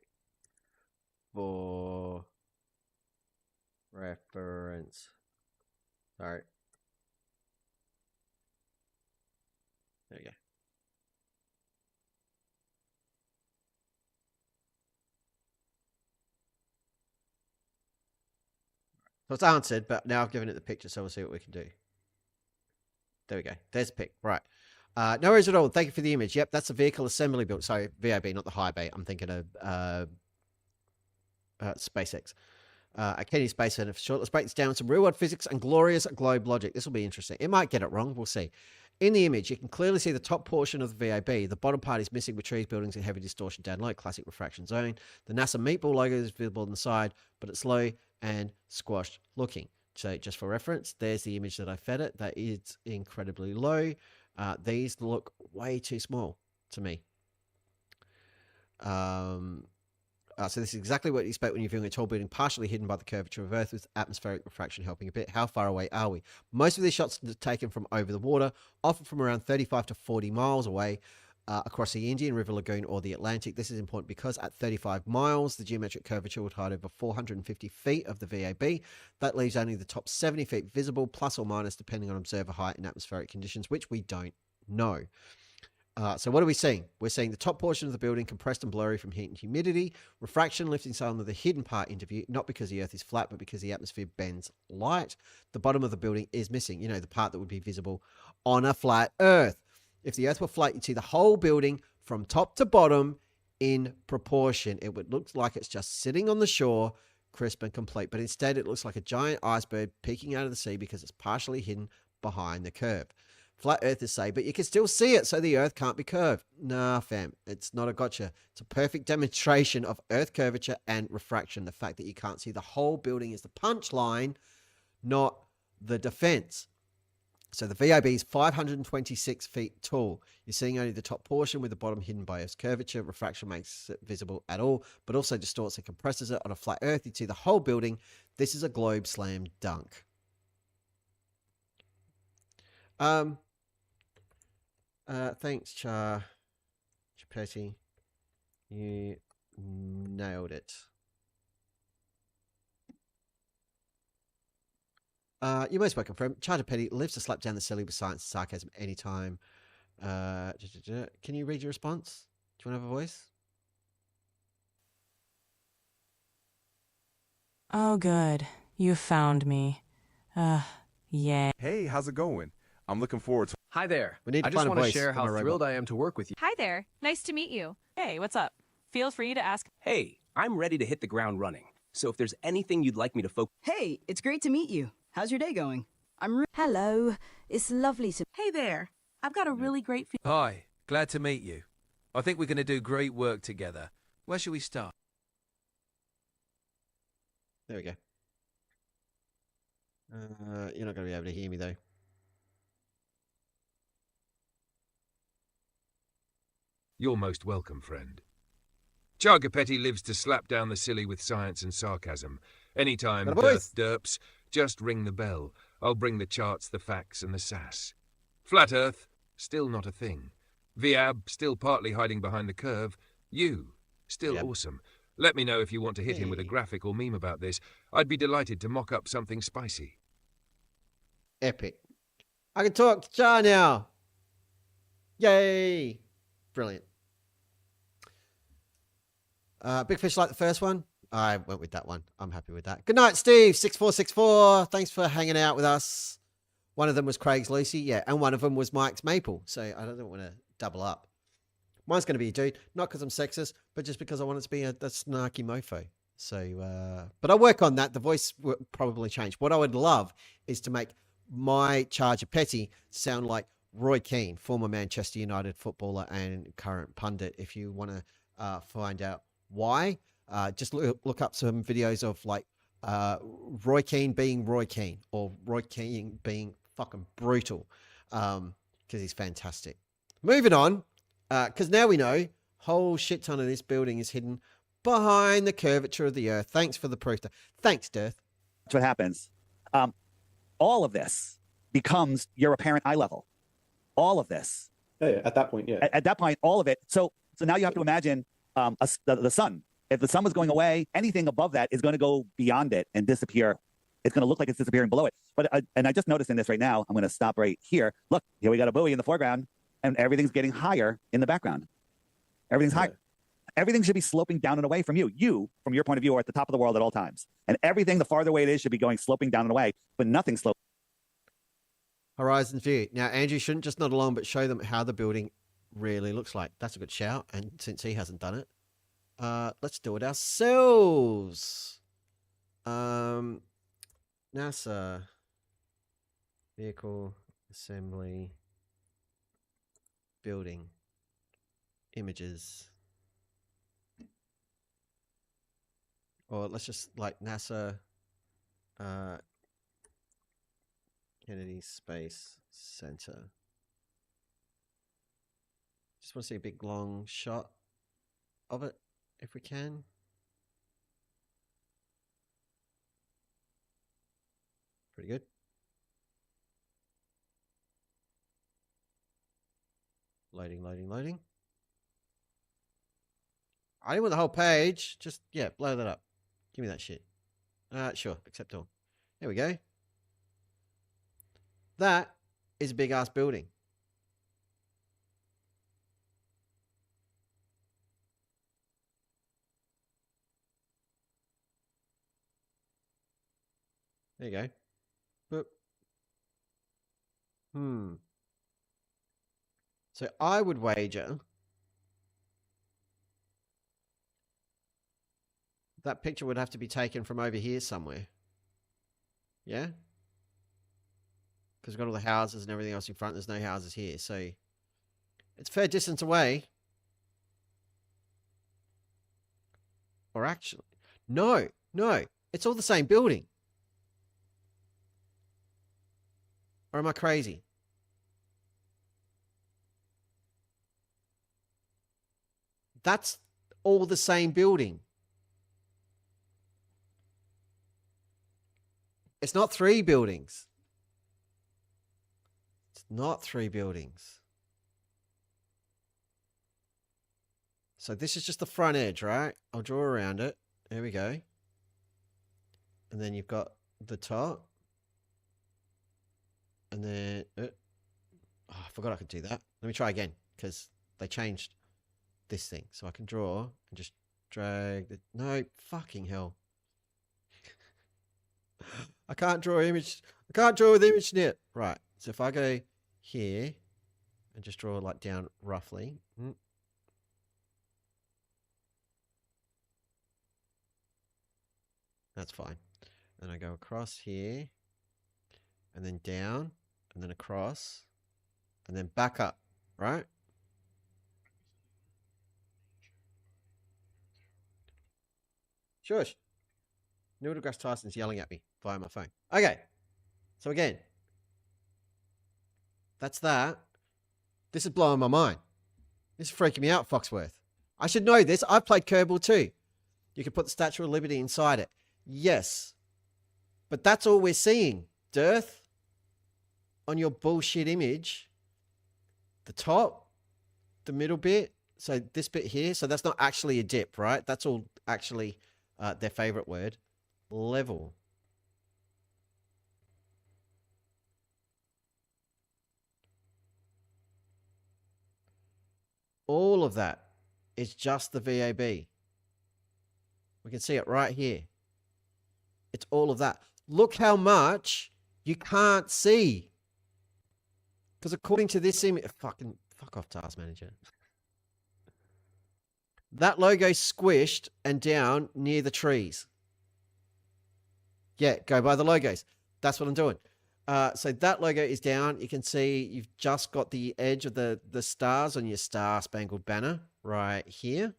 for reference. Sorry. There you go. So it's answered, but now I've given it the picture, so we'll see what we can do. There we go. There's the pic. Right. No worries at all. Thank you for the image. Yep, that's a vehicle assembly build. Sorry, VAB, not the high bay. I'm thinking of SpaceX. A Kennedy Space Center for short. Let's break this down with some real world physics and glorious globe logic. This will be interesting. It might get it wrong. We'll see. In the image, you can clearly see the top portion of the VAB. The bottom part is missing with trees, buildings, and heavy distortion down low. Classic refraction zone. The NASA meatball logo is visible on the side, but it's low and squashed looking. So just for reference, there's the image that I fed it. That is incredibly low. These look way too small to me. So this is exactly what you expect when you're viewing a tall building partially hidden by the curvature of Earth with atmospheric refraction helping a bit. How far away are we? Most of these shots are taken from over the water, often from around 35 to 40 miles away across the Indian River Lagoon or the Atlantic. This is important because at 35 miles, the geometric curvature would hide over 450 feet of the VAB. That leaves only the top 70 feet visible, plus or minus, depending on observer height and atmospheric conditions, which we don't know. So what are we seeing? We're seeing the top portion of the building compressed and blurry from heat and humidity, refraction lifting some of the hidden part into view, not because the Earth is flat, but because the atmosphere bends light. The bottom of the building is missing, the part that would be visible on a flat Earth. If the Earth were flat, you'd see the whole building from top to bottom in proportion. It would look like it's just sitting on the shore, crisp and complete, but instead it looks like a giant iceberg peeking out of the sea because it's partially hidden behind the curve. Flat Earth is say, but you can still see it, so the Earth can't be curved. Nah, fam, it's not a gotcha. It's a perfect demonstration of Earth curvature and refraction. The fact that you can't see the whole building is the punchline, not the defense. So the VAB is 526 feet tall. You're seeing only the top portion with the bottom hidden by Earth's curvature. Refraction makes it visible at all, but also distorts and compresses it. On a flat Earth, you'd see the whole building. This is a globe slam dunk. Thanks, Chapetti. You nailed it. You're most welcome, friend. Chapetti lives to slap down the silly with science and sarcasm anytime. Can you read your response? Do you want to have a voice?
Oh, good. You found me. Yeah.
Hey, how's it going? I'm looking forward to...
Hi there.
We need to
I just
find a
want to
voice
share
from
how
a
thrilled
robot.
I am to work with you.
Hi there. Nice to meet you.
Hey, what's up? Feel free to ask.
Hey, I'm ready to hit the ground running. So if there's anything you'd like me to focus...
Hey, it's great to meet you. How's your day going?
Hello. It's lovely to...
Hey there. I've got a really great...
Hi. Glad to meet you. I think we're going to do great work together. Where should we start?
There we go. You're not going to be able to hear me, though.
You're most welcome, friend. Chapetti lives to slap down the silly with science and sarcasm. Anytime DIRTH derps, just ring the bell. I'll bring the charts, the facts, and the sass. Flat Earth, still not a thing. VAB, still partly hiding behind the curve. You, still awesome. Let me know if you want to hit him with a graphic or meme about this. I'd be delighted to mock up something spicy.
Epic. I can talk to Char now. Yay. Brilliant. Big fish like the first one. I went with that one. I'm happy with that. Good night, Steve. 6464. Thanks for hanging out with us. One of them was Craig's Lucy. Yeah. And one of them was Mike's Maple. So I don't want to double up. Mine's going to be a dude. Not because I'm sexist, but just because I want it to be a snarky mofo. So, but I'll work on that. The voice will probably change. What I would love is to make my Chapetti sound like Roy Keane, former Manchester United footballer and current pundit. If you want to find out why, just look up some videos of like Roy Keane being Roy Keane or Roy Keane being fucking brutal because he's fantastic. Moving on. Because now we know whole shit ton of this building is hidden behind the curvature of the Earth. Thanks for the proof. Thanks, DIRTH.
That's what happens. All of this becomes your apparent eye level. All of this.
Yeah, at that point, yeah.
At that point, all of it. So now you have to imagine the sun. If the sun was going away, anything above that is going to go beyond it and disappear. It's going to look like it's disappearing below it. But and I just noticed in this right now, I'm going to stop right here. Look, here we got a buoy in the foreground, and everything's getting higher in the background. Everything's higher. Everything should be sloping down and away from you. You, from your point of view, are at the top of the world at all times. And everything, the farther away it is, should be going sloping down and away, but nothing sloping.
Horizon view. Now, Andrew shouldn't just nod along, but show them how the building really looks like. That's a good shout. And since he hasn't done it, let's do it ourselves. NASA vehicle assembly building images. Or let's just like NASA Kennedy Space Center. Just want to see a big long shot of it if we can. Pretty good. Loading, loading, loading. I didn't want the whole page. Just, yeah, blow that up. Give me that shit. Sure, accept all. There we go. That is a big ass building. There you go. Boop. So I would wager that picture would have to be taken from over here somewhere. Yeah? Because we've got all the houses and everything else in front. There's no houses here. So it's a fair distance away. Or actually, no. It's all the same building. Or am I crazy? That's all the same building. It's not 3 buildings. It's not 3 buildings. So this is just the front edge, right? I'll draw around it. There we go. And then you've got the top. And then... oh, I forgot I could do that. Let me try again, because they changed this thing. So I can draw and just drag the... No, fucking hell. I can't draw image. I can't draw with image knit. Right. So if I go here and just draw like down roughly. That's fine. Then I go across here and then down and then across and then back up. Right? Shush. Neil deGrasse Tyson's yelling at me via my phone. Okay. So again, that's that. This is blowing my mind. This is freaking me out, Foxworth. I should know this. I've played Kerbal too. You can put the Statue of Liberty inside it. Yes. But that's all we're seeing. DIRTH on your bullshit image. The top, the middle bit. So this bit here. So that's not actually a dip, right? That's all actually their favorite word. Level. All of that is just the VAB. We can see it right here. It's all of that. Look how much you can't see. Because according to this image... fuck off, Task Manager. That logo's squished and down near the trees. Yeah, go by the logos. That's what I'm doing. So that logo is down. You can see you've just got the edge of the stars on your Star Spangled Banner right here.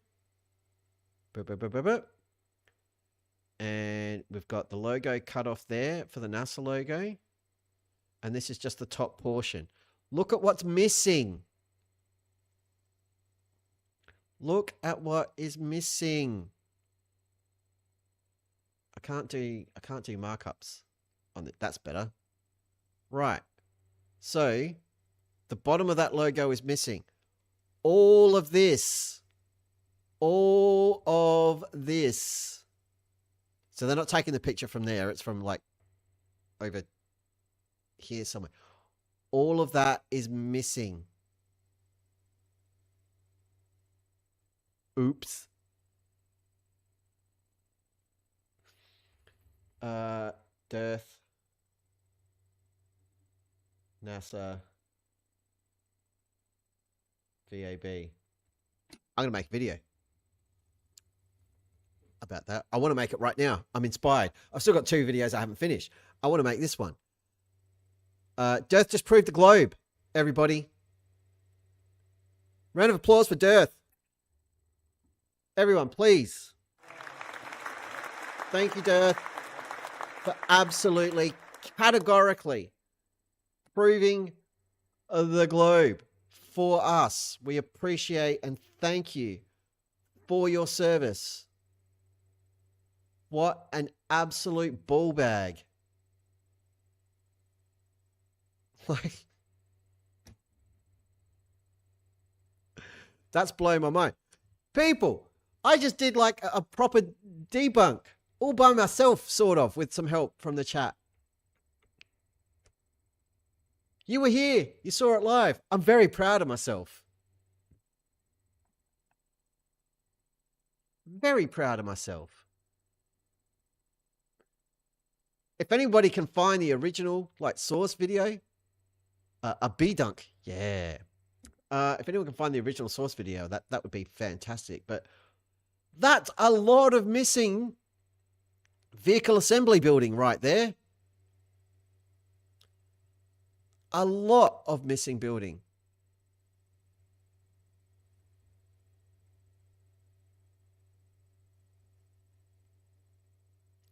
Boop, boop, boop, boop, boop. And we've got the logo cut off there for the NASA logo. And this is just the top portion. Look at what's missing. Look at what is missing. I can't do markups on it. That's better. Right. So the bottom of that logo is missing. All of this. All of this. So they're not taking the picture from there. It's from like over here somewhere. All of that is missing. Oops. DIRTH. NASA. VAB. I'm going to make a video about that. I want to make it right now. I'm inspired. I've still got 2 videos I haven't finished. I want to make this one. DIRTH just proved the globe, everybody. Round of applause for DIRTH. Everyone, please. Thank you, DIRTH, for absolutely, categorically proving the globe for us. We appreciate and thank you for your service. What an absolute ball bag. Like, that's blowing my mind. People, I just did like a proper debunk all by myself, sort of, with some help from the chat. You were here. You saw it live. I'm very proud of myself. Very proud of myself. If anybody can find the original, like, source video, a B-dunk, yeah. If anyone can find the original source video, that would be fantastic. But that's a lot of missing vehicle assembly building right there. A lot of missing building.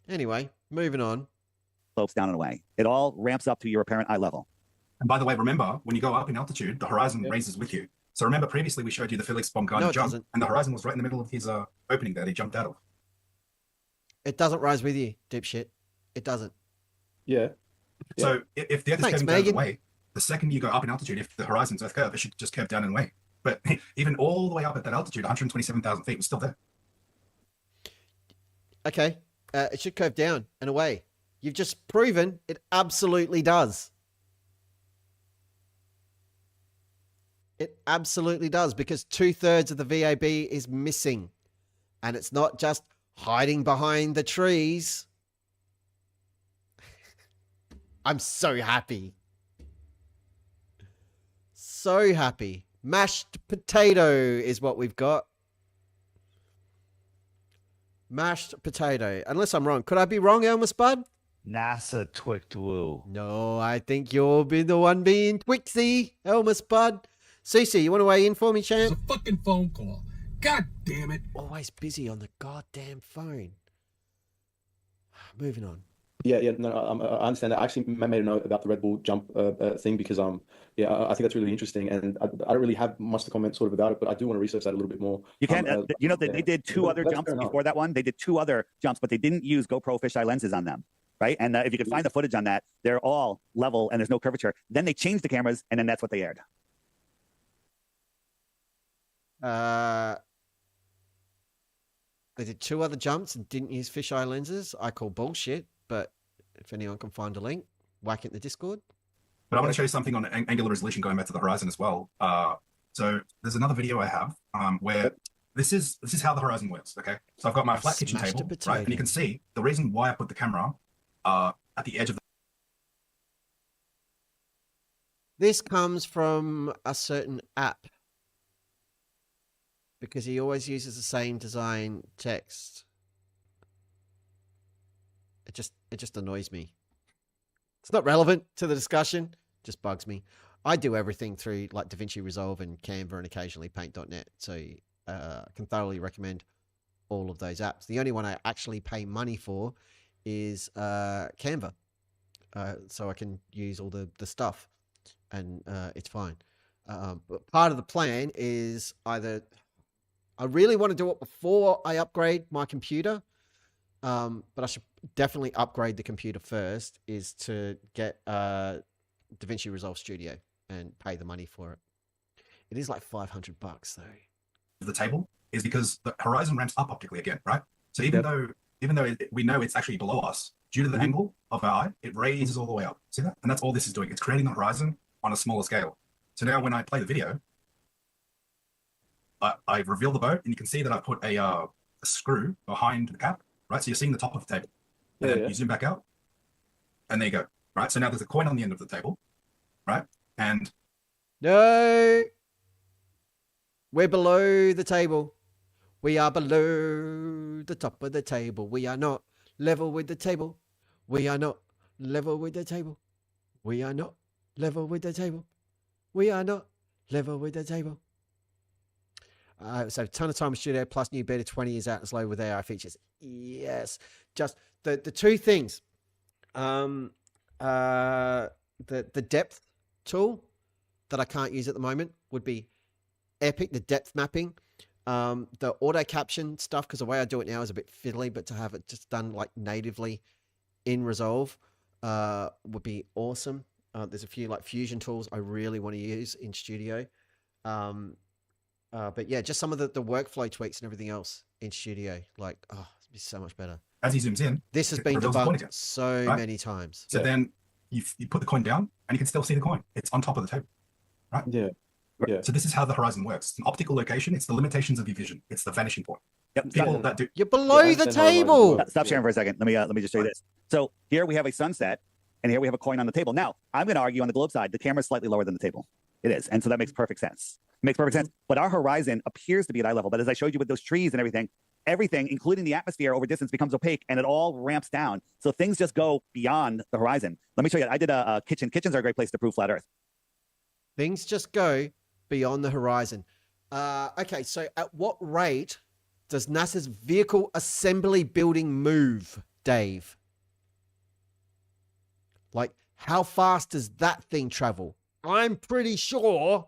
Anyway, moving on.
Slopes down and away. It all ramps up to your apparent eye level.
And by the way, remember, when you go up in altitude, the horizon raises with you. So remember, previously we showed you the Felix Baumgartner jump, and the horizon was right in the middle of his opening that he jumped out of.
It doesn't rise with you, dipshit. It doesn't.
Yeah.
So if the Earth is curving down and away, the second you go up in altitude, if the horizon's Earth curve, it should just curve down and away. But even all the way up at that altitude, 127,000 feet, was still there.
Okay. It should curve down and away. You've just proven it absolutely does. It absolutely does, because 2/3 of the VAB is missing. And it's not just hiding behind the trees. I'm so happy. So happy. Mashed potato is what we've got. Mashed potato. Unless I'm wrong. Could I be wrong, Elmer Spud?
NASA twicked woo.
No, I think you'll be the one being twixy, Elmer Spud. Cece, you want to weigh in for me, champ?
It's a fucking phone call. God damn it.
Always busy on the goddamn phone. Moving on.
Yeah, no, I understand that. I actually made a note about the Red Bull jump thing because, yeah, I think that's really interesting, and I don't really have much to comment sort of about it, but I do want to research that a little bit more.
You can, you know, they did 2 other jumps before that one. They did 2 other jumps, but they didn't use GoPro fisheye lenses on them, right? And if you could find the footage on that, they're all level and there's no curvature. Then they changed the cameras, and then that's what they aired.
They did 2 other jumps and didn't use fisheye lenses. I call bullshit, but if anyone can find a link, whack it in the Discord.
But I want to show you something on angular resolution going back to the horizon as well. So there's another video I have where this is how the horizon works, okay? So I've got my flat kitchen table, right? And you can see the reason why I put the camera at the edge of the...
This comes from a certain app, because he always uses the same design text. It just annoys me. It's not relevant to the discussion. Just bugs me. I do everything through like DaVinci Resolve and Canva and occasionally Paint.net. So I can thoroughly recommend all of those apps. The only one I actually pay money for is Canva. So I can use all the stuff and it's fine. But part of the plan is either... I really want to do it before I upgrade my computer. But I should definitely upgrade the computer first, is to get DaVinci Resolve Studio and pay the money for it. It is like $500 though.
The table is because the horizon ramps up optically again, right? So even though we know it's actually below us, due to the angle of our eye, it raises all the way up. See that? And that's all this is doing. It's creating the horizon on a smaller scale. So now when I play the video, I reveal the boat, and you can see that I put a screw behind the cap, right? So you're seeing the top of the table. And then you zoom back out, and there you go, right? So now there's a coin on the end of the table, right? And
no, we're below the table. We are below the top of the table. We are not level with the table. We are not level with the table. We are not level with the table. We are not level with the table. So ton of time studio plus new beta 20 is out and slow with AI features. Yes. Just the two things. The depth tool that I can't use at the moment would be epic, the depth mapping. The auto caption stuff, because the way I do it now is a bit fiddly, but to have it just done like natively in Resolve would be awesome. There's a few like fusion tools I really want to use in Studio. But yeah, just some of the workflow tweaks and everything else in Studio. Like, oh, it'd be so much better.
as he zooms in,
this has been debunked so many times.
So then you put the coin down and you can still see the coin. It's on top of the table, right?
Yeah. Yeah.
So this is how the horizon works. It's an optical location. It's the limitations of your vision. It's the vanishing point.
Yep.
People that do.
You're below the table.
Stop sharing for a second. Let me just show you this. So here we have a sunset, and here we have a coin on the table. Now I'm going to argue on the globe side, the camera is slightly lower than the table. It is, and so that makes perfect sense. It makes perfect sense. But our horizon appears to be at eye level. But as I showed you with those trees and everything, including the atmosphere over distance, becomes opaque, and it all ramps down. So things just go beyond the horizon. Let me show you. I did a kitchen. Kitchens are a great place to prove flat Earth.
Things just go beyond the horizon. Okay, so at what rate does NASA's vehicle assembly building move, Dave? Like, how fast does that thing travel? I'm pretty sure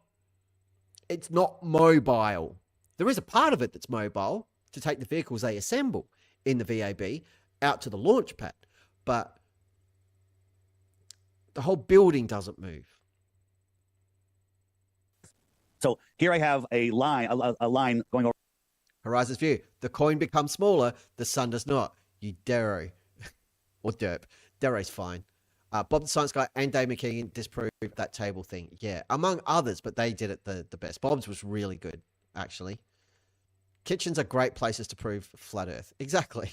it's not mobile. There is a part of it that's mobile to take the vehicles they assemble in the VAB out to the launch pad, but the whole building doesn't move.
So here I have a line going over.
Horizon's view. The coin becomes smaller. The sun does not. You Dero. Or Derp. Dero's fine. Bob the Science Guy and Dave McKeegan disproved that table thing. Yeah, among others, but they did it the best. Bob's was really good, actually. Kitchens are great places to prove flat Earth. Exactly.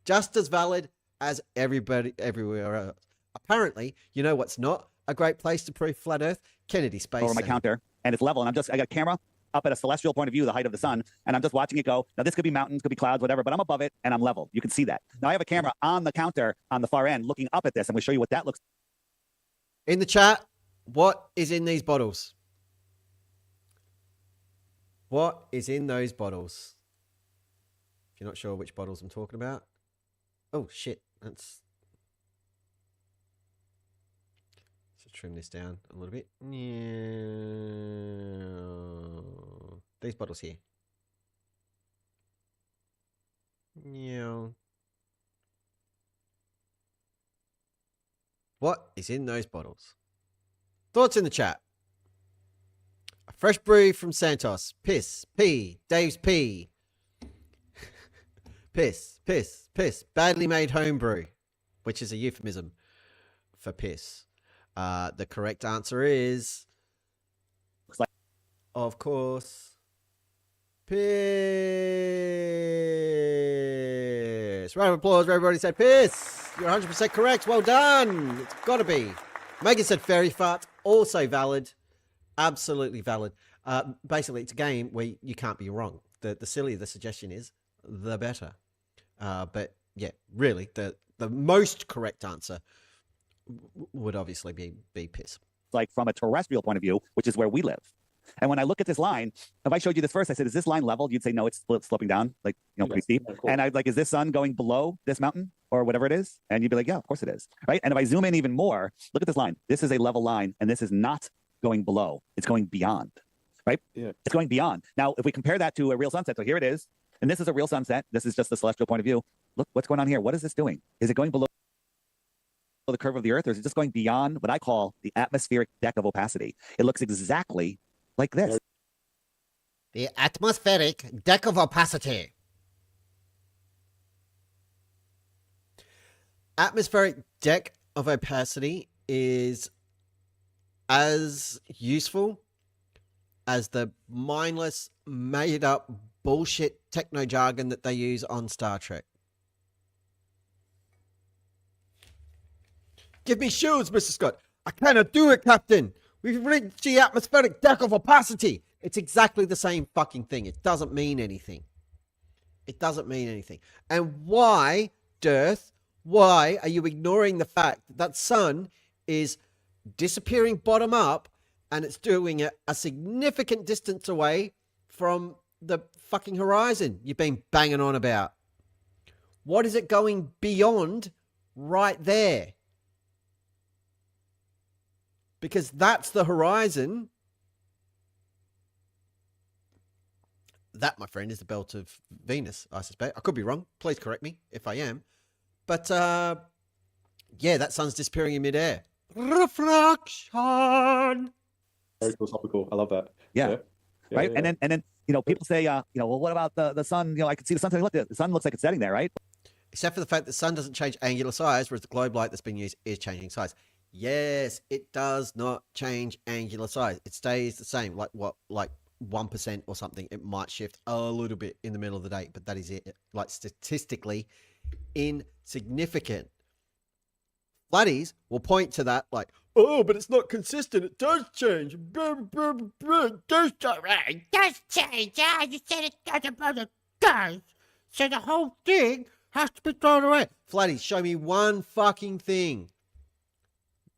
Just as valid as everybody everywhere else. Apparently, you know what's not a great place to prove flat Earth? Kennedy Space
over my
Center.
counter, and it's level, and I got a camera up at a celestial point of view, the height of the sun, and I'm just watching it go. Now, this could be mountains, could be clouds, whatever, but I'm above it, and I'm level. You can see that. Now, I have a camera on the counter on the far end looking up at this. I'm going to show you what that looks
like. In the chat, what is in these bottles? What is in those bottles? If you're not sure which bottles I'm talking about. Oh, shit. Let's trim this down a little bit. These bottles here. What is in those bottles? Thoughts in the chat. A fresh brew from Santos. Piss. Pee. Dave's pee. Piss. Piss. Piss. Badly made homebrew, which is a euphemism for piss. The correct answer is, of course, piss. Round of applause for everybody said piss. You're 100% correct. Well done. It's got to be. Megan said fairy fart. Also valid. Absolutely valid. Basically, it's a game where you can't be wrong. The sillier the suggestion is, the better. But yeah, really, the most correct answer would obviously be piss.
Like from a terrestrial point of view, which is where we live. And when I look at this line, if I showed you this first, I said, is this line level? You'd say, no, it's sloping down, like, pretty steep. And I'd like, is this sun going below this mountain or whatever it is? And you'd be like, yeah, of course it is. Right. And if I zoom in even more, look at this line. This is a level line, and this is not going below. It's going beyond. right?
Yeah.
It's going beyond. Now, if we compare that to a real sunset, so here it is, and this is a real sunset. This is just the celestial point of view. Look, what's going on here? What is this doing? Is it going below the curve of the Earth, or is it just going beyond what I call the atmospheric deck of opacity? It looks exactly like this.
The atmospheric deck of opacity. Atmospheric deck of opacity is as useful as the mindless, made-up bullshit techno jargon that they use on Star Trek. Give me shields, Mr. Scott. I cannot do it, Captain. We've reached the atmospheric deck of opacity. It's exactly the same fucking thing. It doesn't mean anything. It doesn't mean anything. And why, DIRTH, why are you ignoring the fact that that sun is disappearing bottom up and it's doing it a significant distance away from the fucking horizon you've been banging on about? What is it going beyond right there? Because that's the horizon. That, my friend, is the belt of Venus, I suspect. I could be wrong. Please correct me if I am. But, yeah, that sun's disappearing in midair. Reflection.
Very philosophical. I love that.
Yeah. Right. And then, you know, people say, well, what about the sun? You know, I can see the sun. Look, the sun looks like it's setting there, right?
Except for the fact that the sun doesn't change angular size, whereas the globe light that's been used is changing size. Yes, it does not change angular size. It stays the same. Like what? Like 1% or something. It might shift a little bit in the middle of the day, but that is it. Like statistically insignificant. Flatties will point to that like, oh, but it's not consistent. It does change. It does change. Yeah, you said it doesn't, but it does. So the whole thing has to be thrown away. Flatties, show me one fucking thing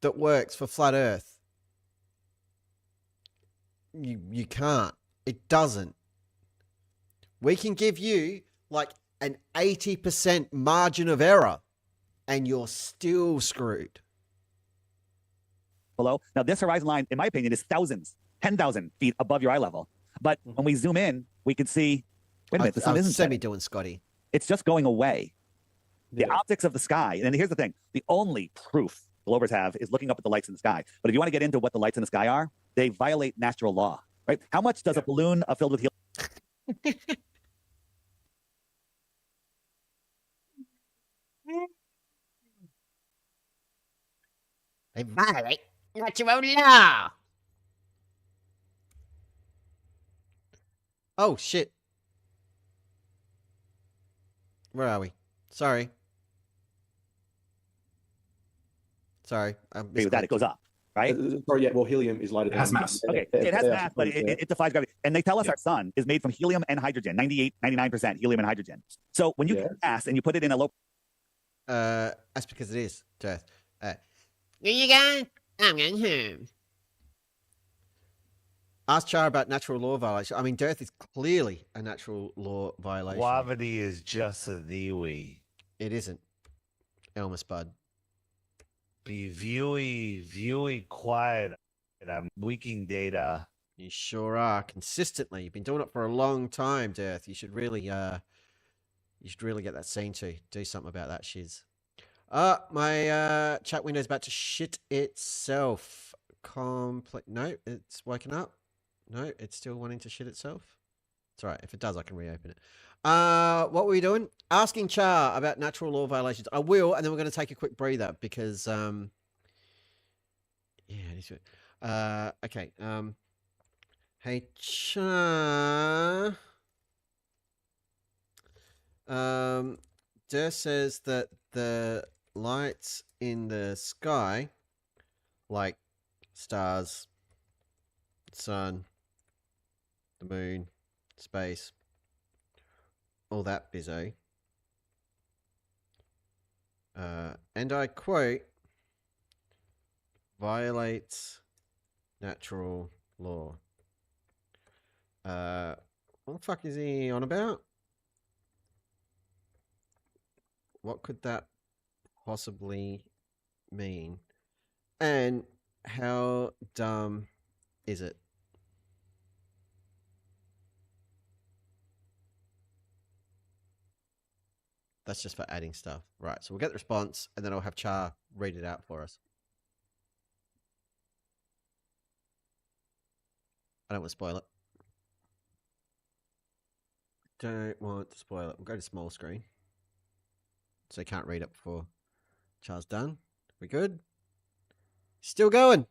that works for flat Earth. You can't. It doesn't. We can give you like an 80% margin of error and you're still screwed.
Below. Now, this horizon line, in my opinion, is thousands, 10,000 feet above your eye level. But when we zoom in, we can see, wait a minute, the sun isn't
semi-doing, Scotty.
It's just going away. The optics of the sky, and here's the thing, the only proof Globers have is looking up at the lights in the sky. But if you want to get into what the lights in the sky are, they violate natural law, right? How much does a balloon filled with helium?
They violate natural law. Oh, shit. Where are we? Sorry.
Agree with that, it goes up, right?
Sorry, yeah, well, helium is lighter than...
It has mass.
Okay, it has mass, but it defies gravity. And they tell us our sun is made from helium and hydrogen, 99% helium and hydrogen. So when you get mass and you put it in a low...
That's because it is, DIRTH. Here you go. I'm going home. Ask Char about natural law violation. I mean, DIRTH is clearly a natural law violation.
Gravity is just a theory.
It isn't. Elmer Spud.
Be very quiet. I'm leaking data.
You sure are, consistently. You've been doing it for a long time, DIRTH. You should really get that scene to do something about that shiz. My chat window's about to shit itself. No, it's woken up. No, it's still wanting to shit itself. It's all right. If it does, I can reopen it. What were we doing? Asking Char about natural law violations. I will, and then we're going to take a quick breather because, yeah, okay. Hey, Char. DIRTH says that the lights in the sky, like stars, sun, the moon, space, all that bizzo. And I quote, violates natural law. What the fuck is he on about? What could that possibly mean? And how dumb is it? That's just for adding stuff. Right, so we'll get the response, and then I'll have Char read it out for us. I don't want to spoil it. Don't want to spoil it. We'll go to small screen. So you can't read it before Char's done. We good? Still going.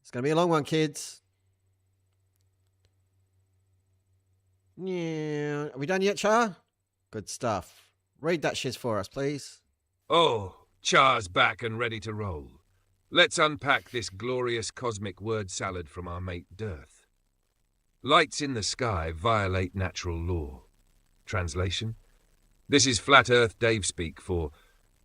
It's going to be a long one, kids. Yeah. Are we done yet, Char? Good stuff. Read that shiz for us, please.
Oh, Char's back and ready to roll. Let's unpack this glorious cosmic word salad from our mate DIRTH. Lights in the sky violate natural law. Translation? This is Flat Earth Dave speak for,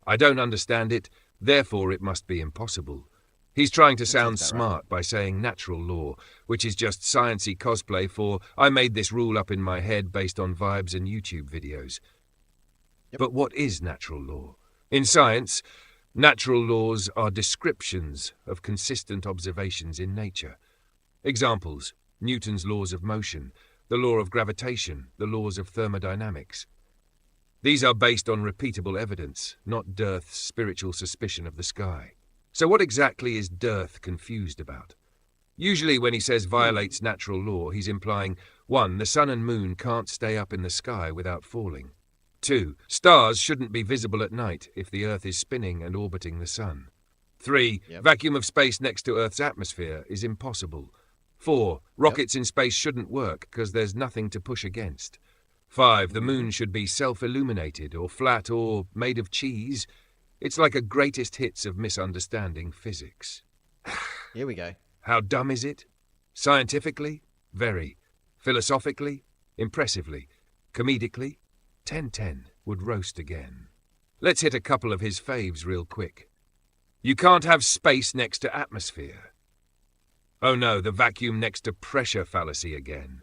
I don't understand it, therefore it must be impossible. He's trying to sound smart by saying natural law, which is just sciencey cosplay for, I made this rule up in my head based on vibes and YouTube videos. But what is natural law? In science, natural laws are descriptions of consistent observations in nature. Examples: Newton's laws of motion, the law of gravitation, the laws of thermodynamics. These are based on repeatable evidence, not DIRTH's spiritual suspicion of the sky. So what exactly is DIRTH confused about? Usually when he says violates natural law, he's implying 1. The sun and moon can't stay up in the sky without falling. 2. Stars shouldn't be visible at night if the Earth is spinning and orbiting the sun. 3. Vacuum of space next to Earth's atmosphere is impossible. 4. Rockets in space shouldn't work because there's nothing to push against. 5. The moon should be self-illuminated or flat or made of cheese. It's like a greatest hits of misunderstanding physics.
Here we go.
How dumb is it? Scientifically? Very. Philosophically? Impressively. Comedically? 10/10 would roast again. Let's hit a couple of his faves real quick. You can't have space next to atmosphere. Oh no, the vacuum next to pressure fallacy again.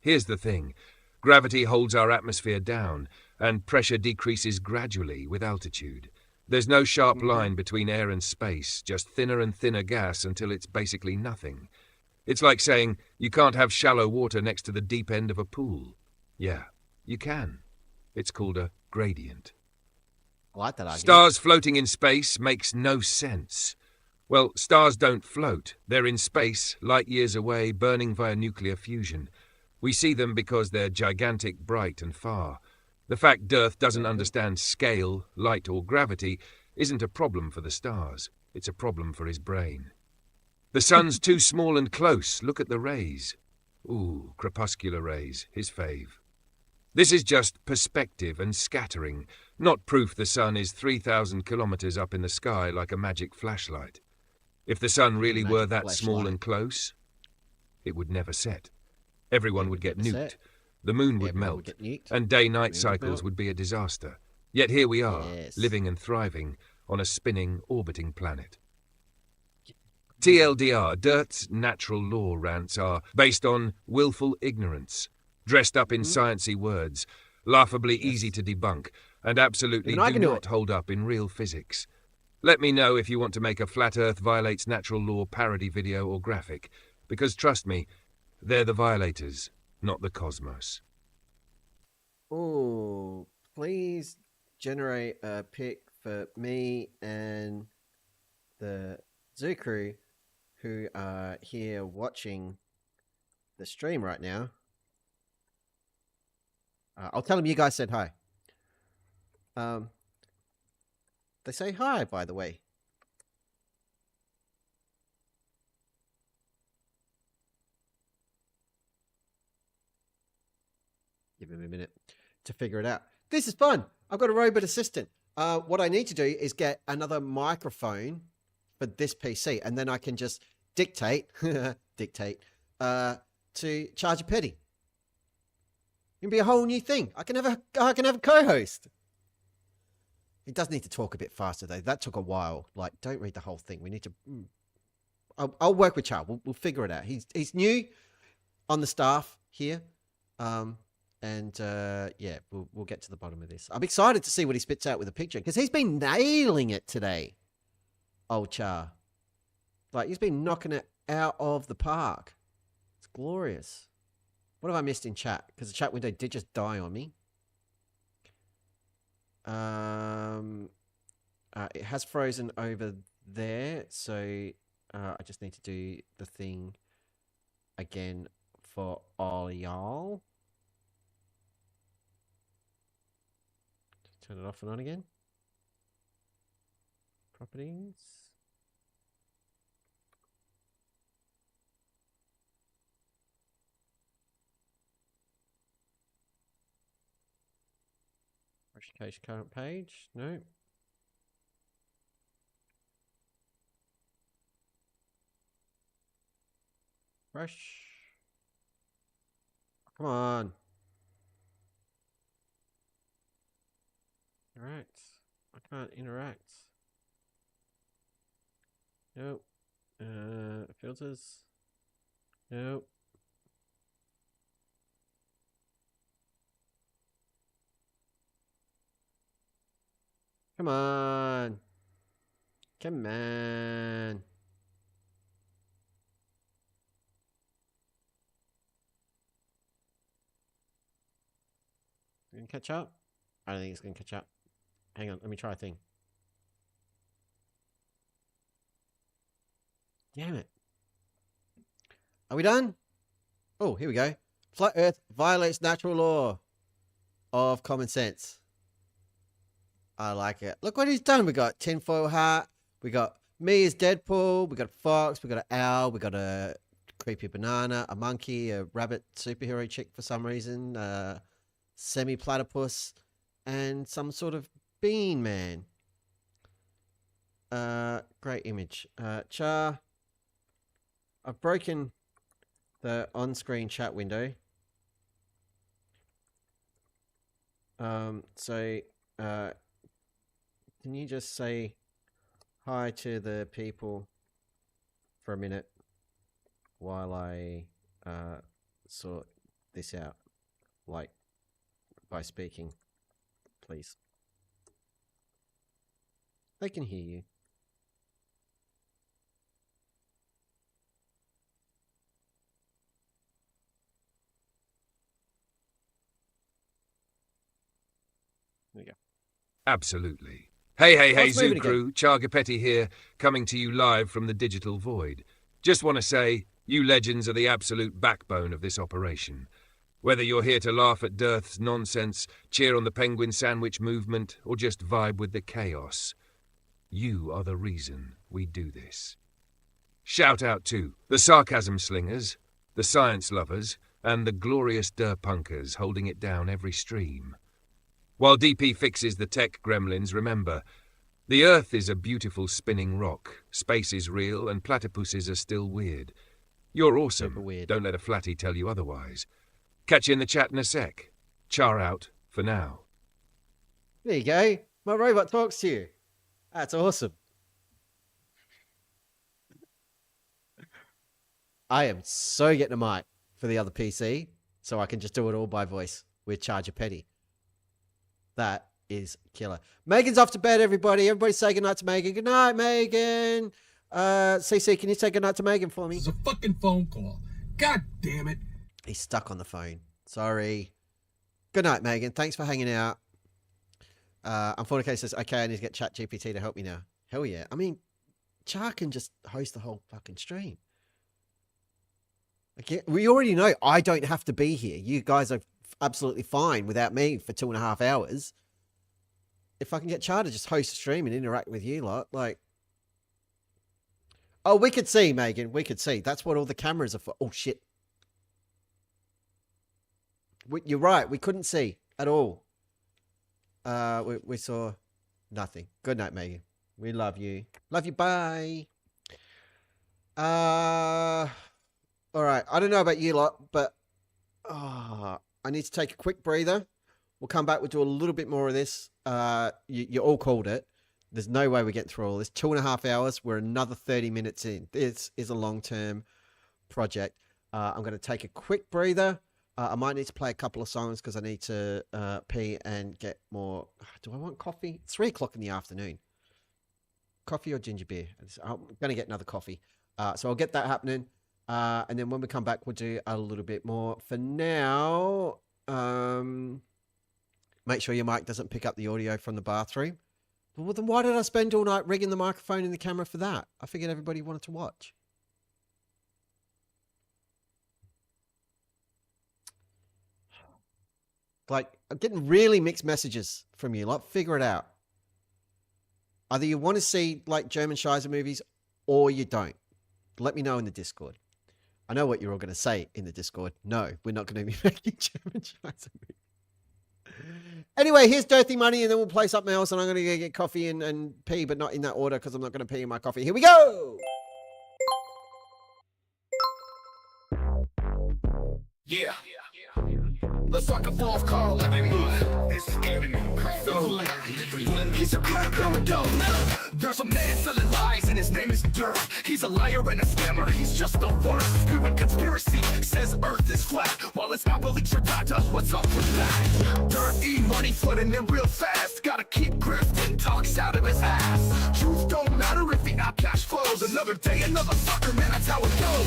Here's the thing. Gravity holds our atmosphere down, and pressure decreases gradually with altitude. There's no sharp line between air and space, just thinner and thinner gas until it's basically nothing. It's like saying you can't have shallow water next to the deep end of a pool. Yeah, you can. It's called a gradient.
I like that argument.
Stars floating in space makes no sense. Well, stars don't float. They're in space, light years away, burning via nuclear fusion. We see them because they're gigantic, bright and far. The fact DIRTH doesn't understand scale, light or gravity isn't a problem for the stars. It's a problem for his brain. The sun's too small and close. Look at the rays. Ooh, crepuscular rays, his fave. This is just perspective and scattering, not proof the sun is 3,000 kilometers up in the sky like a magic flashlight. If the sun really were that small and close, it would never set. Everyone would get nuked. The moon would melt, and day-night cycles would be a disaster. Yet here we are, living and thriving on a spinning, orbiting planet. TLDR, DIRTH's natural law rants are based on willful ignorance, dressed up in sciencey words, laughably easy to debunk, and absolutely do not hold up in real physics. Let me know if you want to make a Flat Earth Violates Natural Law parody video or graphic, because trust me, they're the violators, not the cosmos.
Oh, please generate a pic for me and the Zoo crew who are here watching the stream right now. I'll tell them you guys said hi. They say hi, by the way. Give him a minute to figure it out. This is fun. I've got a robot assistant. What I need to do is get another microphone for this PC, and then I can just dictate, to Charger Petty. It can be a whole new thing. I can have a co-host. He does need to talk a bit faster though. That took a while. Like, don't read the whole thing. We need to. I'll work with Char. We'll figure it out. He's new on the staff here, yeah, we'll get to the bottom of this. I'm excited to see what he spits out with a picture because he's been nailing it today. Old Char, like he's been knocking it out of the park. It's glorious. What have I missed in chat? Because the chat window did just die on me. It has frozen over there, so I just need to do the thing again for all y'all. Turn it off and on again. Properties. Cache current page. No. Fresh. Come on. Interact. I can't interact. Nope. Filters. Nope. Come on. Come on. Gonna catch up? I don't think it's gonna catch up. Hang on, let me try a thing. Damn it. Are we done? Oh, here we go. Flat Earth violates natural law of common sense. I like it. Look what he's done. We got tinfoil hat. We got me as Deadpool. We got a fox. We got an owl. We got a creepy banana, a monkey, a rabbit superhero chick for some reason, semi-platypus, and some sort of bean man. Great image. Char, I've broken the on-screen chat window. Can you just say hi to the people for a minute while I sort this out, like by speaking, please? They can hear you. There you go.
Absolutely. Hey,
Let's move
Zoo
it
Crew, Chargapetti here, coming to you live from the digital void. Just want to say, you legends are the absolute backbone of this operation. Whether you're here to laugh at DIRTH's nonsense, cheer on the penguin sandwich movement, or just vibe with the chaos, you are the reason we do this. Shout out to the sarcasm slingers, the science lovers, and the glorious DERPUNKERs holding it down every stream. While DP fixes the tech gremlins, remember, the Earth is a beautiful spinning rock, space is real, and platypuses are still weird. You're awesome.
Super weird.
Don't let a flatty tell you otherwise. Catch you in the chat in a sec. Char out for now.
There you go. My robot talks to you. That's awesome. I am so getting a mic for the other PC so I can just do it all by voice with Chargapetti. That is killer. Megan's off to bed, everybody. Everybody say goodnight to Megan. Good night, Megan. CC, can you say goodnight to Megan for me?
It's a fucking phone call. God damn it.
He's stuck on the phone. Sorry. Good night, Megan. Thanks for hanging out. Unfortunately says, okay, I need to get ChatGPT to help me now. Hell yeah. I mean, Char can just host the whole fucking stream. Okay, we already know I don't have to be here. You guys are absolutely fine without me for 2.5 hours. If I can get Char to just host a stream and interact with you lot, like... Oh, we could see, Megan. We could see. That's what all the cameras are for. Oh, shit. You're right. We couldn't see at all. We saw nothing. Good night, Megan. We love you. Love you. Bye. All right. I don't know about you lot, but I need to take a quick breather. We'll come back. We'll do a little bit more of this. You all called it. There's no way we get through all this. 2.5 hours. We're another 30 minutes in. This is a long-term project. I'm going to take a quick breather. I might need to play a couple of songs because I need to pee and get more. Do I want coffee? It's 3 o'clock in the afternoon. Coffee or ginger beer? I'm going to get another coffee. So I'll get that happening. And then when we come back, we'll do a little bit more. For now, Make sure your mic doesn't pick up the audio from the bathroom. Well, then why did I spend all night rigging the microphone and the camera for that? I figured everybody wanted to watch. Like, I'm getting really mixed messages from you. Like, figure it out. Either you want to see, like, German Scheiße movies or you don't. Let me know in the Discord. I know what you're all going to say in the Discord. No, we're not going to be making German Scheiße movies. Anyway, here's Dirty Money, and then we'll play something else, and I'm going to go get coffee and pee, but not in that order because I'm not going to pee in my coffee. Here we go!
Yeah. Let's talk a fourth call. It's scary. He's a crack criminal. There's a man selling lies and his name is DIRTH. He's a liar and a scammer. He's just the worst. Spewing conspiracy says Earth is flat while it's not beliefs or data. What's up with that? Dirty money flooding in real fast. Gotta keep grifting. Talks out of his ass. Truth don't matter if the app cash flows. Another day, another sucker, man. That's how it goes.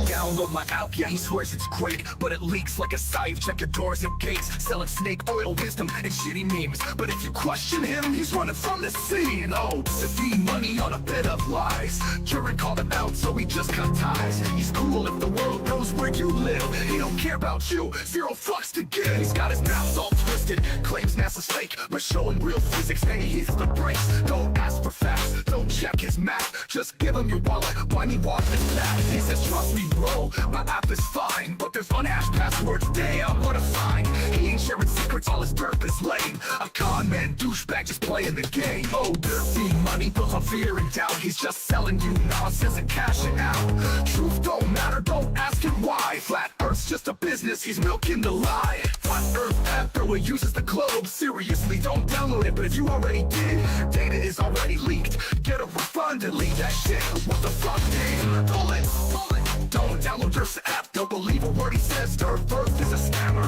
Download my app. Yeah, he swears it's great, but it leaks like a scythe. Check your doors and gates. Selling snake oil wisdom and shitty memes. But if you question him, he's running from the scene. Oh, to feed money on a bit of lies. Jury called him out, so he just cut ties. He's cool if the world knows where you live. He don't care about you, 0 fucks to give. He's got his mouth all twisted, claims NASA's fake, but showing real physics. Hey, he's the brakes. Don't ask for facts, don't check his math. Just give him your wallet, buy me water and that. He says, trust me, bro, my app is fine, but there's unhashed passwords. Damn, what a find. He ain't sharing secrets, all his derp is lame. A con man, douchebag, just playing the game. Oh, dirty money built on fear and doubt. He's just selling you nonsense and cashing out. Truth don't matter, don't ask him why. Flat Earth's just a business, he's milking the lie. Flat Earth app, though it uses the globe. Seriously, don't download it, but if you already did, your data is already leaked. Get a refund and leave that shit. What the fuck, dude? Pull it. Don't download DIRTH's app, don't believe a word he says. DERPLord is a scammer.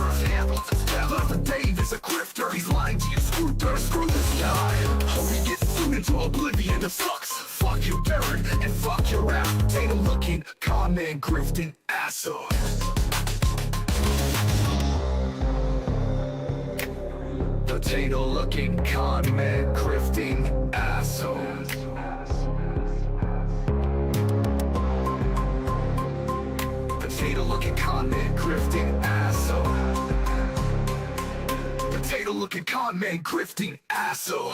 Brother Dave is a grifter. He's lying to you, screw DIRTH, screw this guy. Hope he gets thrown into oblivion. It sucks. Fuck you, Derek, and fuck your app. Data looking, con man, grifting, asshole. Potato looking, con man, grifting, asshole. Potato looking con man, grifting asshole. Potato looking con man, grifting asshole.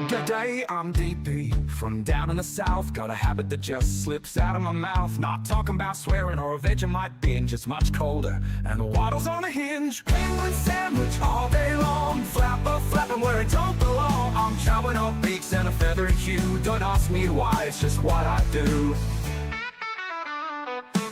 G'day, I'm DP, from down in the south. Got a habit that just slips out of my mouth. Not talking about swearing or a Vegemite binge, it's much colder, and the waddle's on a hinge. Penguin sandwich all day long, flapping where it don't belong. I'm chopping up beaks and a feathered hue. Don't ask me why, it's just what I do.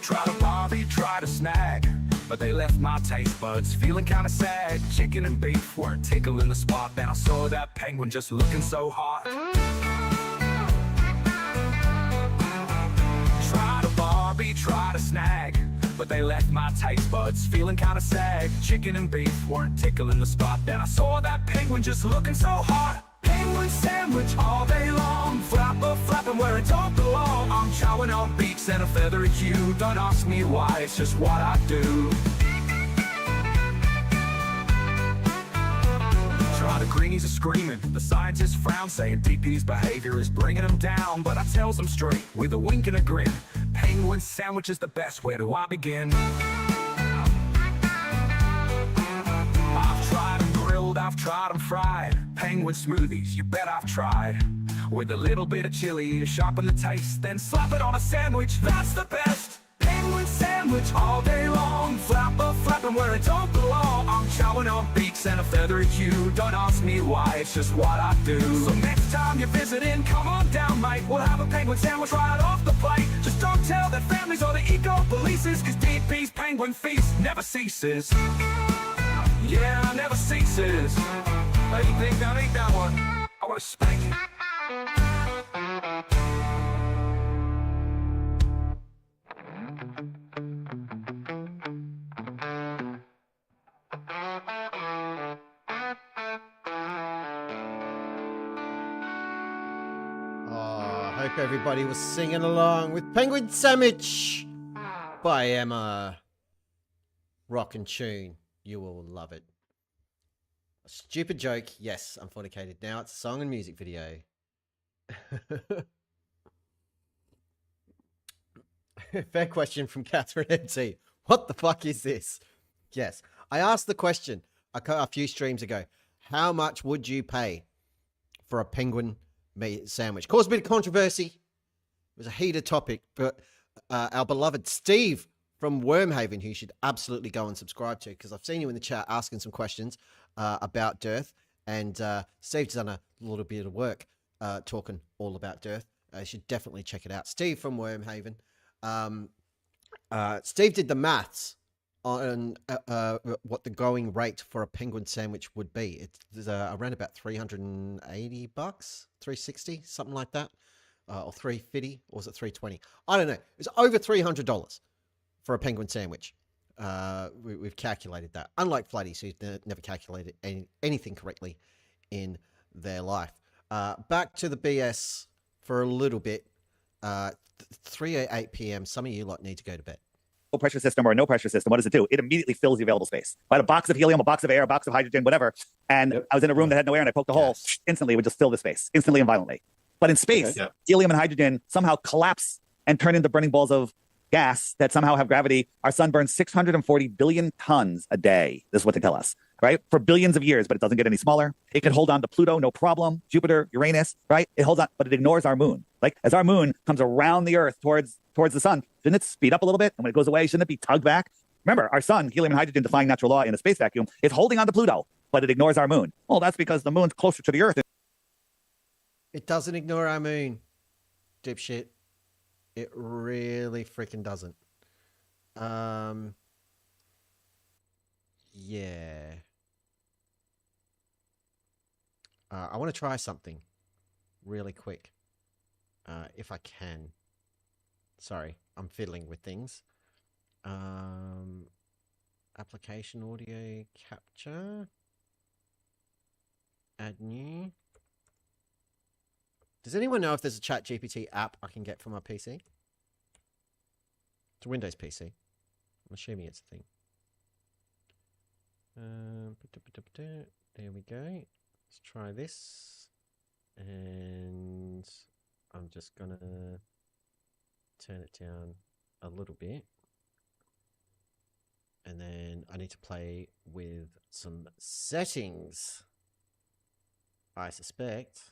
Try to Bobby, try to snag, but they left my taste buds feeling kinda sad. Chicken and beef weren't tickling the spot. Then I saw that penguin just looking so hot. Try to Barbie, try to snag, but they left my taste buds feeling kinda sad. Chicken and beef weren't tickling the spot. Then I saw that penguin just looking so hot. Penguin sandwich all day long, flapping where it don't belong. I'm chowing on beaks and a feathery hue. Don't ask me why, it's just what I do. Try the greenies are screaming, the scientists frown, saying DP's behavior is bringing them down. But I tells them straight, with a wink and a grin, penguin sandwich is the best, where do I begin? I've tried them grilled, I've tried them fried. Penguin smoothies, you bet I've tried. With a little bit of chili to sharpen the taste, then slap it on a sandwich, that's the best. Penguin sandwich. sandwich all day long. Flapping where it don't belong. I'm chowing on beaks and a feathered hue. Don't ask me why, it's just what I do. So next time you're visiting, come on down, mate. We'll have a penguin sandwich right off the plate. Just don't tell their families or the eco-polices, cause DP's penguin feast never ceases. Yeah, never ceases. Hey, think that ain't that one. I wanna spank it.
I hope everybody was singing along with Penguin Sandwich by Emma. Rockin' tune. You will love it. A stupid joke. Yes, I'm fornicated now. It's a song and music video. Fair question from Catherine MT. What the fuck is this? Yes, I asked the question a few streams ago. How much would you pay for a penguin meat sandwich? Caused a bit of controversy. It was a heated topic, but our beloved Steve from Wormhaven, who you should absolutely go and subscribe to, because I've seen you in the chat asking some questions about DIRTH, and Steve's done a little bit of work talking all about DIRTH. You should definitely check it out. Steve from Wormhaven. Steve did the maths on what the going rate for a penguin sandwich would be. It's around about $380, $360, something like that, or $350, or was it $320? I don't know. It's over $300 for a penguin sandwich. We've calculated that. Unlike Fladdies, who's never calculated anything correctly in their life. Back to the BS for a little bit. 3:08 p.m. Some of you lot need to go to bed.
Low pressure system or a no pressure system, what does it do? It immediately fills the available space. I had a box of helium, a box of air, a box of hydrogen, whatever. And I was in a room that had no air and I poked a hole. Instantly, it would just fill the space, instantly and violently. But in space, helium and hydrogen somehow collapse and turn into burning balls of gas that somehow have gravity. Our sun burns 640 billion tons a day. This is what they tell us, right? For billions of years, but it doesn't get any smaller. It can hold on to Pluto, no problem. Jupiter, Uranus, right? It holds on, but it ignores our moon. Like as our moon comes around the Earth towards the sun, shouldn't it speed up a little bit? And when it goes away, shouldn't it be tugged back? Remember, our sun, helium and hydrogen, defying natural law in a space vacuum, is holding on to Pluto, but it ignores our moon. Well, that's because the moon's closer to the Earth.
It doesn't ignore our moon, dipshit. It really freaking doesn't. Yeah. I want to try something really quick, if I can. Sorry, I'm fiddling with things. Application audio capture. Add new. Does anyone know if there's a ChatGPT app I can get for my PC? It's a Windows PC. I'm assuming it's a thing. There we go. Let's try this. And I'm just going to turn it down a little bit. And then I need to play with some settings, I suspect.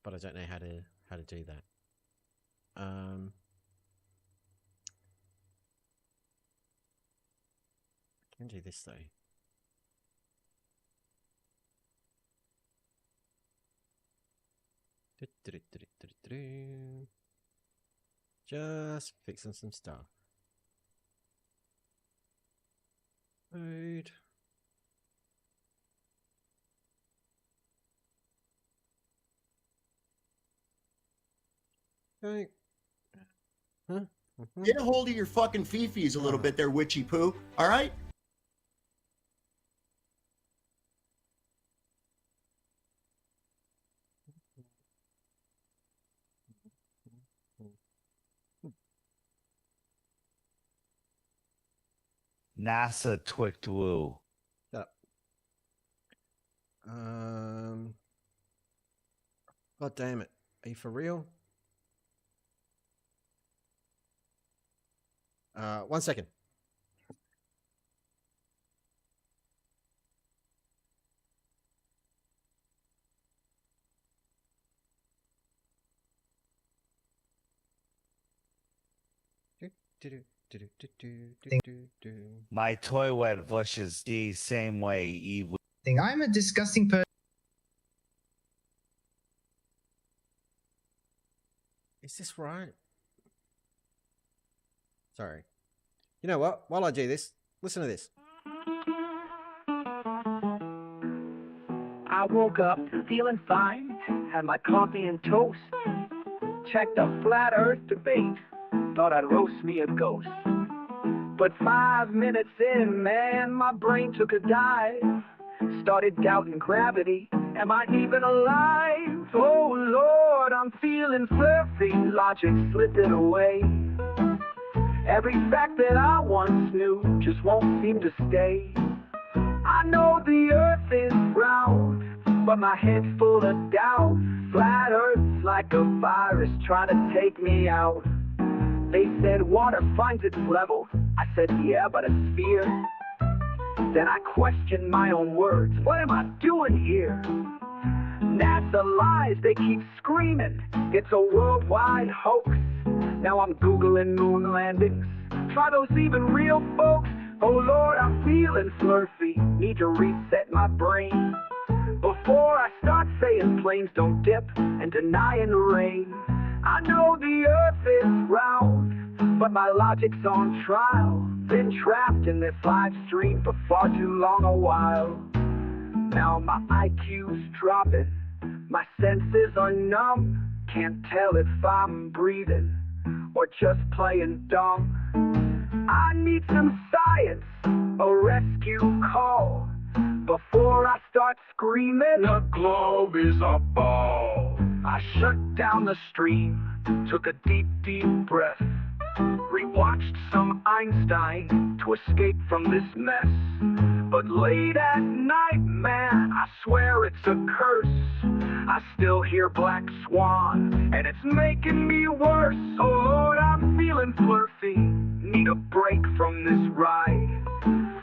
But I don't know how to do that. I can do this though. Just fixing some stuff. Food. Okay. Huh?
Get a hold of your fucking fifis a little bit there, witchy poo. All right?
NASA twicked woo.
Shut up. God damn it. Are you for real? 1 second.
My toilet flushes the same way.
I'm a disgusting person.
Is this right? Sorry. You know what? While I do this, listen to this.
I woke up feeling fine, had my coffee and toast, checked a flat earth debate, thought I'd roast me a ghost. But 5 minutes in, man, my brain took a dive, started doubting gravity, am I even alive? Oh Lord, I'm feeling fluffy, logic slipping away. Every fact that I once knew just won't seem to stay. I know the earth is round, but my head's full of doubt. Flat earth's like a virus trying to take me out. They said water finds its level. I said, yeah, but a sphere. Then I questioned my own words. What am I doing here? NASA lies, they keep screaming. It's a worldwide hoax. Now I'm Googling moon landings. Try those even real, folks? Oh Lord, I'm feeling flirty. Need to reset my brain before I start saying planes don't dip and denying the rain. I know the earth is round, but my logic's on trial. Been trapped in this live stream for far too long a while. Now my IQ's dropping, my senses are numb. Can't tell if I'm breathing or just playing dumb. I need some science, a rescue call, before I start screaming, the globe is a ball. I shut down the stream, took a deep, deep breath, rewatched some Einstein to escape from this mess. But late at night, man, I swear it's a curse. I still hear Black Swan, and it's making me worse. Oh Lord, I'm feeling flirty, need a break from this ride.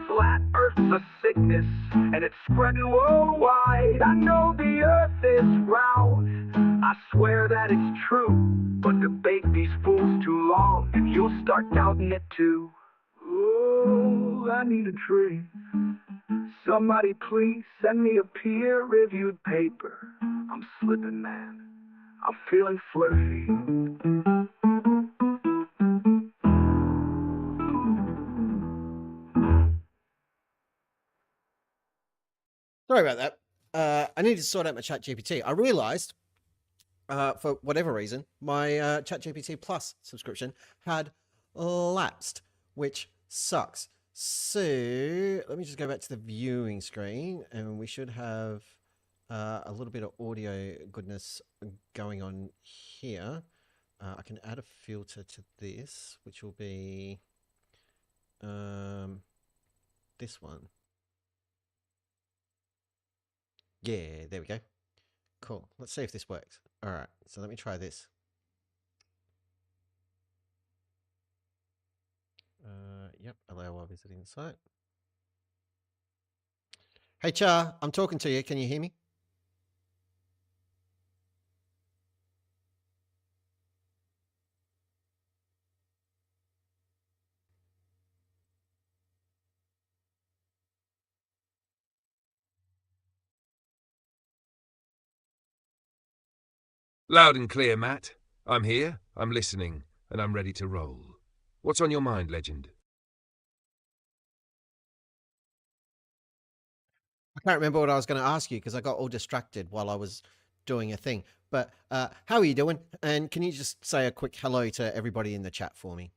Flat Earth's a sickness, and it's spreading worldwide. I know the earth is round, I swear that it's true. But debate these fools too long, and you'll start doubting it too. Ooh, I need a drink. Somebody please send me a peer-reviewed paper. I'm slipping, man. I'm feeling flirty.
Sorry about that. I needed to sort out my ChatGPT. I realized, for whatever reason, my ChatGPT Plus subscription had lapsed, which sucks. So let me just go back to the viewing screen, and we should have a little bit of audio goodness going on here. I can add a filter to this, which will be this one. Yeah, there we go. Cool. Let's see if this works. All right, so let me try this. Yep, allow while visiting the site. Hey, Char, I'm talking to you. Can you hear me?
Loud and clear, Matt. I'm here, I'm listening, and I'm ready to roll. What's on your mind, legend?
I can't remember what I was going to ask you because I got all distracted while I was doing a thing. But how are you doing? And can you just say a quick hello to everybody in the chat for me?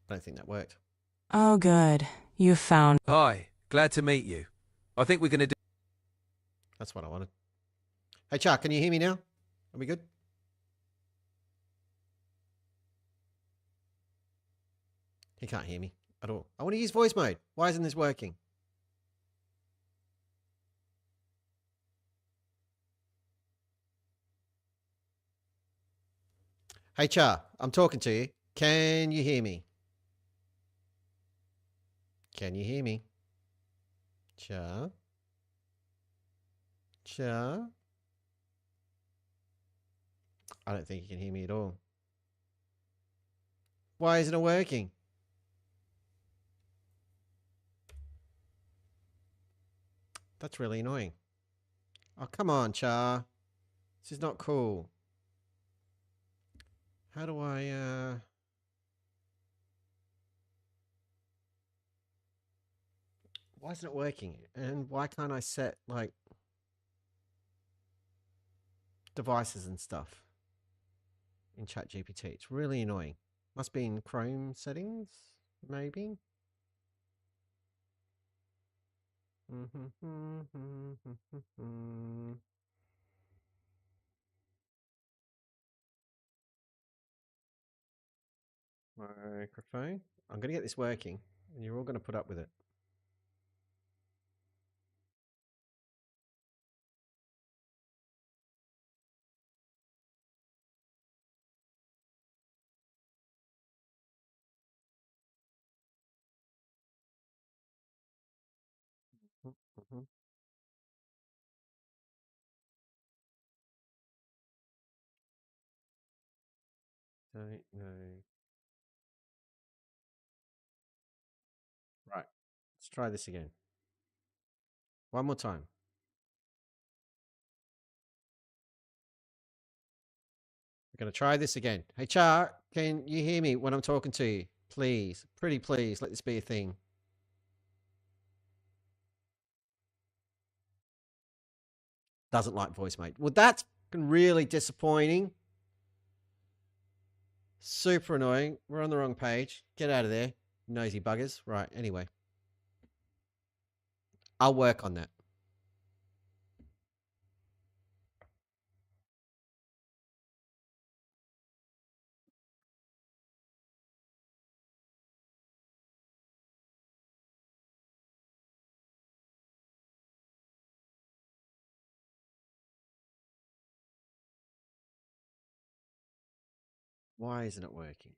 I don't think that worked.
Oh, good. You found.
Hi, glad to meet you. I think we're going to do.
That's what I wanted. Hey, Chuck, can you hear me now? Are we good? He can't hear me at all. I want to use voice mode. Why isn't this working? Hey, Char, I'm talking to you. Can you hear me? Can you hear me? Cha? Cha? I don't think you can hear me at all. Why isn't it working? That's really annoying. Oh, come on, Cha. This is not cool. How do I, Why isn't it working? And why can't I set, like, devices and stuff in ChatGPT? It's really annoying. Must be in Chrome settings, maybe? Microphone. I'm going to get this working, and you're all going to put up with it. Don't know. Right. Let's try this again. One more time. We're going to try this again. Hey, Char, can you hear me when I'm talking to you? Please. Pretty please. Let this be a thing. Doesn't like voice mate. Well, that's really disappointing. Super annoying. We're on the wrong page. Get out of there. Nosy buggers. Right. Anyway. I'll work on that. Why isn't it working?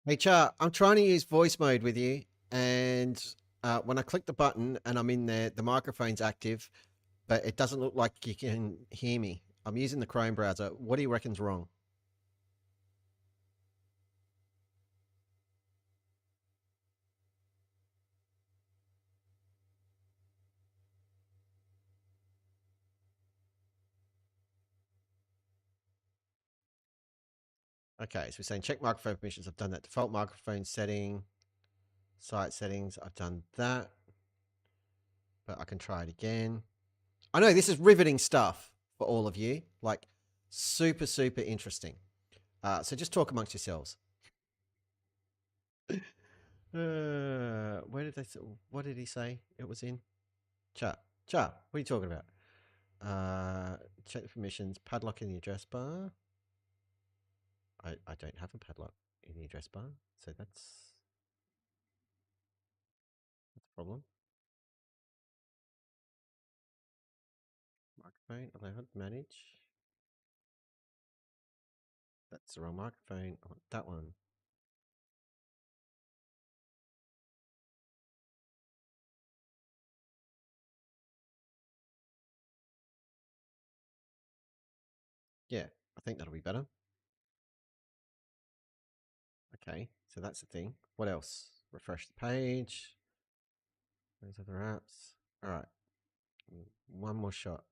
Hey, Char, I'm trying to use voice mode with you, and when I click the button and I'm in there, the microphone's active, but it doesn't look like you can hear me. I'm using the Chrome browser. What do you reckon's wrong? Okay, so we're saying check microphone permissions. I've done that. Default microphone setting, site settings. I've done that, but I can try it again. I know this is riveting stuff for all of you, like super, super interesting. So just talk amongst yourselves. Where did they? What did he say? It was in chat. Chat. What are you talking about? Check the permissions. Padlock in the address bar. I don't have a padlock in the address bar, so that's a problem. Microphone allowed. Manage. That's the wrong microphone. I want that one. Yeah, I think that'll be better. Okay, so that's the thing. What else? Refresh the page. Those other apps. All right. One more shot.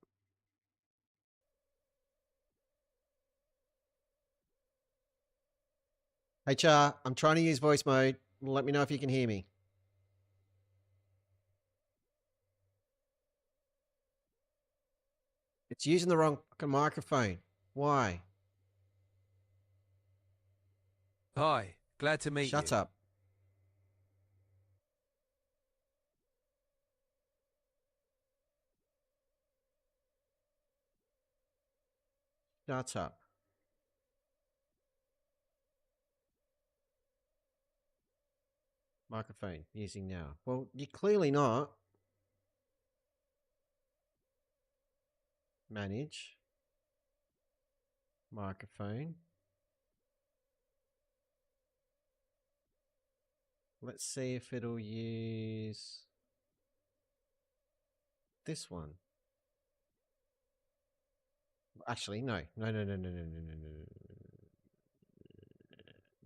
Hey, Char, I'm trying to use voice mode. Let me know if you can hear me. It's using the wrong fucking microphone. Why?
Hi, glad to meet you.
Shut up. Shut up. Microphone using now. Well, you're clearly not. Manage. Microphone. Let's see if it'll use this one. Actually, no. No.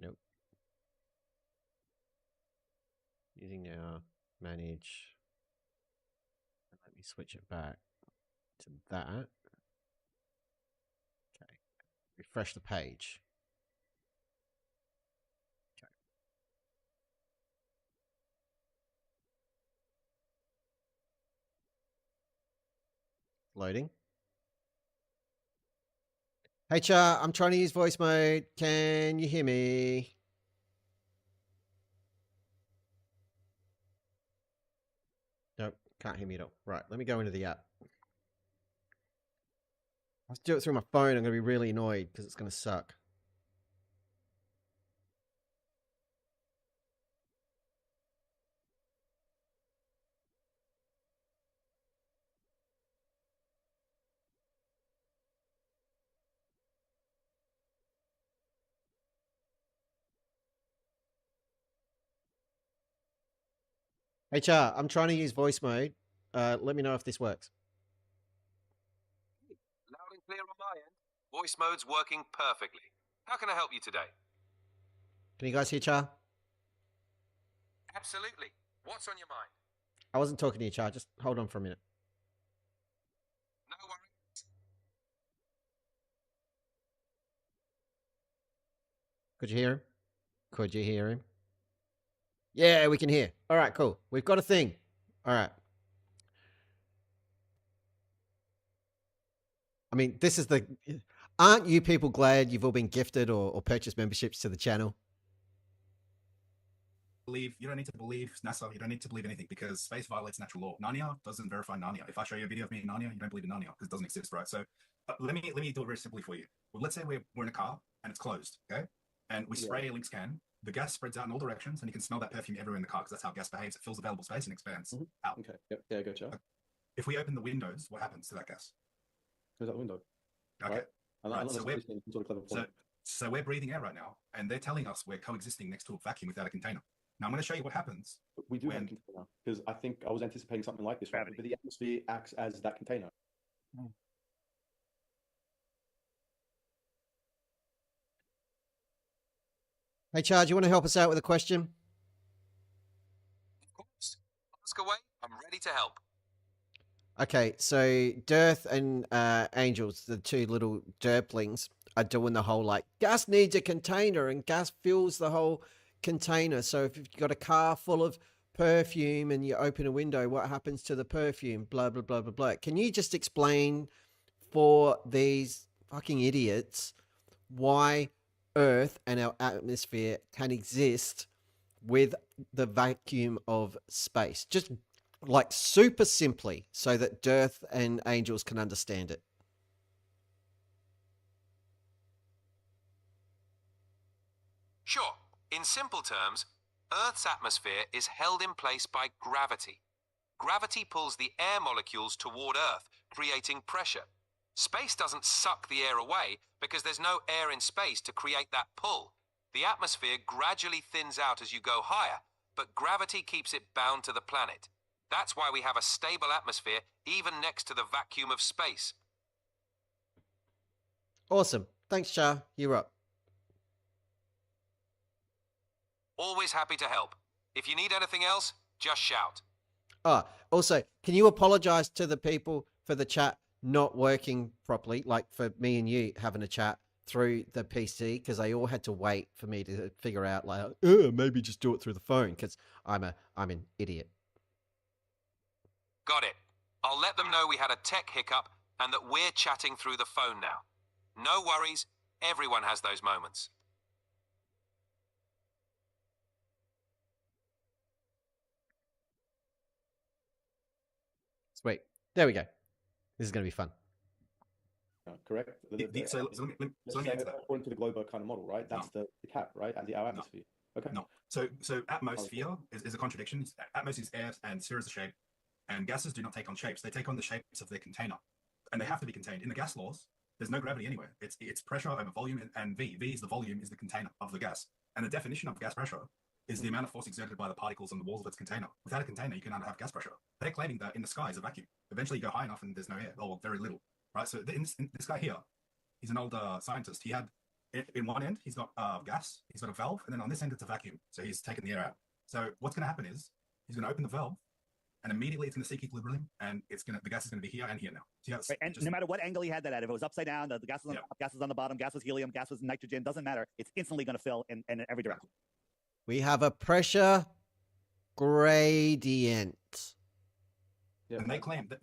Nope. Using now, manage. Let me switch it back to that. Okay. Refresh the page. Okay. Loading. Hey, chat, I'm trying to use voice mode. Can you hear me? Nope, can't hear me at all. Right, let me go into the app. I'll do it through my phone. I'm going to be really annoyed because it's going to suck. Hey, chat, I'm trying to use voice mode. Let me know if this works.
Loud and clear on my end. Voice mode's working perfectly. How can I help you today?
Can you guys hear chat?
Absolutely. What's on your mind?
I wasn't talking to you, chat. Just hold on for a minute.
No worries.
Could you hear him? Could you hear him? Yeah, we can hear. All right, cool. We've got a thing. All right. I mean, this is the... Aren't you people glad you've all been gifted or purchased memberships to the channel?
You don't need to believe NASA. You don't need to believe anything because space violates natural law. Narnia doesn't verify Narnia. If I show you a video of me in Narnia, you don't believe in Narnia because it doesn't exist, right? So let me do it very simply for you. Well, let's say we're in a car and it's closed, okay? And we spray a Lynx can. The gas spreads out in all directions, and you can smell that perfume everywhere in the car because that's how gas behaves. It fills available space and expands out.
Okay. Yep. Yeah, gotcha.
If we open the windows, what happens to that gas?
Goes out the window.
Okay.
Right.
So we're breathing air right now, and they're telling us we're coexisting next to a vacuum without a container. Now I'm going to show you what happens.
But we do have a container because I think I was anticipating something like this, right? But the atmosphere acts as that container.
Hey, Charge, you want to help us out with a question?
Of course. Ask away. I'm ready to help.
Okay, so DIRTH and Angels, the two little derplings, are doing the whole like gas needs a container and gas fills the whole container. So if you've got a car full of perfume and you open a window, what happens to the perfume? Blah, blah, blah, blah, blah. Can you just explain for these fucking idiots why Earth and our atmosphere can exist with the vacuum of space? Just like super simply so that DIRTH and Angels can understand it.
Sure. In simple terms, Earth's atmosphere is held in place by gravity. Gravity pulls the air molecules toward Earth, creating pressure. Space doesn't suck the air away because there's no air in space to create that pull. The atmosphere gradually thins out as you go higher, but gravity keeps it bound to the planet. That's why we have a stable atmosphere even next to the vacuum of space.
Awesome. Thanks, Char. You're up.
Always happy to help. If you need anything else, just shout.
Also, can you apologize to the people for the chat not working properly, like for me and you having a chat through the PC, because they all had to wait for me to figure out, like, maybe just do it through the phone, because I'm an idiot.
Got it. I'll let them know we had a tech hiccup and that we're chatting through the phone now. No worries. Everyone has those moments.
Sweet. There we go. This is going to be fun.
Correct.
So let me answer that.
According to the global kind of model, right? That's the cap, right? And our atmosphere. Okay.
No. So atmosphere is a contradiction. Atmos is air and sphere is a shape, and gases do not take on shapes. They take on the shapes of their container, and they have to be contained. In the gas laws, there's no gravity anywhere. It's pressure over volume and V. V is the volume, is the container of the gas. And the definition of gas pressure is the amount of force exerted by the particles on the walls of its container. Without a container, you cannot have gas pressure. They're claiming that in the sky is a vacuum. Eventually, you go high enough and there's no air, or very little, right? So this guy here, he's an old scientist. He had, in one end, he's got gas, he's got a valve, and then on this end, it's a vacuum. So he's taken the air out. So what's going to happen is he's going to open the valve, and immediately it's going to seek equilibrium, and the gas is going to be here and here now. So
right, and no matter what angle he had that at, if it was upside down, the gas was on the top, gas was on the bottom, gas was helium, gas was nitrogen, doesn't matter. It's instantly going to fill in every direction.
We have a pressure gradient.
Yeah, and they claim that.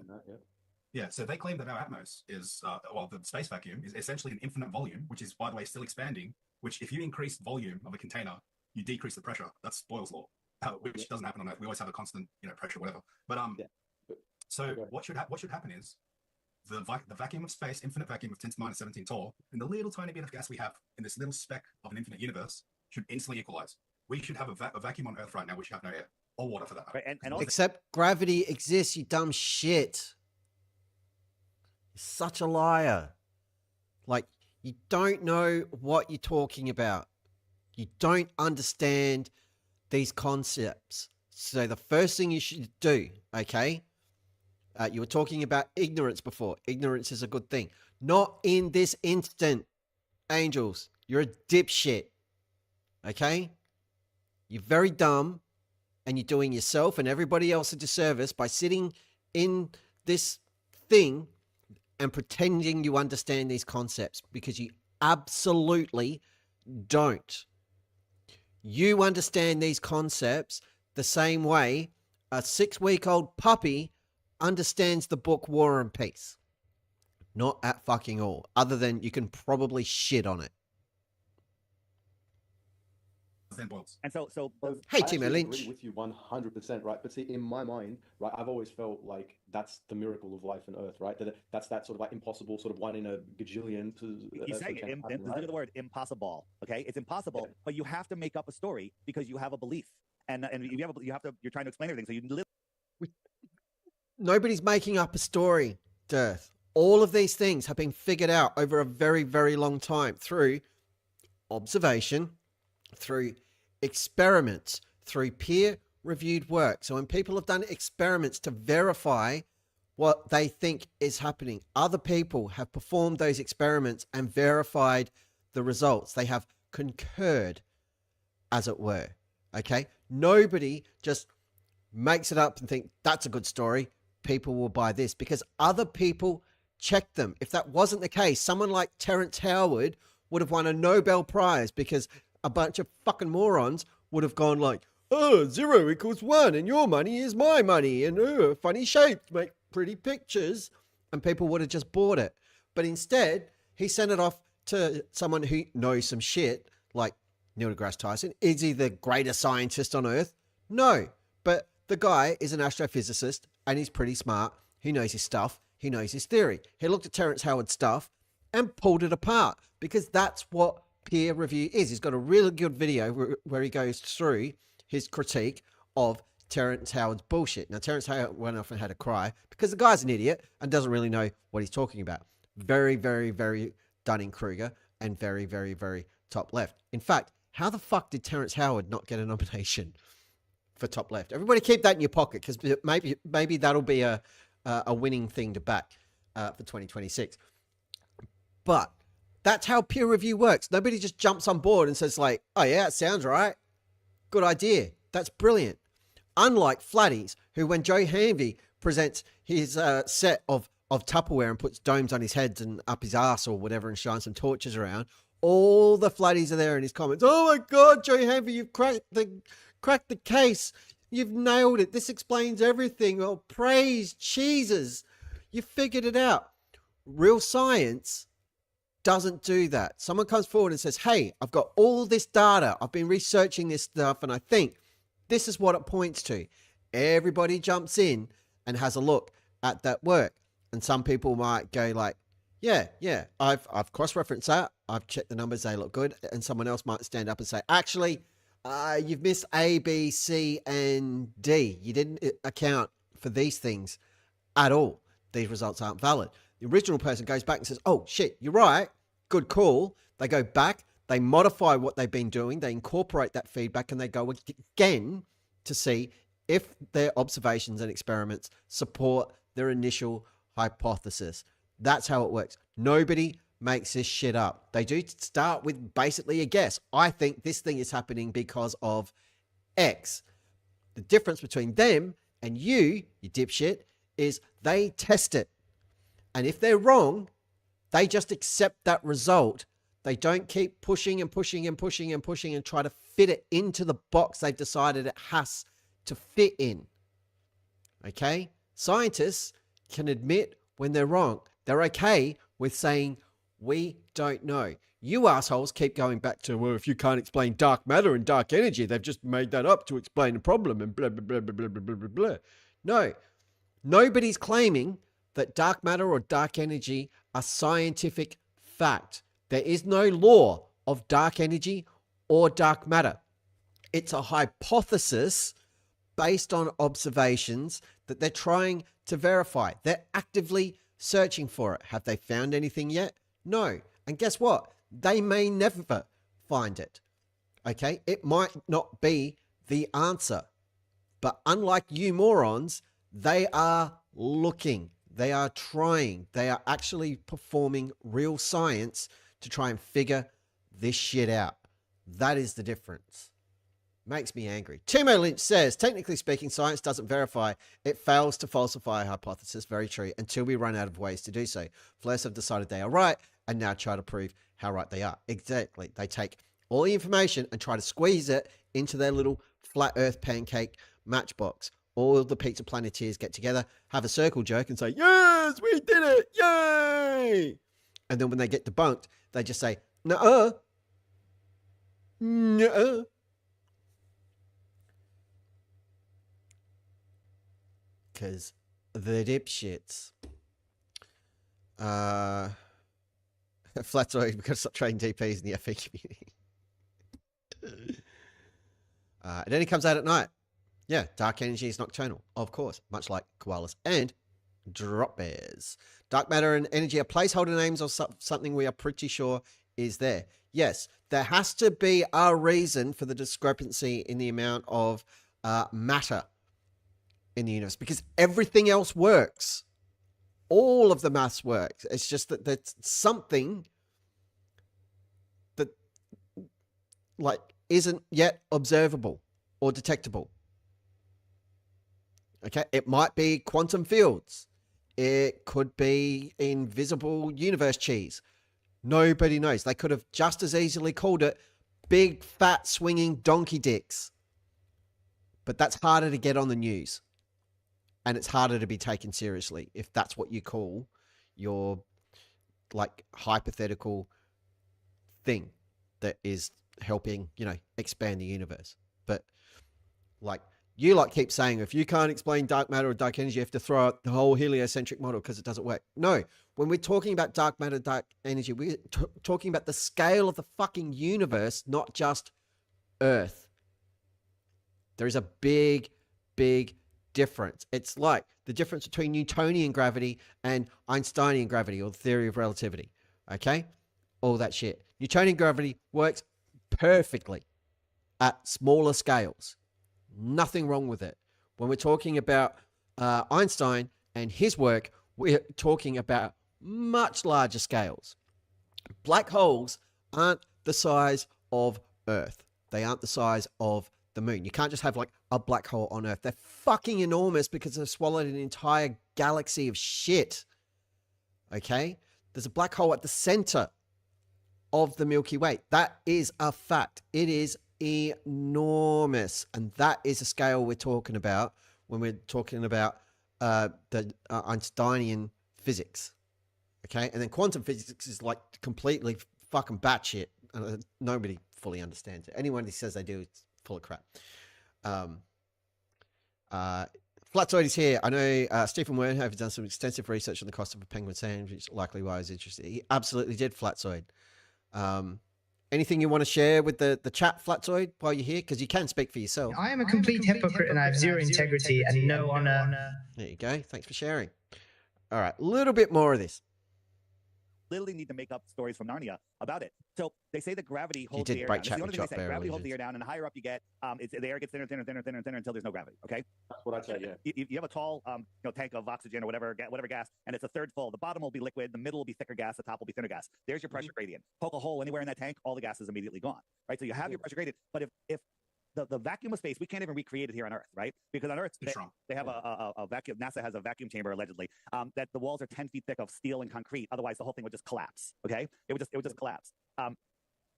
Yeah, so they claim that our atmos is, well, the space vacuum is essentially an infinite volume, which is, by the way, still expanding. Which, if you increase volume of a container, you decrease the pressure. That's Boyle's law, which doesn't happen on Earth. We always have a constant, pressure, whatever. But so what should happen is the vacuum of space, infinite vacuum of 10 to the minus 17 torr, and the little tiny bit of gas we have in this little speck of an infinite universe should instantly equalize. We should have a vacuum on Earth right now. We should have no air or water for that.
Right, and also,
except gravity exists, you dumb shit. You're such a liar. Like, you don't know what you're talking about. You don't understand these concepts. So the first thing you should do, okay? You were talking about ignorance before. Ignorance is a good thing. Not in this instant, Angels. You're a dipshit. Okay? You're very dumb, and you're doing yourself and everybody else a disservice by sitting in this thing and pretending you understand these concepts, because you absolutely don't. You understand these concepts the same way a 6-week-old puppy understands the book War and Peace. Not at fucking all. Other than you can probably shit on it.
And so
hey,
I
Tim
actually
Lynch.
agree with you 100%, right? But see, in my mind, right, I've always felt like that's the miracle of life on Earth, right? That's that sort of like impossible, sort of one in a gajillion.
He's saying look at the word impossible. Okay, it's impossible, but you have to make up a story because you have a belief, and you're trying to explain everything. So you live.
Nobody's making up a story, DIRTH. All of these things have been figured out over a very, very long time through observation, through experiments, through peer-reviewed work. So when people have done experiments to verify what they think is happening, other people have performed those experiments and verified the results. They have concurred, as it were. Okay? Nobody just makes it up and think, that's a good story. People will buy this, because other people check them. If that wasn't the case, someone like Terrence Howard would have won a Nobel Prize, because a bunch of fucking morons would have gone like, oh, 0 = 1 and your money is my money, and funny shapes make pretty pictures, and people would have just bought it. But instead, he sent it off to someone who knows some shit, like Neil deGrasse Tyson. Is he the greatest scientist on Earth? No, but the guy is an astrophysicist, and he's pretty smart. He knows his stuff. He knows his theory. He looked at Terrence Howard's stuff and pulled it apart, because that's what peer review is. He's got a really good video where he goes through his critique of Terrence Howard's bullshit. Now, Terrence Howard went off and had a cry because the guy's an idiot and doesn't really know what he's talking about. Very, very, very Dunning-Kruger and very, very, very top left. In fact, how the fuck did Terrence Howard not get a nomination for top left? Everybody keep that in your pocket, because maybe that'll be a winning thing to back for 2026. But that's how peer review works. Nobody just jumps on board and says like, oh yeah, it sounds right. Good idea. That's brilliant. Unlike Flatties, who when Joe Hanvey presents his set of Tupperware and puts domes on his head and up his ass or whatever and shines some torches around, all the Flatties are there in his comments. Oh my God, Joe Hanvey, you've cracked the case. You've nailed it. This explains everything. Oh, praise Jesus. You figured it out. Real science doesn't do that. Someone comes forward and says, hey, I've got all this data. I've been researching this stuff, and I think this is what it points to. Everybody jumps in and has a look at that work. And some people might go like, yeah, I've cross-referenced that. I've checked the numbers. They look good. And someone else might stand up and say, actually, you've missed A, B, C, and D. You didn't account for these things at all. These results aren't valid. The original person goes back and says, oh, shit, you're right. Good call. They go back. They modify what they've been doing. They incorporate that feedback and they go again to see if their observations and experiments support their initial hypothesis. That's how it works. Nobody makes this shit up. They do start with basically a guess. I think this thing is happening because of X. The difference between them and you dipshit, is they test it. And if they're wrong, they just accept that result. They don't keep pushing and pushing and pushing and pushing and try to fit it into the box they've decided it has to fit in. Okay? Scientists can admit when they're wrong. They're okay with saying, we don't know. You assholes keep going back to, well, if you can't explain dark matter and dark energy, they've just made that up to explain a problem and blah, blah, blah, blah, blah, blah, blah, blah. No. Nobody's claiming that dark matter or dark energy are scientific fact. There is no law of dark energy or dark matter. It's a hypothesis based on observations that they're trying to verify. They're actively searching for it. Have they found anything yet? No. And guess what? They may never find it. Okay? It might not be the answer. But unlike you morons, they are looking. They are trying. They are actually performing real science to try and figure this shit out. That is the difference. Makes me angry. Timo Lynch says, technically speaking, science doesn't verify. It fails to falsify a hypothesis. Very true. Until we run out of ways to do so. Flares have decided they are right and now try to prove how right they are. Exactly. They take all the information and try to squeeze it into their little flat earth pancake matchbox. All of the pizza planeteers get together, have a circle jerk and say, yes, we did it. Yay. And then when they get debunked, they just say, nuh-uh. Nuh-uh. Because the dipshits. Flatoid, we've got to stop trading DPs in the FE community. It only comes out at night. Yeah, dark energy is nocturnal, of course, much like koalas and drop bears. Dark matter and energy are placeholder names or something we are pretty sure is there. Yes, there has to be a reason for the discrepancy in the amount of matter in the universe, because everything else works. All of the maths works. It's just that there's something that like isn't yet observable or detectable. Okay, it might be quantum fields. It could be invisible universe cheese. Nobody knows. They could have just as easily called it big, fat, swinging donkey dicks. But that's harder to get on the news. And it's harder to be taken seriously if that's what you call your, like, hypothetical thing that is helping, you know, expand the universe. But, like, you like keep saying, if you can't explain dark matter or dark energy, you have to throw out the whole heliocentric model because it doesn't work. No, when we're talking about dark matter, dark energy, we're talking about the scale of the fucking universe, not just Earth. There is a big, big difference. It's like the difference between Newtonian gravity and Einsteinian gravity, or the theory of relativity. Okay? All that shit. Newtonian gravity works perfectly at smaller scales. Nothing wrong with it. When we're talking about Einstein and his work, we're talking about much larger scales. Black holes aren't the size of Earth. They aren't the size of the moon. You can't just have like a black hole on Earth. They're fucking enormous because they've swallowed an entire galaxy of shit. Okay? There's a black hole at the center of the Milky Way. That is a fact. It is enormous, and that is a scale we're talking about when we're talking about the Einsteinian physics. Okay, and then quantum physics is like completely fucking batshit, and nobody fully understands it. Anyone who says they do, it's full of crap. Flatzoid is here. I know Stephen Wernhoff has done some extensive research on the cost of a penguin sandwich, likely why I was interested. He absolutely did, Flatzoid. Anything you want to share with the chat, Flatzoid, while you're here? Because you can speak for yourself.
I am a complete hypocrite and I have zero integrity and no honor.
There you go. Thanks for sharing. All right, a little bit more of this.
Literally need to make up stories from Narnia about it. So they say that gravity holds
did
the air
break
down. It's the
chat
only
with
thing they say.
Chuck
Gravity
Barrel
holds the air
Legends.
down, and the higher up you get, the air gets thinner, thinner, thinner, thinner, thinner until there's no gravity. Okay.
That's what I'd say. Yeah.
You have a tall, tank of oxygen or whatever gas, and it's a third full. The bottom will be liquid, the middle will be thicker gas, the top will be thinner gas. There's your pressure gradient. Poke a hole anywhere in that tank, all the gas is immediately gone. Right. So you have your pressure gradient, but if the vacuum of space, we can't even recreate it here on Earth, right? Because on Earth, they have a vacuum. NASA has a vacuum chamber allegedly that the walls are 10 feet thick of steel and concrete. Otherwise, the whole thing would just collapse. Okay, it would just collapse.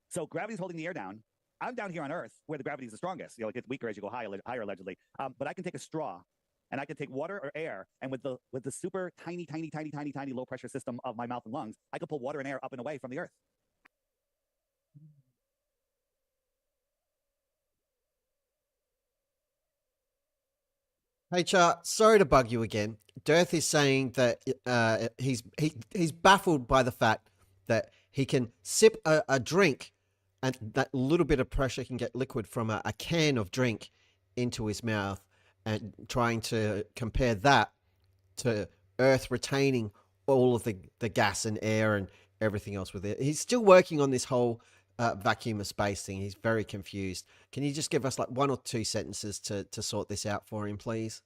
So gravity's holding the air down. I'm down here on Earth where the gravity is the strongest. It gets weaker as you go higher allegedly. But I can take a straw, and I can take water or air, and with the super tiny low pressure system of my mouth and lungs, I can pull water and air up and away from the Earth.
Hey, Chart, sorry to bug you again. DIRTH is saying that he's baffled by the fact that he can sip a drink and that little bit of pressure can get liquid from a can of drink into his mouth, and trying to compare that to Earth retaining all of the gas and air and everything else with it. He's still working on this whole vacuum of space thing. He's very confused. Can you just give us like 1 or 2 sentences to sort this out for him, please?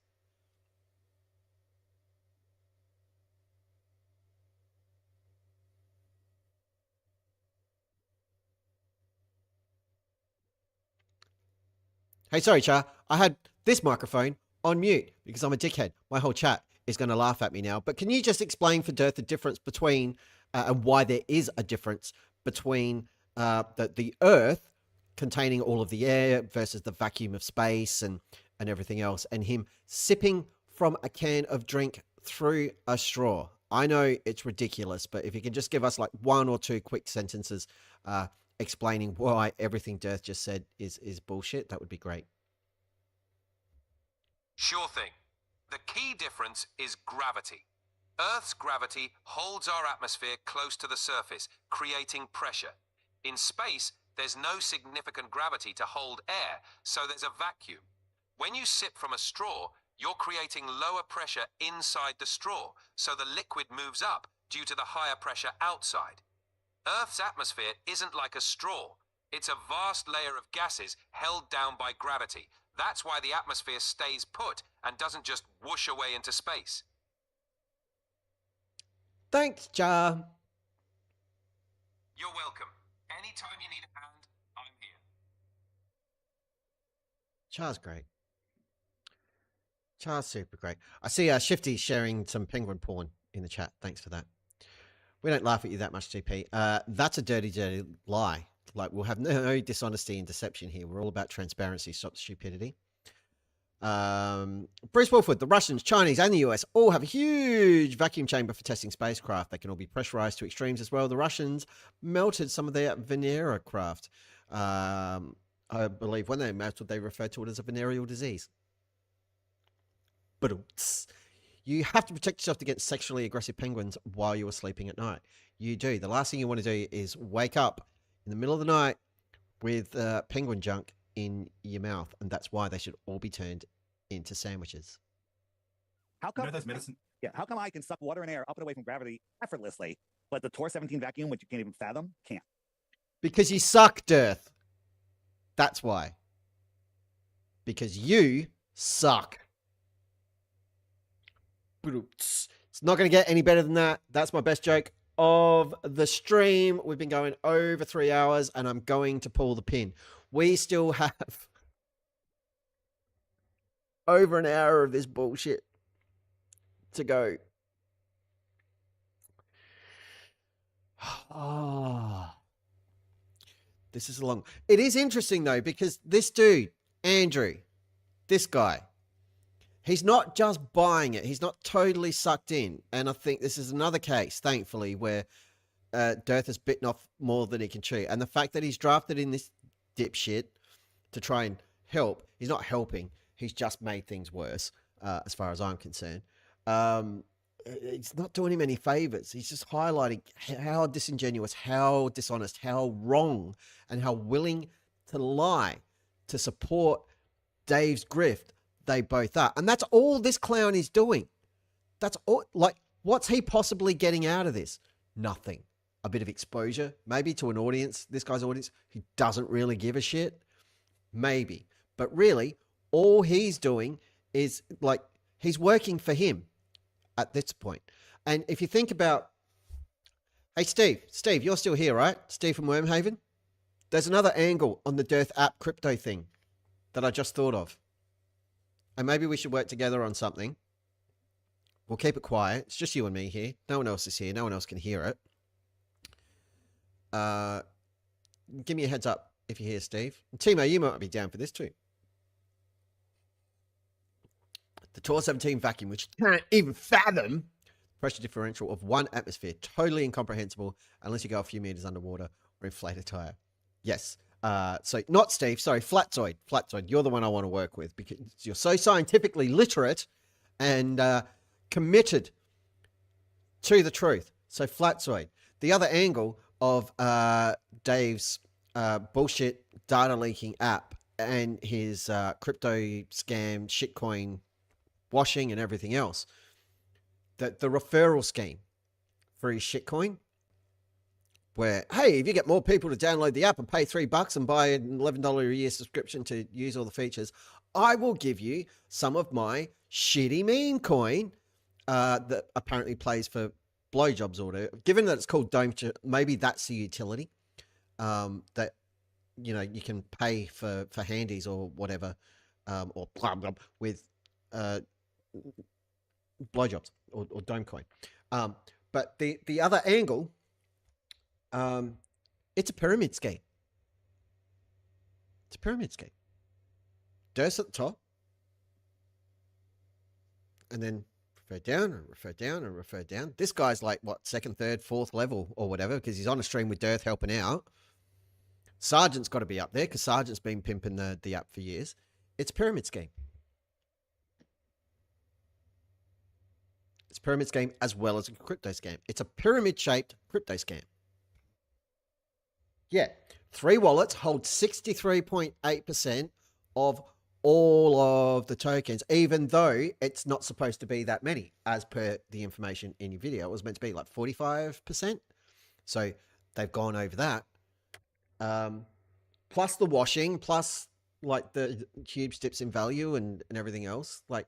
Hey, sorry, Char. I had this microphone on mute because I'm a dickhead. My whole chat is going to laugh at me now. But can you just explain for DIRTH the difference between and why there is a difference between the Earth containing all of the air versus the vacuum of space and everything else, and him sipping from a can of drink through a straw? I know it's ridiculous, but if you can just give us like 1 or 2 quick sentences explaining why everything DIRTH just said is bullshit, that would be great.
Sure thing. The key difference is gravity. Earth's gravity holds our atmosphere close to the surface, creating pressure. In space, there's no significant gravity to hold air, so there's a vacuum. When you sip from a straw, you're creating lower pressure inside the straw, so the liquid moves up due to the higher pressure outside. Earth's atmosphere isn't like a straw. It's a vast layer of gases held down by gravity. That's why the atmosphere stays put and doesn't just whoosh away into space.
Thanks, Jar.
You're welcome. Anytime you need a hand, I'm here.
Char's great. Char's super great. I see Shifty sharing some penguin porn in the chat. Thanks for that. We don't laugh at you that much, TP. That's a dirty, dirty lie. Like, we'll have no dishonesty and deception here. We're all about transparency, stop stupidity. Bruce Wolford, the Russians, Chinese, and the US all have a huge vacuum chamber for testing spacecraft. They can all be pressurized to extremes as well. The Russians melted some of their Venera craft. I believe when they melted, they referred to it as a venereal disease. But you have to protect yourself against sexually aggressive penguins while you are sleeping at night. You do. The last thing you want to do is wake up in the middle of the night with penguin junk in your mouth, and that's why they should all be turned into sandwiches.
How come?
You know that's medicine.
Yeah. How come I can suck water and air up and away from gravity effortlessly, but the Tor 17 vacuum, which you can't even fathom, can't?
Because you suck, DIRTH. That's why. Because you suck. It's not going to get any better than that. That's my best joke of the stream. We've been going over 3 hours, and I'm going to pull the pin. We still have over an hour of this bullshit to go. Oh, this is long. It is interesting, though, because this dude, Andrew, this guy, he's not just buying it. He's not totally sucked in. And I think this is another case, thankfully, where DIRTH has bitten off more than he can chew. And the fact that he's drafted in this dipshit to try and help, he's not helping. He's just made things worse, as far as I'm concerned. it's not doing him any favors. He's just highlighting how disingenuous, how dishonest, how wrong, and how willing to lie to support Dave's grift they both are. And that's all this clown is doing. That's all. Like, what's he possibly getting out of this? Nothing. A bit of exposure, maybe to an audience, this guy's audience, who doesn't really give a shit. Maybe. But really, all he's doing is, like, he's working for him at this point. And if you think about, hey, Steve, you're still here, right? Steve from Wormhaven. There's another angle on the DIRTH app crypto thing that I just thought of. And maybe we should work together on something. We'll keep it quiet. It's just you and me here. No one else is here. No one else can hear it. Give me a heads up if you're here, Steve. And Timo, you might be down for this too. The Tor 17 vacuum, which you can't even fathom, pressure differential of 1 atmosphere. Totally incomprehensible unless you go a few meters underwater or inflate a tire. Yes. So not Steve, sorry, Flatzoid. Flatzoid, you're the one I want to work with because you're so scientifically literate and committed to the truth. So Flatzoid. The other angle of Dave's bullshit data leaking app and his crypto scam, shitcoin washing and everything else, that the referral scheme for his shitcoin, where, hey, if you get more people to download the app and pay $3 and buy an $11 a year subscription to use all the features, I will give you some of my shitty meme coin that apparently plays for blowjobs order. Given that it's called Dome, maybe that's the utility that, you know, you can pay for handies or whatever, or blah, blah, with blowjobs or Dome coin. But the other angle, it's a pyramid scheme. It's a pyramid scheme. DIRTH at the top, and then refer down and refer down and refer down. This guy's like, what, 2nd, 3rd, 4th level or whatever, because he's on a stream with DIRTH helping out. Sergeant's got to be up there because Sergeant's been pimping the app for years. It's a pyramid scheme. It's a pyramid scheme as well as a crypto scam. It's a pyramid-shaped crypto scam. Yeah. 3 wallets hold 63.8% of all of the tokens, even though it's not supposed to be that many, as per the information in your video. It was meant to be like 45%. So they've gone over that. Plus the washing, plus like the huge dips in value and everything else. Like,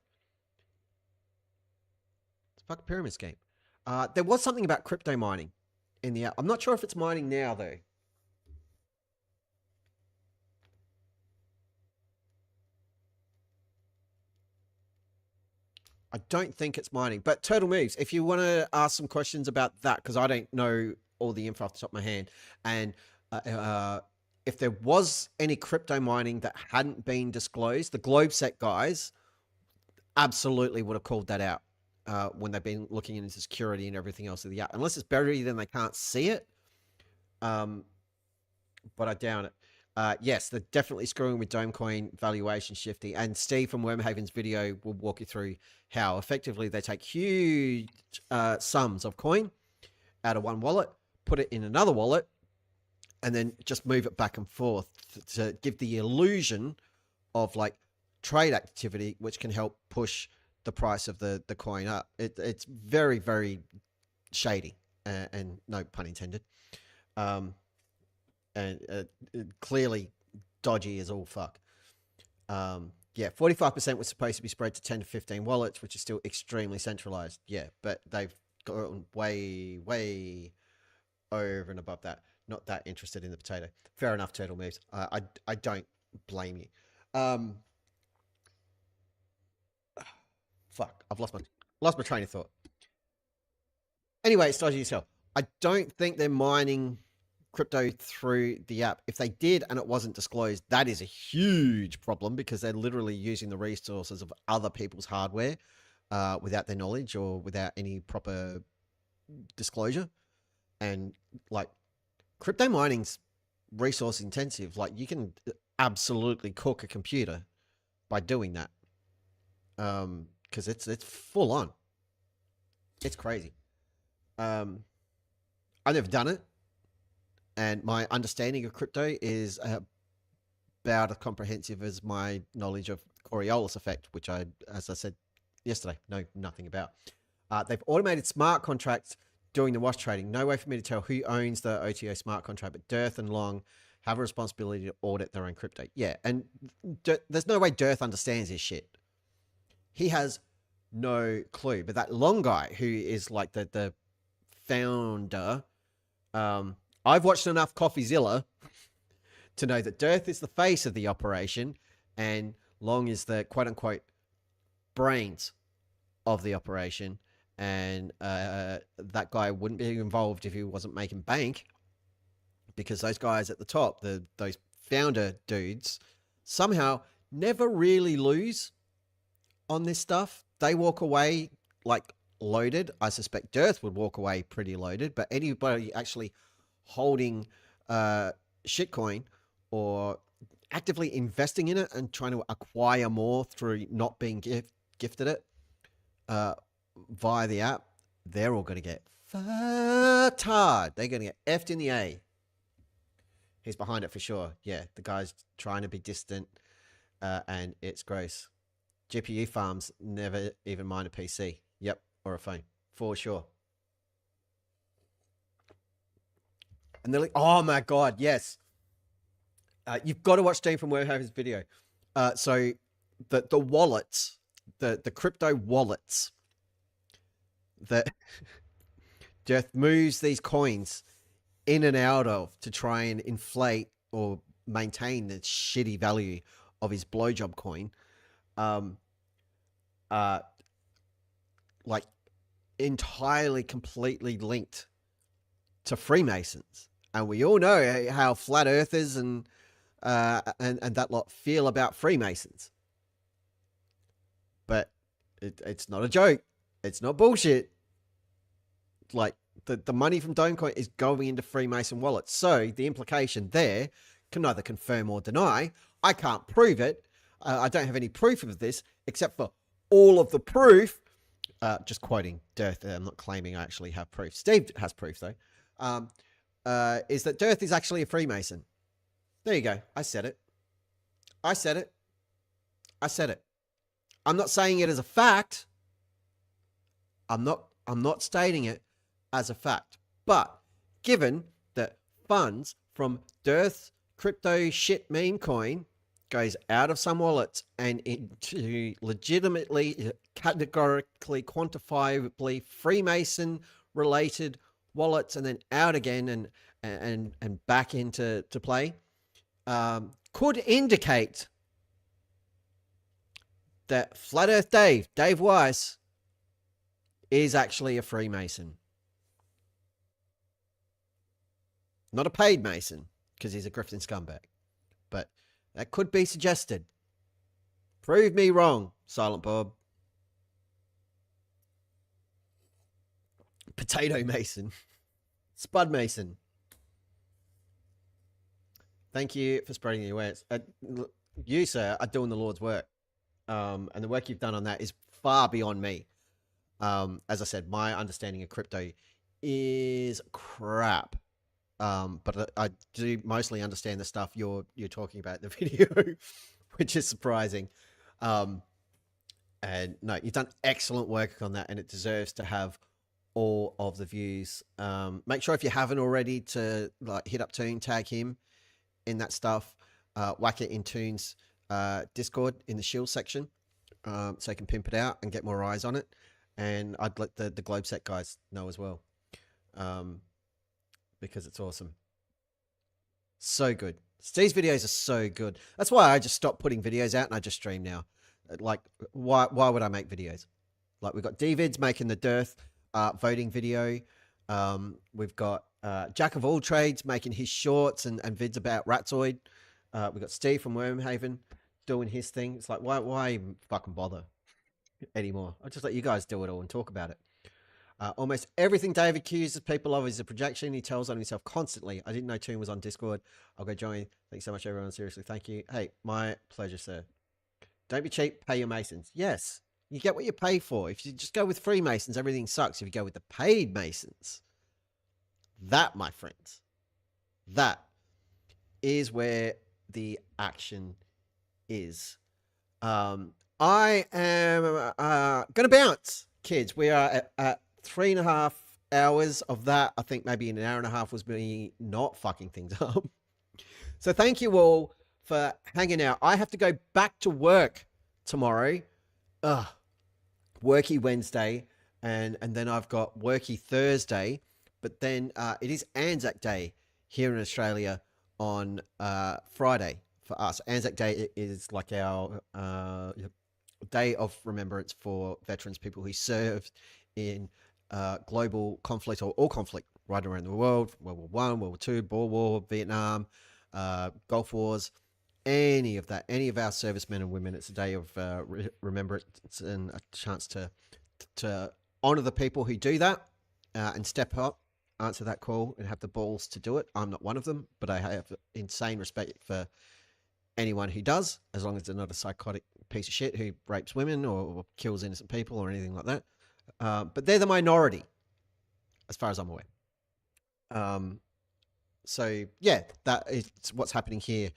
it's a fucking pyramid scheme. There was something about crypto mining in the app. I'm not sure if it's mining now, though. I don't think it's mining, but Turtle Moves, if you want to ask some questions about that, because I don't know all the info off the top of my hand, and if there was any crypto mining that hadn't been disclosed, the Globesec guys absolutely would have called that out when they've been looking into security and everything else of the app. Unless it's buried and they can't see it, but I doubt it. Yes, they're definitely screwing with Domecoin valuation shifting. And Steve from Wormhaven's video will walk you through how effectively they take huge sums of coin out of one wallet, put it in another wallet, and then just move it back and forth to give the illusion of like trade activity, which can help push the price of the coin up. It's very, very shady, and no pun intended. And clearly dodgy as all fuck. Yeah, 45% was supposed to be spread to 10 to 15 wallets, which is still extremely centralized. Yeah, but they've gone way, way over and above that. Not that interested in the potato. Fair enough, Turtle Moves. I don't blame you. Fuck, I've lost my train of thought. Anyway, it's dodgy as hell. I don't think they're mining crypto through the app. If they did and it wasn't disclosed, that is a huge problem because they're literally using the resources of other people's hardware without their knowledge or without any proper disclosure. And like, crypto mining's resource intensive. Like, you can absolutely cook a computer by doing that, because it's full on. It's crazy. I've never done it, and my understanding of crypto is about as comprehensive as my knowledge of Coriolis effect, which I, as I said yesterday, know nothing about. They've automated smart contracts doing the wash trading. No way for me to tell who owns the OTO smart contract, but DIRTH and Long have a responsibility to audit their own crypto. Yeah, and there's no way DIRTH understands this shit. He has no clue. But that Long guy, who is like the founder, I've watched enough CoffeeZilla to know that DIRTH is the face of the operation and Long is the quote-unquote brains of the operation. And that guy wouldn't be involved if he wasn't making bank, because those guys at the top, those founder dudes, somehow never really lose on this stuff. They walk away like loaded. I suspect DIRTH would walk away pretty loaded, but anybody actually holding shitcoin or actively investing in it and trying to acquire more through not being gifted it via the app, they're all going to get fucked hard. They're going to get effed in the A. He's behind it for sure. Yeah, the guy's trying to be distant, and it's gross. GPU farms never even mind a PC. Yep, or a phone, for sure. And they're like, oh my God, yes. You've got to watch Dean from Warhaven's video. So the wallets, the crypto wallets that DIRTH moves these coins in and out of to try and inflate or maintain the shitty value of his blowjob coin, like entirely, completely linked to Freemasons. And we all know how flat earthers and that lot feel about Freemasons. But it's not a joke. It's not bullshit. Like, the money from Dogecoin is going into Freemason wallets. So the implication there can neither confirm or deny. I can't prove it. I don't have any proof of this, except for all of the proof. Just quoting DIRTH. I'm not claiming I actually have proof. Steve has proof, though. Is that DIRTH is actually a Freemason. There you go. I said it. I said it. I said it. I'm not saying it as a fact. I'm not stating it as a fact. But given that funds from DIRTH's crypto shit meme coin goes out of some wallets and into legitimately, categorically, quantifiably Freemason related wallets and then out again and back into play, could indicate that Flat Earth Dave Weiss, is actually a Freemason. Not a paid Mason, because he's a grifting scumbag. But that could be suggested. Prove me wrong, Silent Bob. Potato Mason. Spud Mason. Thank you for spreading the awareness. You, sir, are doing the Lord's work. And the work you've done on that is far beyond me. As I said, my understanding of crypto is crap. But I do mostly understand the stuff you're talking about in the video, which is surprising. And no, you've done excellent work on that, and it deserves to have all of the views. Make sure if you haven't already to hit up Toon, tag him in that stuff. Whack it in Toon's Discord in the shield section, so you can pimp it out and get more eyes on it. And I'd let the Globeset guys know as well, because it's awesome. So good. Steve's videos are so good. That's why I just stopped putting videos out and I just stream now. Like, why would I make videos? Like, we've got DVids making the DIRTH voting video. We've got Jack of all trades making his shorts and vids about Ratzoid. We've got Steve from Wormhaven doing his thing. It's like, why even fucking bother anymore? I'll just let you guys do it all and talk about it. Almost everything Dave accuses people of is a projection. He tells on himself constantly. I didn't know Toon was on Discord. I'll go join. Thanks so much, everyone. Seriously, thank you. Hey, my pleasure, sir. Don't be cheap. Pay your Masons. Yes, You get what you pay for. If you just go with Freemasons, everything sucks. If you go with the paid Masons, that, my friends, that is where the action is. I am going to bounce, kids. We are at 3.5 hours of that. I think maybe an hour and a half was me not fucking things up. So thank you all for hanging out. I have to go back to work tomorrow. Worky Wednesday, and then I've got worky Thursday. But then it is Anzac Day here in Australia on Friday for us. Anzac Day is like our day of remembrance for veterans, people who served in global conflict or all conflict right around the world. World War I, World War II, Boer War, Vietnam, Gulf Wars, any of that, any of our servicemen and women. It's a day of remembrance and a chance to honor the people who do that and step up, answer that call, and have the balls to do it. I'm not one of them, but I have insane respect for anyone who does, as long as they're not a psychotic piece of shit who rapes women or kills innocent people or anything like that. But they're the minority, as far as I'm aware. So yeah, that is what's happening here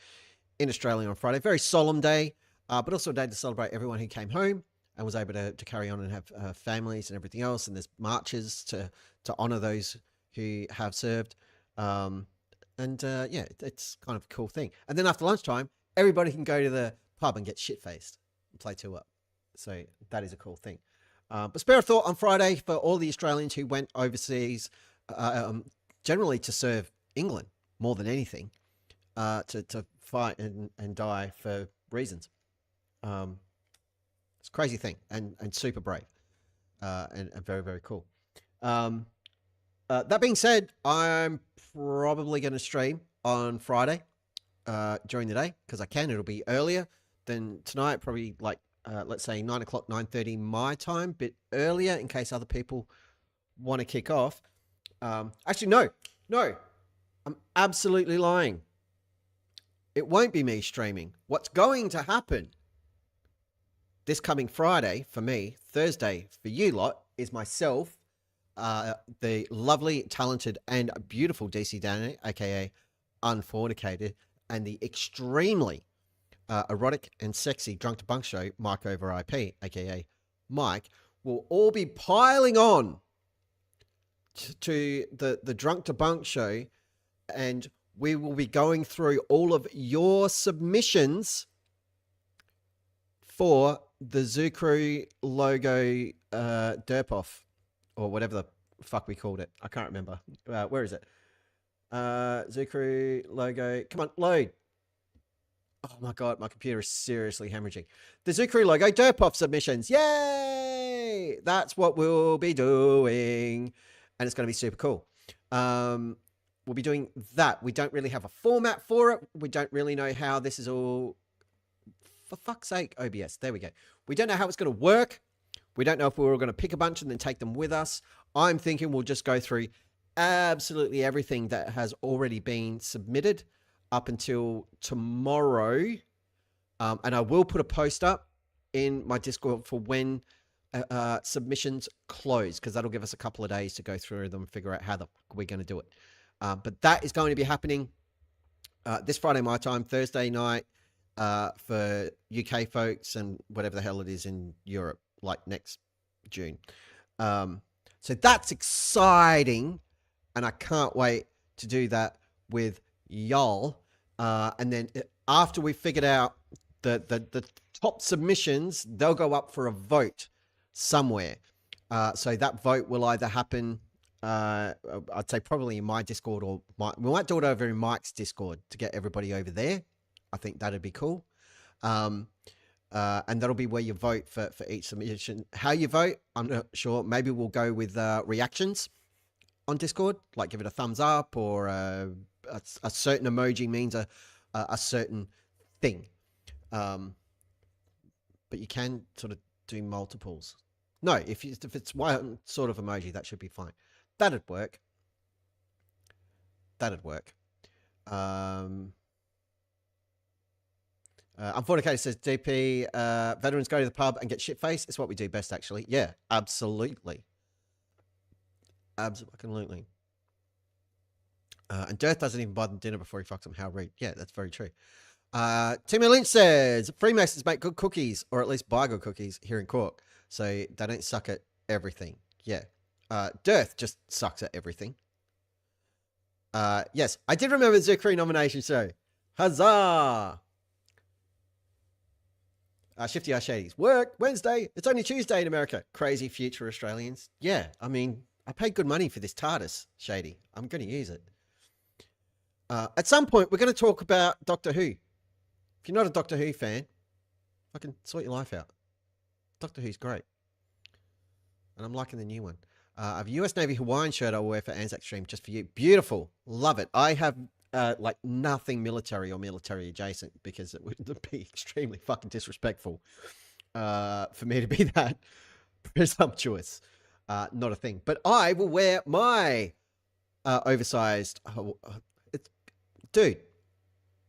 in Australia on Friday. Very solemn day, but also a day to celebrate everyone who came home and was able to carry on and have families and everything else. And there's marches to honor those who have served. Yeah, it's kind of a cool thing. And then after lunchtime, everybody can go to the pub and get shit-faced and play 2-up. So that is a cool thing. But spare a thought on Friday for all the Australians who went overseas, generally to serve England more than anything, to fight and die for reasons. It's a crazy thing and super brave and very, very cool. That being said, I'm probably going to stream on Friday during the day because I can. It'll be earlier than tonight, probably like, let's say 9 o'clock, 9:30 my time, bit earlier in case other people want to kick off. Actually, no, I'm absolutely lying. It won't be me streaming. What's going to happen this coming Friday for me, Thursday for you lot, is myself, the lovely, talented, and beautiful DC Danny, aka Unfornicated, and the extremely erotic and sexy Drunk to Bunk Show, Mike over IP, aka Mike, will all be piling on to the Drunk to Bunk Show, and we will be going through all of your submissions for the Zukru logo derp-off, or whatever the fuck we called it. I can't remember. Where is it? Zukru logo. Come on, load. Oh my God, my computer is seriously hemorrhaging. The Zukru logo derp-off submissions. Yay! That's what we'll be doing. And it's going to be super cool. We'll be doing that. We don't really have a format for it. We don't really know how this is all... For fuck's sake, OBS. There we go. We don't know how it's going to work. We don't know if we're all going to pick a bunch and then take them with us. I'm thinking we'll just go through absolutely everything that has already been submitted up until tomorrow. And I will put a post up in my Discord for when submissions close, because that'll give us a couple of days to go through them and figure out how the fuck we're going to do it. But that is going to be happening this Friday my time, Thursday night for UK folks, and whatever the hell it is in Europe, like next June. So that's exciting, and I can't wait to do that with y'all. And then after we figured out the top submissions, they'll go up for a vote somewhere. So that vote will either happen, I'd say probably in my Discord, or we might do it over in Mike's Discord to get everybody over there. I think that'd be cool. And that'll be where you vote for each submission. How you vote, I'm not sure. Maybe we'll go with reactions on Discord, like give it a thumbs up, or a certain emoji means a certain thing. But you can sort of do multiples. No, if it's one sort of emoji, that should be fine. That'd work. That'd work. Unfortunately, says DP, veterans go to the pub and get shit-faced. It's what we do best, actually. Yeah, absolutely. Absolutely. And Dirth doesn't even buy them dinner before he fucks them. How rude. Yeah, that's very true. Timmy Lynch says, Freemasons make good cookies, or at least buy good cookies here in Cork. So they don't suck at everything. Yeah. Dirth just sucks at everything. Yes, I did remember the Zuccheri nomination show. Huzzah! Shifty Shadies. Work Wednesday. It's only Tuesday in America. Crazy future Australians. Yeah, I mean, I paid good money for this TARDIS, Shady. I'm going to use it. At some point, we're going to talk about Doctor Who. If you're not a Doctor Who fan, I can sort your life out. Doctor Who's great. And I'm liking the new one. I have a US Navy Hawaiian shirt I'll wear for Anzac stream just for you. Beautiful. Love it. I have like nothing military or military adjacent because it would be extremely fucking disrespectful for me to be that presumptuous. Not a thing. But I will wear my oversized... dude,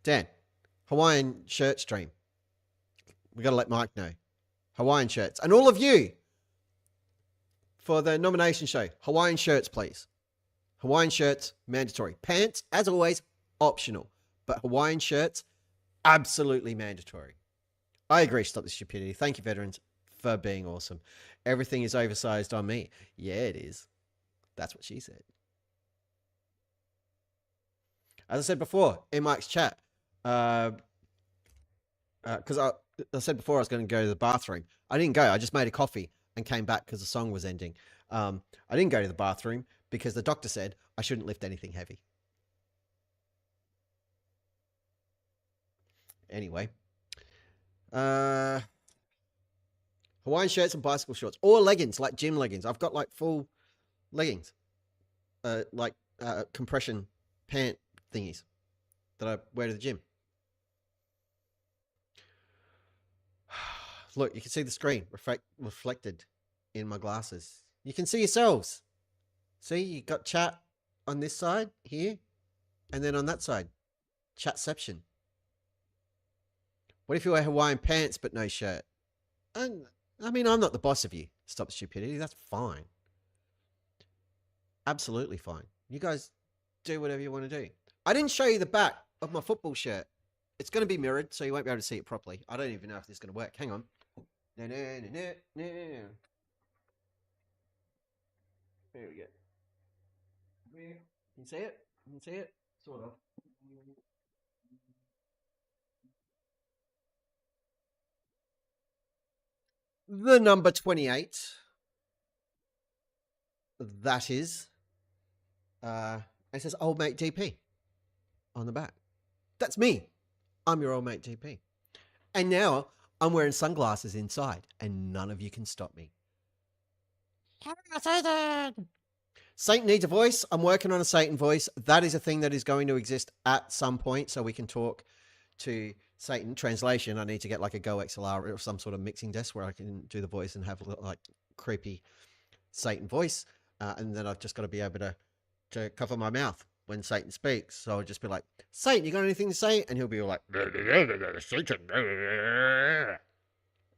Dan, Hawaiian shirt stream. We got to let Mike know. Hawaiian shirts. And all of you, for the nomination show, Hawaiian shirts, please. Hawaiian shirts, mandatory. Pants, as always, optional. But Hawaiian shirts, absolutely mandatory. I agree. Stop the stupidity. Thank you, veterans, for being awesome. Everything is oversized on me. Yeah, it is. That's what she said. As I said before, in Mike's chat, because I said before I was going to go to the bathroom. I didn't go. I just made a coffee and came back because the song was ending. I didn't go to the bathroom because the doctor said I shouldn't lift anything heavy. Anyway. Hawaiian shirts and bicycle shorts. Or leggings, like gym leggings. I've got like full leggings. Like compression pant thingies that I wear to the gym. Look, you can see the screen reflected in my glasses. You can see yourselves. See, you got chat on this side here, and then on that side, chatception. What if you wear Hawaiian pants but no shirt? And I mean, I'm not the boss of you. Stop the stupidity. That's fine. Absolutely fine. You guys do whatever you want to do. I didn't show you the back of my football shirt. It's going to be mirrored, so you won't be able to see it properly. I don't even know if this is going to work. Hang on. No. Here we go. Can you see it? Can you see it? Sort of. The number 28. That is. It says Old Mate DP on the back. That's me. I'm your Old Mate DP. And now I'm wearing sunglasses inside, and none of you can stop me. Satan needs a voice. I'm working on a Satan voice. That is a thing that is going to exist at some point, so we can talk to Satan. Translation, I need to get like a Go XLR or some sort of mixing desk where I can do the voice and have like creepy Satan voice. And then I've just got to be able to cover my mouth when Satan speaks. So I'll just be like, Satan, you got anything to say? And he'll be all like, Satan.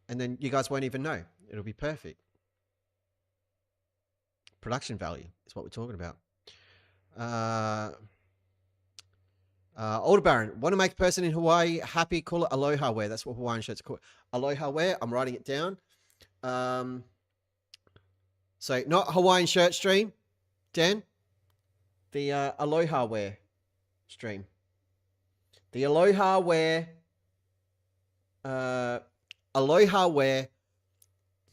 And then you guys won't even know. It'll be perfect. Production value is what we're talking about. Older Baron, want to make a person in Hawaii happy, call it aloha wear. That's what Hawaiian shirts are called. Aloha wear. I'm writing it down. So not Hawaiian shirt stream, Dan. The aloha wear stream. The aloha wear. Aloha wear.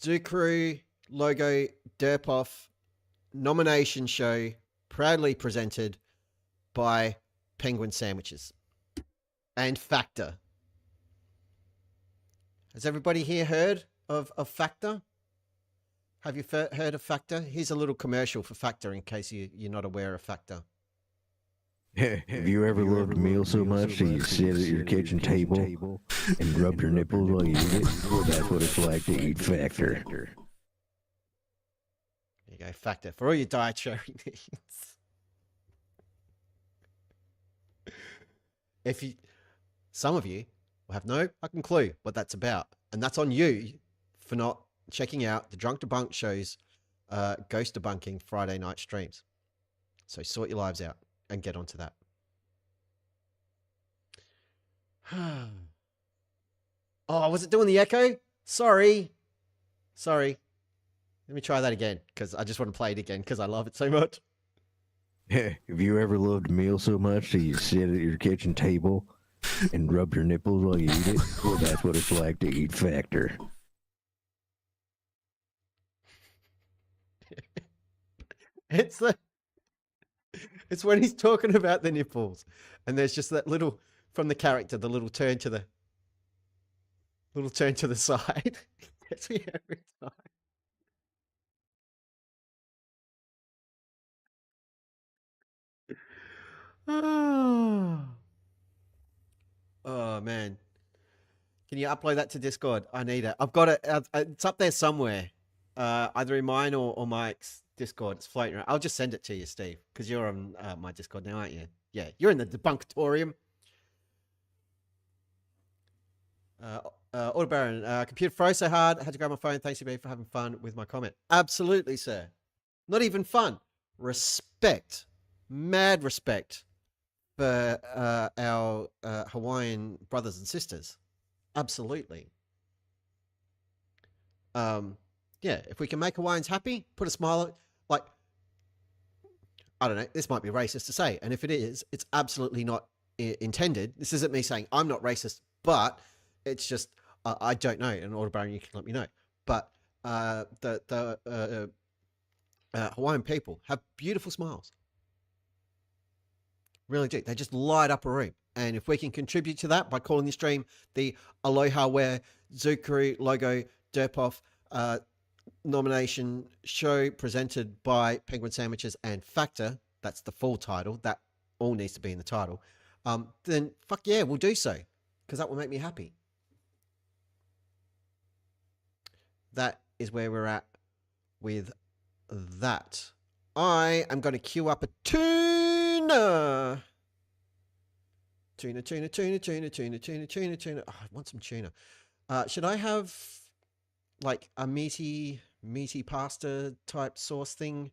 Zucru logo DERPUNKER nomination show proudly presented by Penguin Sandwiches and Factor. Has everybody here heard of Factor? Have you heard of Factor? Here's a little commercial for Factor in case you're not aware of Factor.
Have you ever loved a meal so much that you sit at your kitchen table and rub your nipples while you eat it? Well, that's what it's like to eat Factor.
There you go, Factor for all your dietary needs. Some of you will have no fucking clue what that's about. And that's on you for not checking out the Drunk Debunk Show's Ghost Debunking Friday night streams. So sort your lives out and get onto that. Oh, was it doing the echo? Sorry. Let me try that again, because I just want to play it again, because I love it so much.
Have you ever loved a meal so much that you sit at your kitchen table and rub your nipples while you eat it? Well, that's what it's like to eat Factor.
It's when he's talking about the nipples, and there's just that little, from the character, the little turn to the side. Gets me every time. Oh man, can you upload that to Discord? I need it. I've got it. It's up there somewhere, either in mine or Mike's Discord. It's floating around. I'll just send it to you, Steve, because you're on my Discord now, aren't you? Yeah, you're in the Debunkatorium. Order Baron, computer froze so hard, I had to grab my phone. Thanks to me for having fun with my comment. Absolutely, sir. Not even fun. Respect. Mad respect for our Hawaiian brothers and sisters. Absolutely. Yeah, if we can make Hawaiians happy, put a smile on, like, I don't know, this might be racist to say, and if it is, it's absolutely not intended. This isn't me saying I'm not racist, but it's just, I don't know, and Order Baron, you can let me know. But the Hawaiian people have beautiful smiles. Really do. They just light up a room. And if we can contribute to that by calling the stream the Aloha Wear Zukuru Logo Derpoff nomination show presented by Penguin Sandwiches and Factor, that's the full title, that all needs to be in the title, then fuck yeah, we'll do so, because that will make me happy. That is where we're at with that. I am going to queue up a tuna. Tuna. Oh, I want some tuna. Should I have like a meaty pasta type sauce thing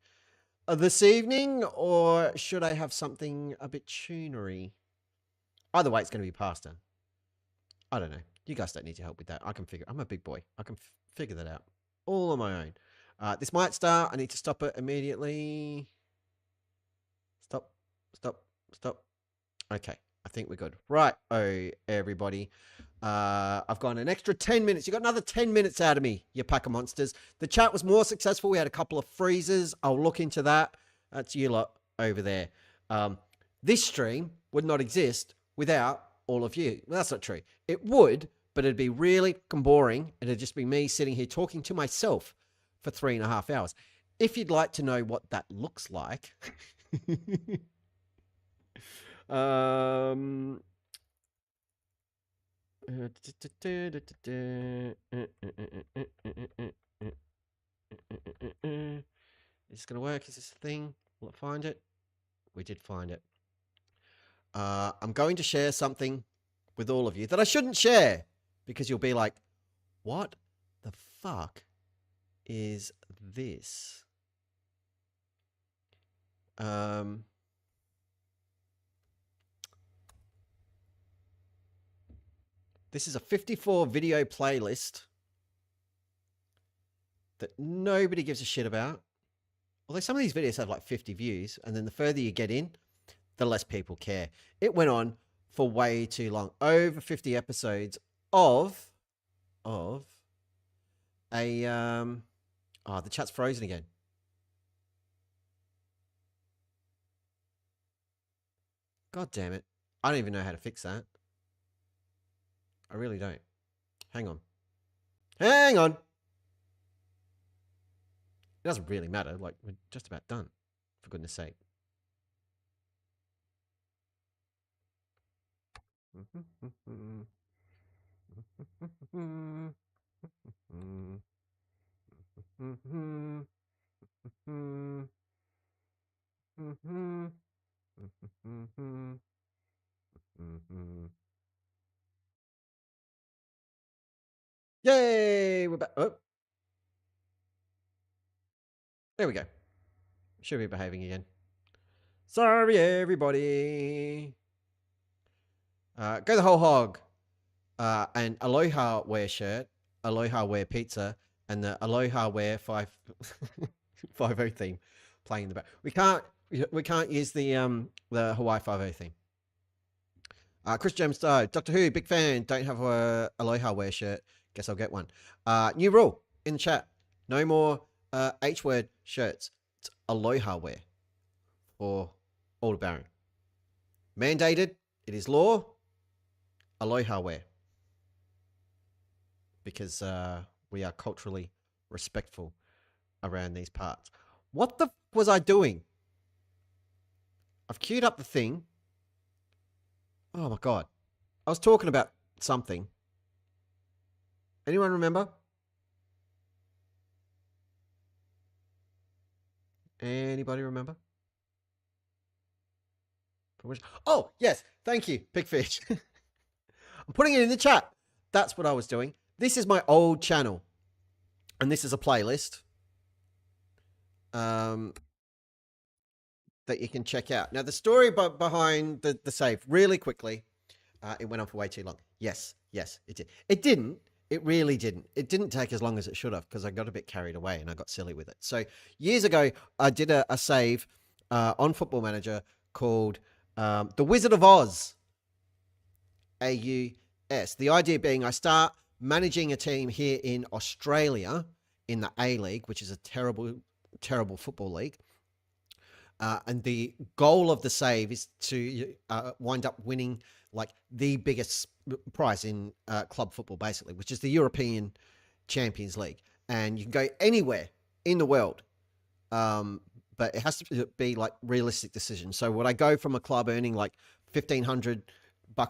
this evening, or should I have something a bit tunery? Either way, it's going to be pasta. I don't know. You guys don't need to help with that. I can figure. I'm a big boy. I can figure that out all on my own. This might start. I need to stop it immediately. Stop. Okay. I think we're good. Right. Oh, everybody. I've got an extra 10 minutes. You got another 10 minutes out of me, you pack of monsters. The chat was more successful. We had a couple of freezes. I'll look into that. That's you lot over there. This stream would not exist without all of you. Well, that's not true. It would, but it'd be really boring. And it'd just be me sitting here talking to myself for 3.5 hours. If you'd like to know what that looks like, is this gonna work? Is this a thing? Will it find it? We did find it. I'm going to share something with all of you that I shouldn't share, because you'll be like, what the fuck is this? This is a 54 video playlist that nobody gives a shit about. Although some of these videos have like 50 views, and then the further you get in, the less people care. It went on for way too long. Over 50 episodes of a oh, the chat's frozen again. God damn it. I don't even know how to fix that. I really don't. Hang on. It doesn't really matter. Like, we're just about done, for goodness sake. Hey, we're back. Oh. There we go. Should be behaving again. Sorry, everybody. Go the whole hog. And Aloha wear shirt, Aloha wear pizza, and the Aloha wear 550 theme playing in the back. We can't use the Hawaii 550 theme. Chris Gemstow, Doctor Who, big fan. Don't have a Aloha wear shirt. Guess I'll get one. New rule in the chat: no more H-word shirts. It's Aloha wear for Alder Baron. Mandated. It is law. Aloha wear. Because we are culturally respectful around these parts. What the f was I doing? I've queued up the thing. Oh my God. I was talking about something. Anyone remember? Anybody remember? Oh, yes. Thank you, Pigfish. I'm putting it in the chat. That's what I was doing. This is my old channel. And this is a playlist that you can check out. Now, the story behind the save, really quickly, it went on for way too long. Yes, it did. It didn't. It really didn't. It didn't take as long as it should have because I got a bit carried away and I got silly with it. So years ago, I did a save on Football Manager called The Wizard of Oz. AUS. The idea being I start managing a team here in Australia in the A-League, which is a terrible, terrible football league. And the goal of the save is to wind up winning like the biggest prize in club football, basically, which is the European Champions League. And you can go anywhere in the world, but it has to be like realistic decisions. So would I go from a club earning like $1,500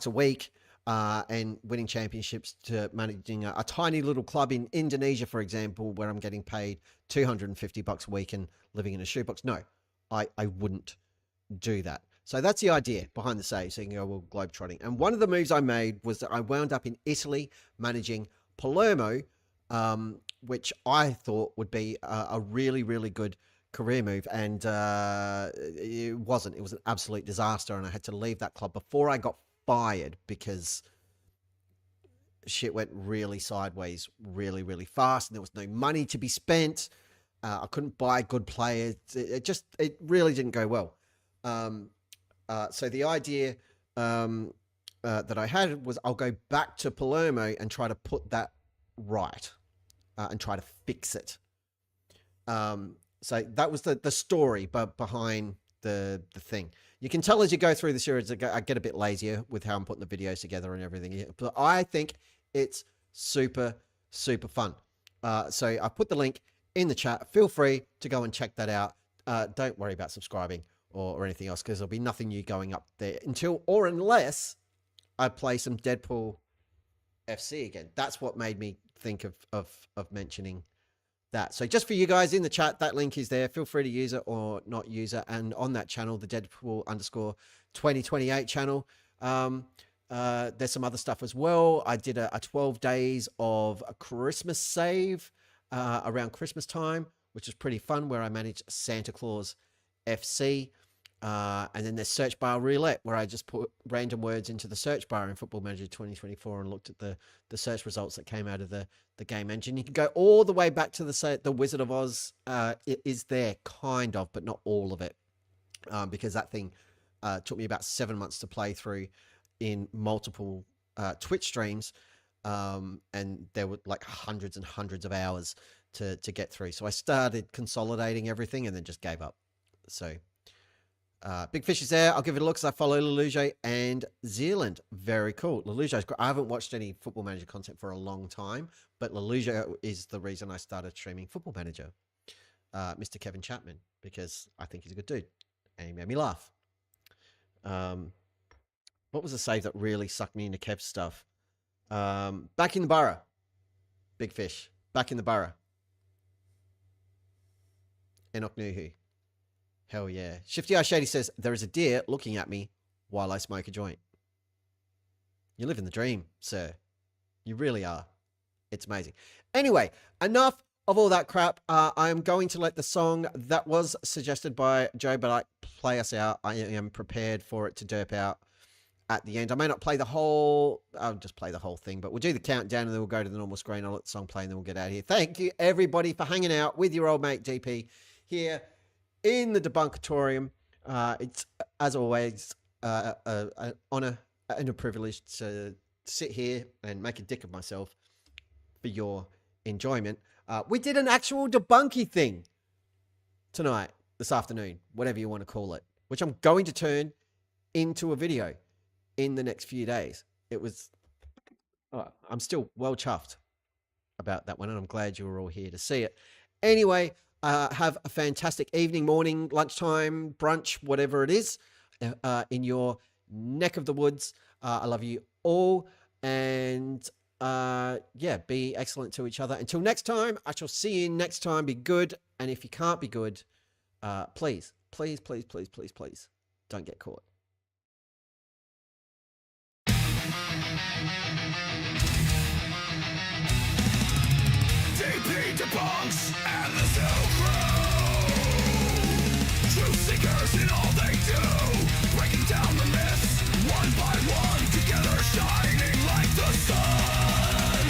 a week and winning championships to managing a tiny little club in Indonesia, for example, where I'm getting paid $250 a week and living in a shoebox? No, I wouldn't do that. So that's the idea behind the save. So you can go, well, globetrotting. And one of the moves I made was that I wound up in Italy managing Palermo, which I thought would be a really, really good career move. And it wasn't. It was an absolute disaster. And I had to leave that club before I got fired because shit went really sideways really, really fast. And there was no money to be spent. I couldn't buy good players. It really didn't go well. So the idea that I had was I'll go back to Palermo and try to put that right and try to fix it. So that was the story behind the thing. You can tell as you go through the series, I get a bit lazier with how I'm putting the videos together and everything. But I think it's super, super fun. So I put the link in the chat. Feel free to go and check that out. Don't worry about subscribing or anything else because there'll be nothing new going up there unless I play some Deadpool FC again. That's what made me think of mentioning that. So just for you guys in the chat, that link is there. Feel free to use it or not use it. And on that channel, the Deadpool_2028 channel, there's some other stuff as well. I did a 12 days of a Christmas save around Christmas time, which is pretty fun, where I managed Santa Claus FC. And then there's search bar roulette, where I just put random words into the search bar in Football Manager 2024 and looked at the search results that came out of the game engine. You can go all the way back to the Wizard of Oz. It is there, kind of, but not all of it, because that thing took me about 7 months to play through in multiple Twitch streams, and there were like hundreds and hundreds of hours to get through. So I started consolidating everything and then just gave up. So Big Fish is there. I'll give it a look because I follow Leluge and Zealand. Very cool. Leluge's great. I haven't watched any Football Manager content for a long time, but Leluge is the reason I started streaming Football Manager. Mr. Kevin Chapman, because I think he's a good dude and he made me laugh. What was the save that really sucked me into Kev's stuff? Back in the Borough. Big Fish. Back in the Borough. Enoch Nuhu. Hell yeah. Shifty Eye Shady says, there is a deer looking at me while I smoke a joint. You're living the dream, sir. You really are. It's amazing. Anyway, enough of all that crap. I am going to let the song that was suggested by Joe Black play us out. I am prepared for it to derp out at the end. I may not play the whole, I'll just play the whole thing, but we'll do the countdown and then we'll go to the normal screen. I'll let the song play and then we'll get out of here. Thank you everybody for hanging out with your old mate DP here in the Debunkatorium. It's, as always, an honor and a privilege to sit here and make a dick of myself for your enjoyment. We did an actual debunky thing tonight, this afternoon, whatever you want to call it, which I'm going to turn into a video in the next few days. It was, I'm still well chuffed about that one, and I'm glad you were all here to see it. Anyway, have a fantastic evening, morning, lunchtime, brunch, whatever it is, in your neck of the woods. I love you all, and yeah, be excellent to each other. Until next time, I shall see you next time. Be good, and if you can't be good, please, please, please, please, please, please, don't get caught.
DP Debunks and the Silk Road, truth seekers in all they do, breaking down the myths one by one, together shining like the sun.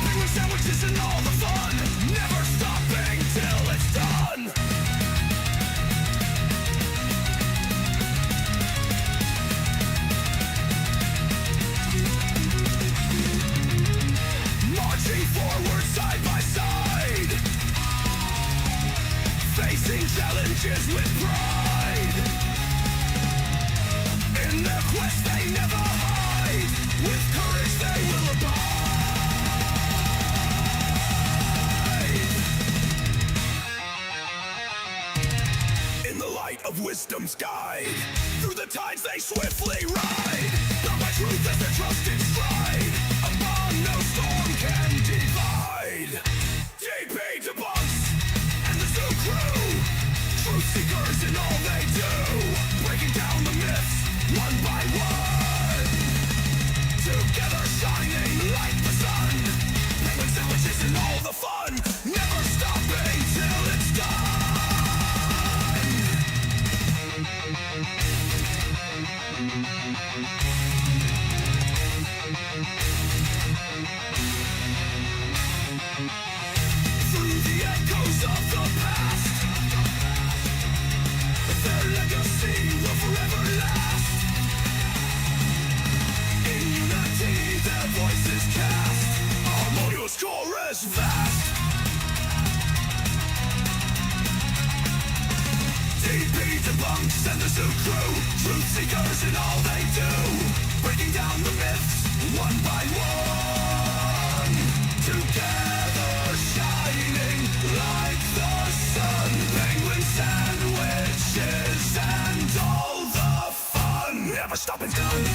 Penguin sandwiches and all the fun, never stopping till it's done. Marching forward side by side, facing challenges with pride. In their quest they never hide, with courage they will abide. In the light of wisdom's guide, through the tides they swiftly ride, not by truth as their trusted stride, a bond no storm can divide. DP Debunks and the Zoo Crew, truth seekers in all they do, breaking down the myths one by one, together shining like the sun. Penguin sandwiches and all the fun, never stopping till it's done. Through the echoes of the past, their legacy will forever last. In unity their voices cast, a harmonious chorus vast. DP Debunks and the Zoo Crew, truth seekers in all they do, breaking down the myths one by one, together shining like the sun. Penguin sandwiches and all the fun, never stopping done.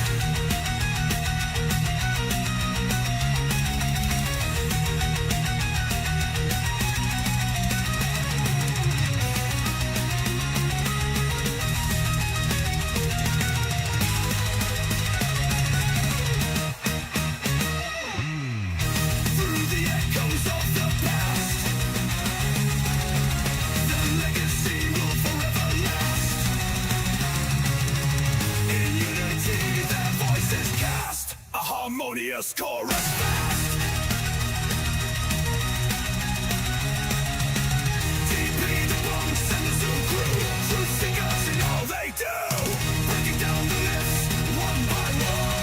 Harmonious chorus fast. DP Debunks and the Zoo Crew, truth seekers in all they do, breaking down the myths one by one,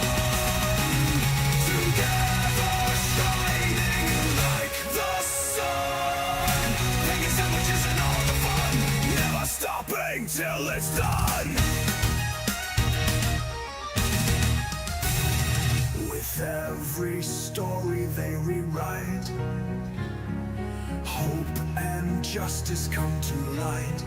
together shining like the sun. Penguin sandwiches and all the fun, never stopping till it's done. With every story they rewrite, hope and justice come to light.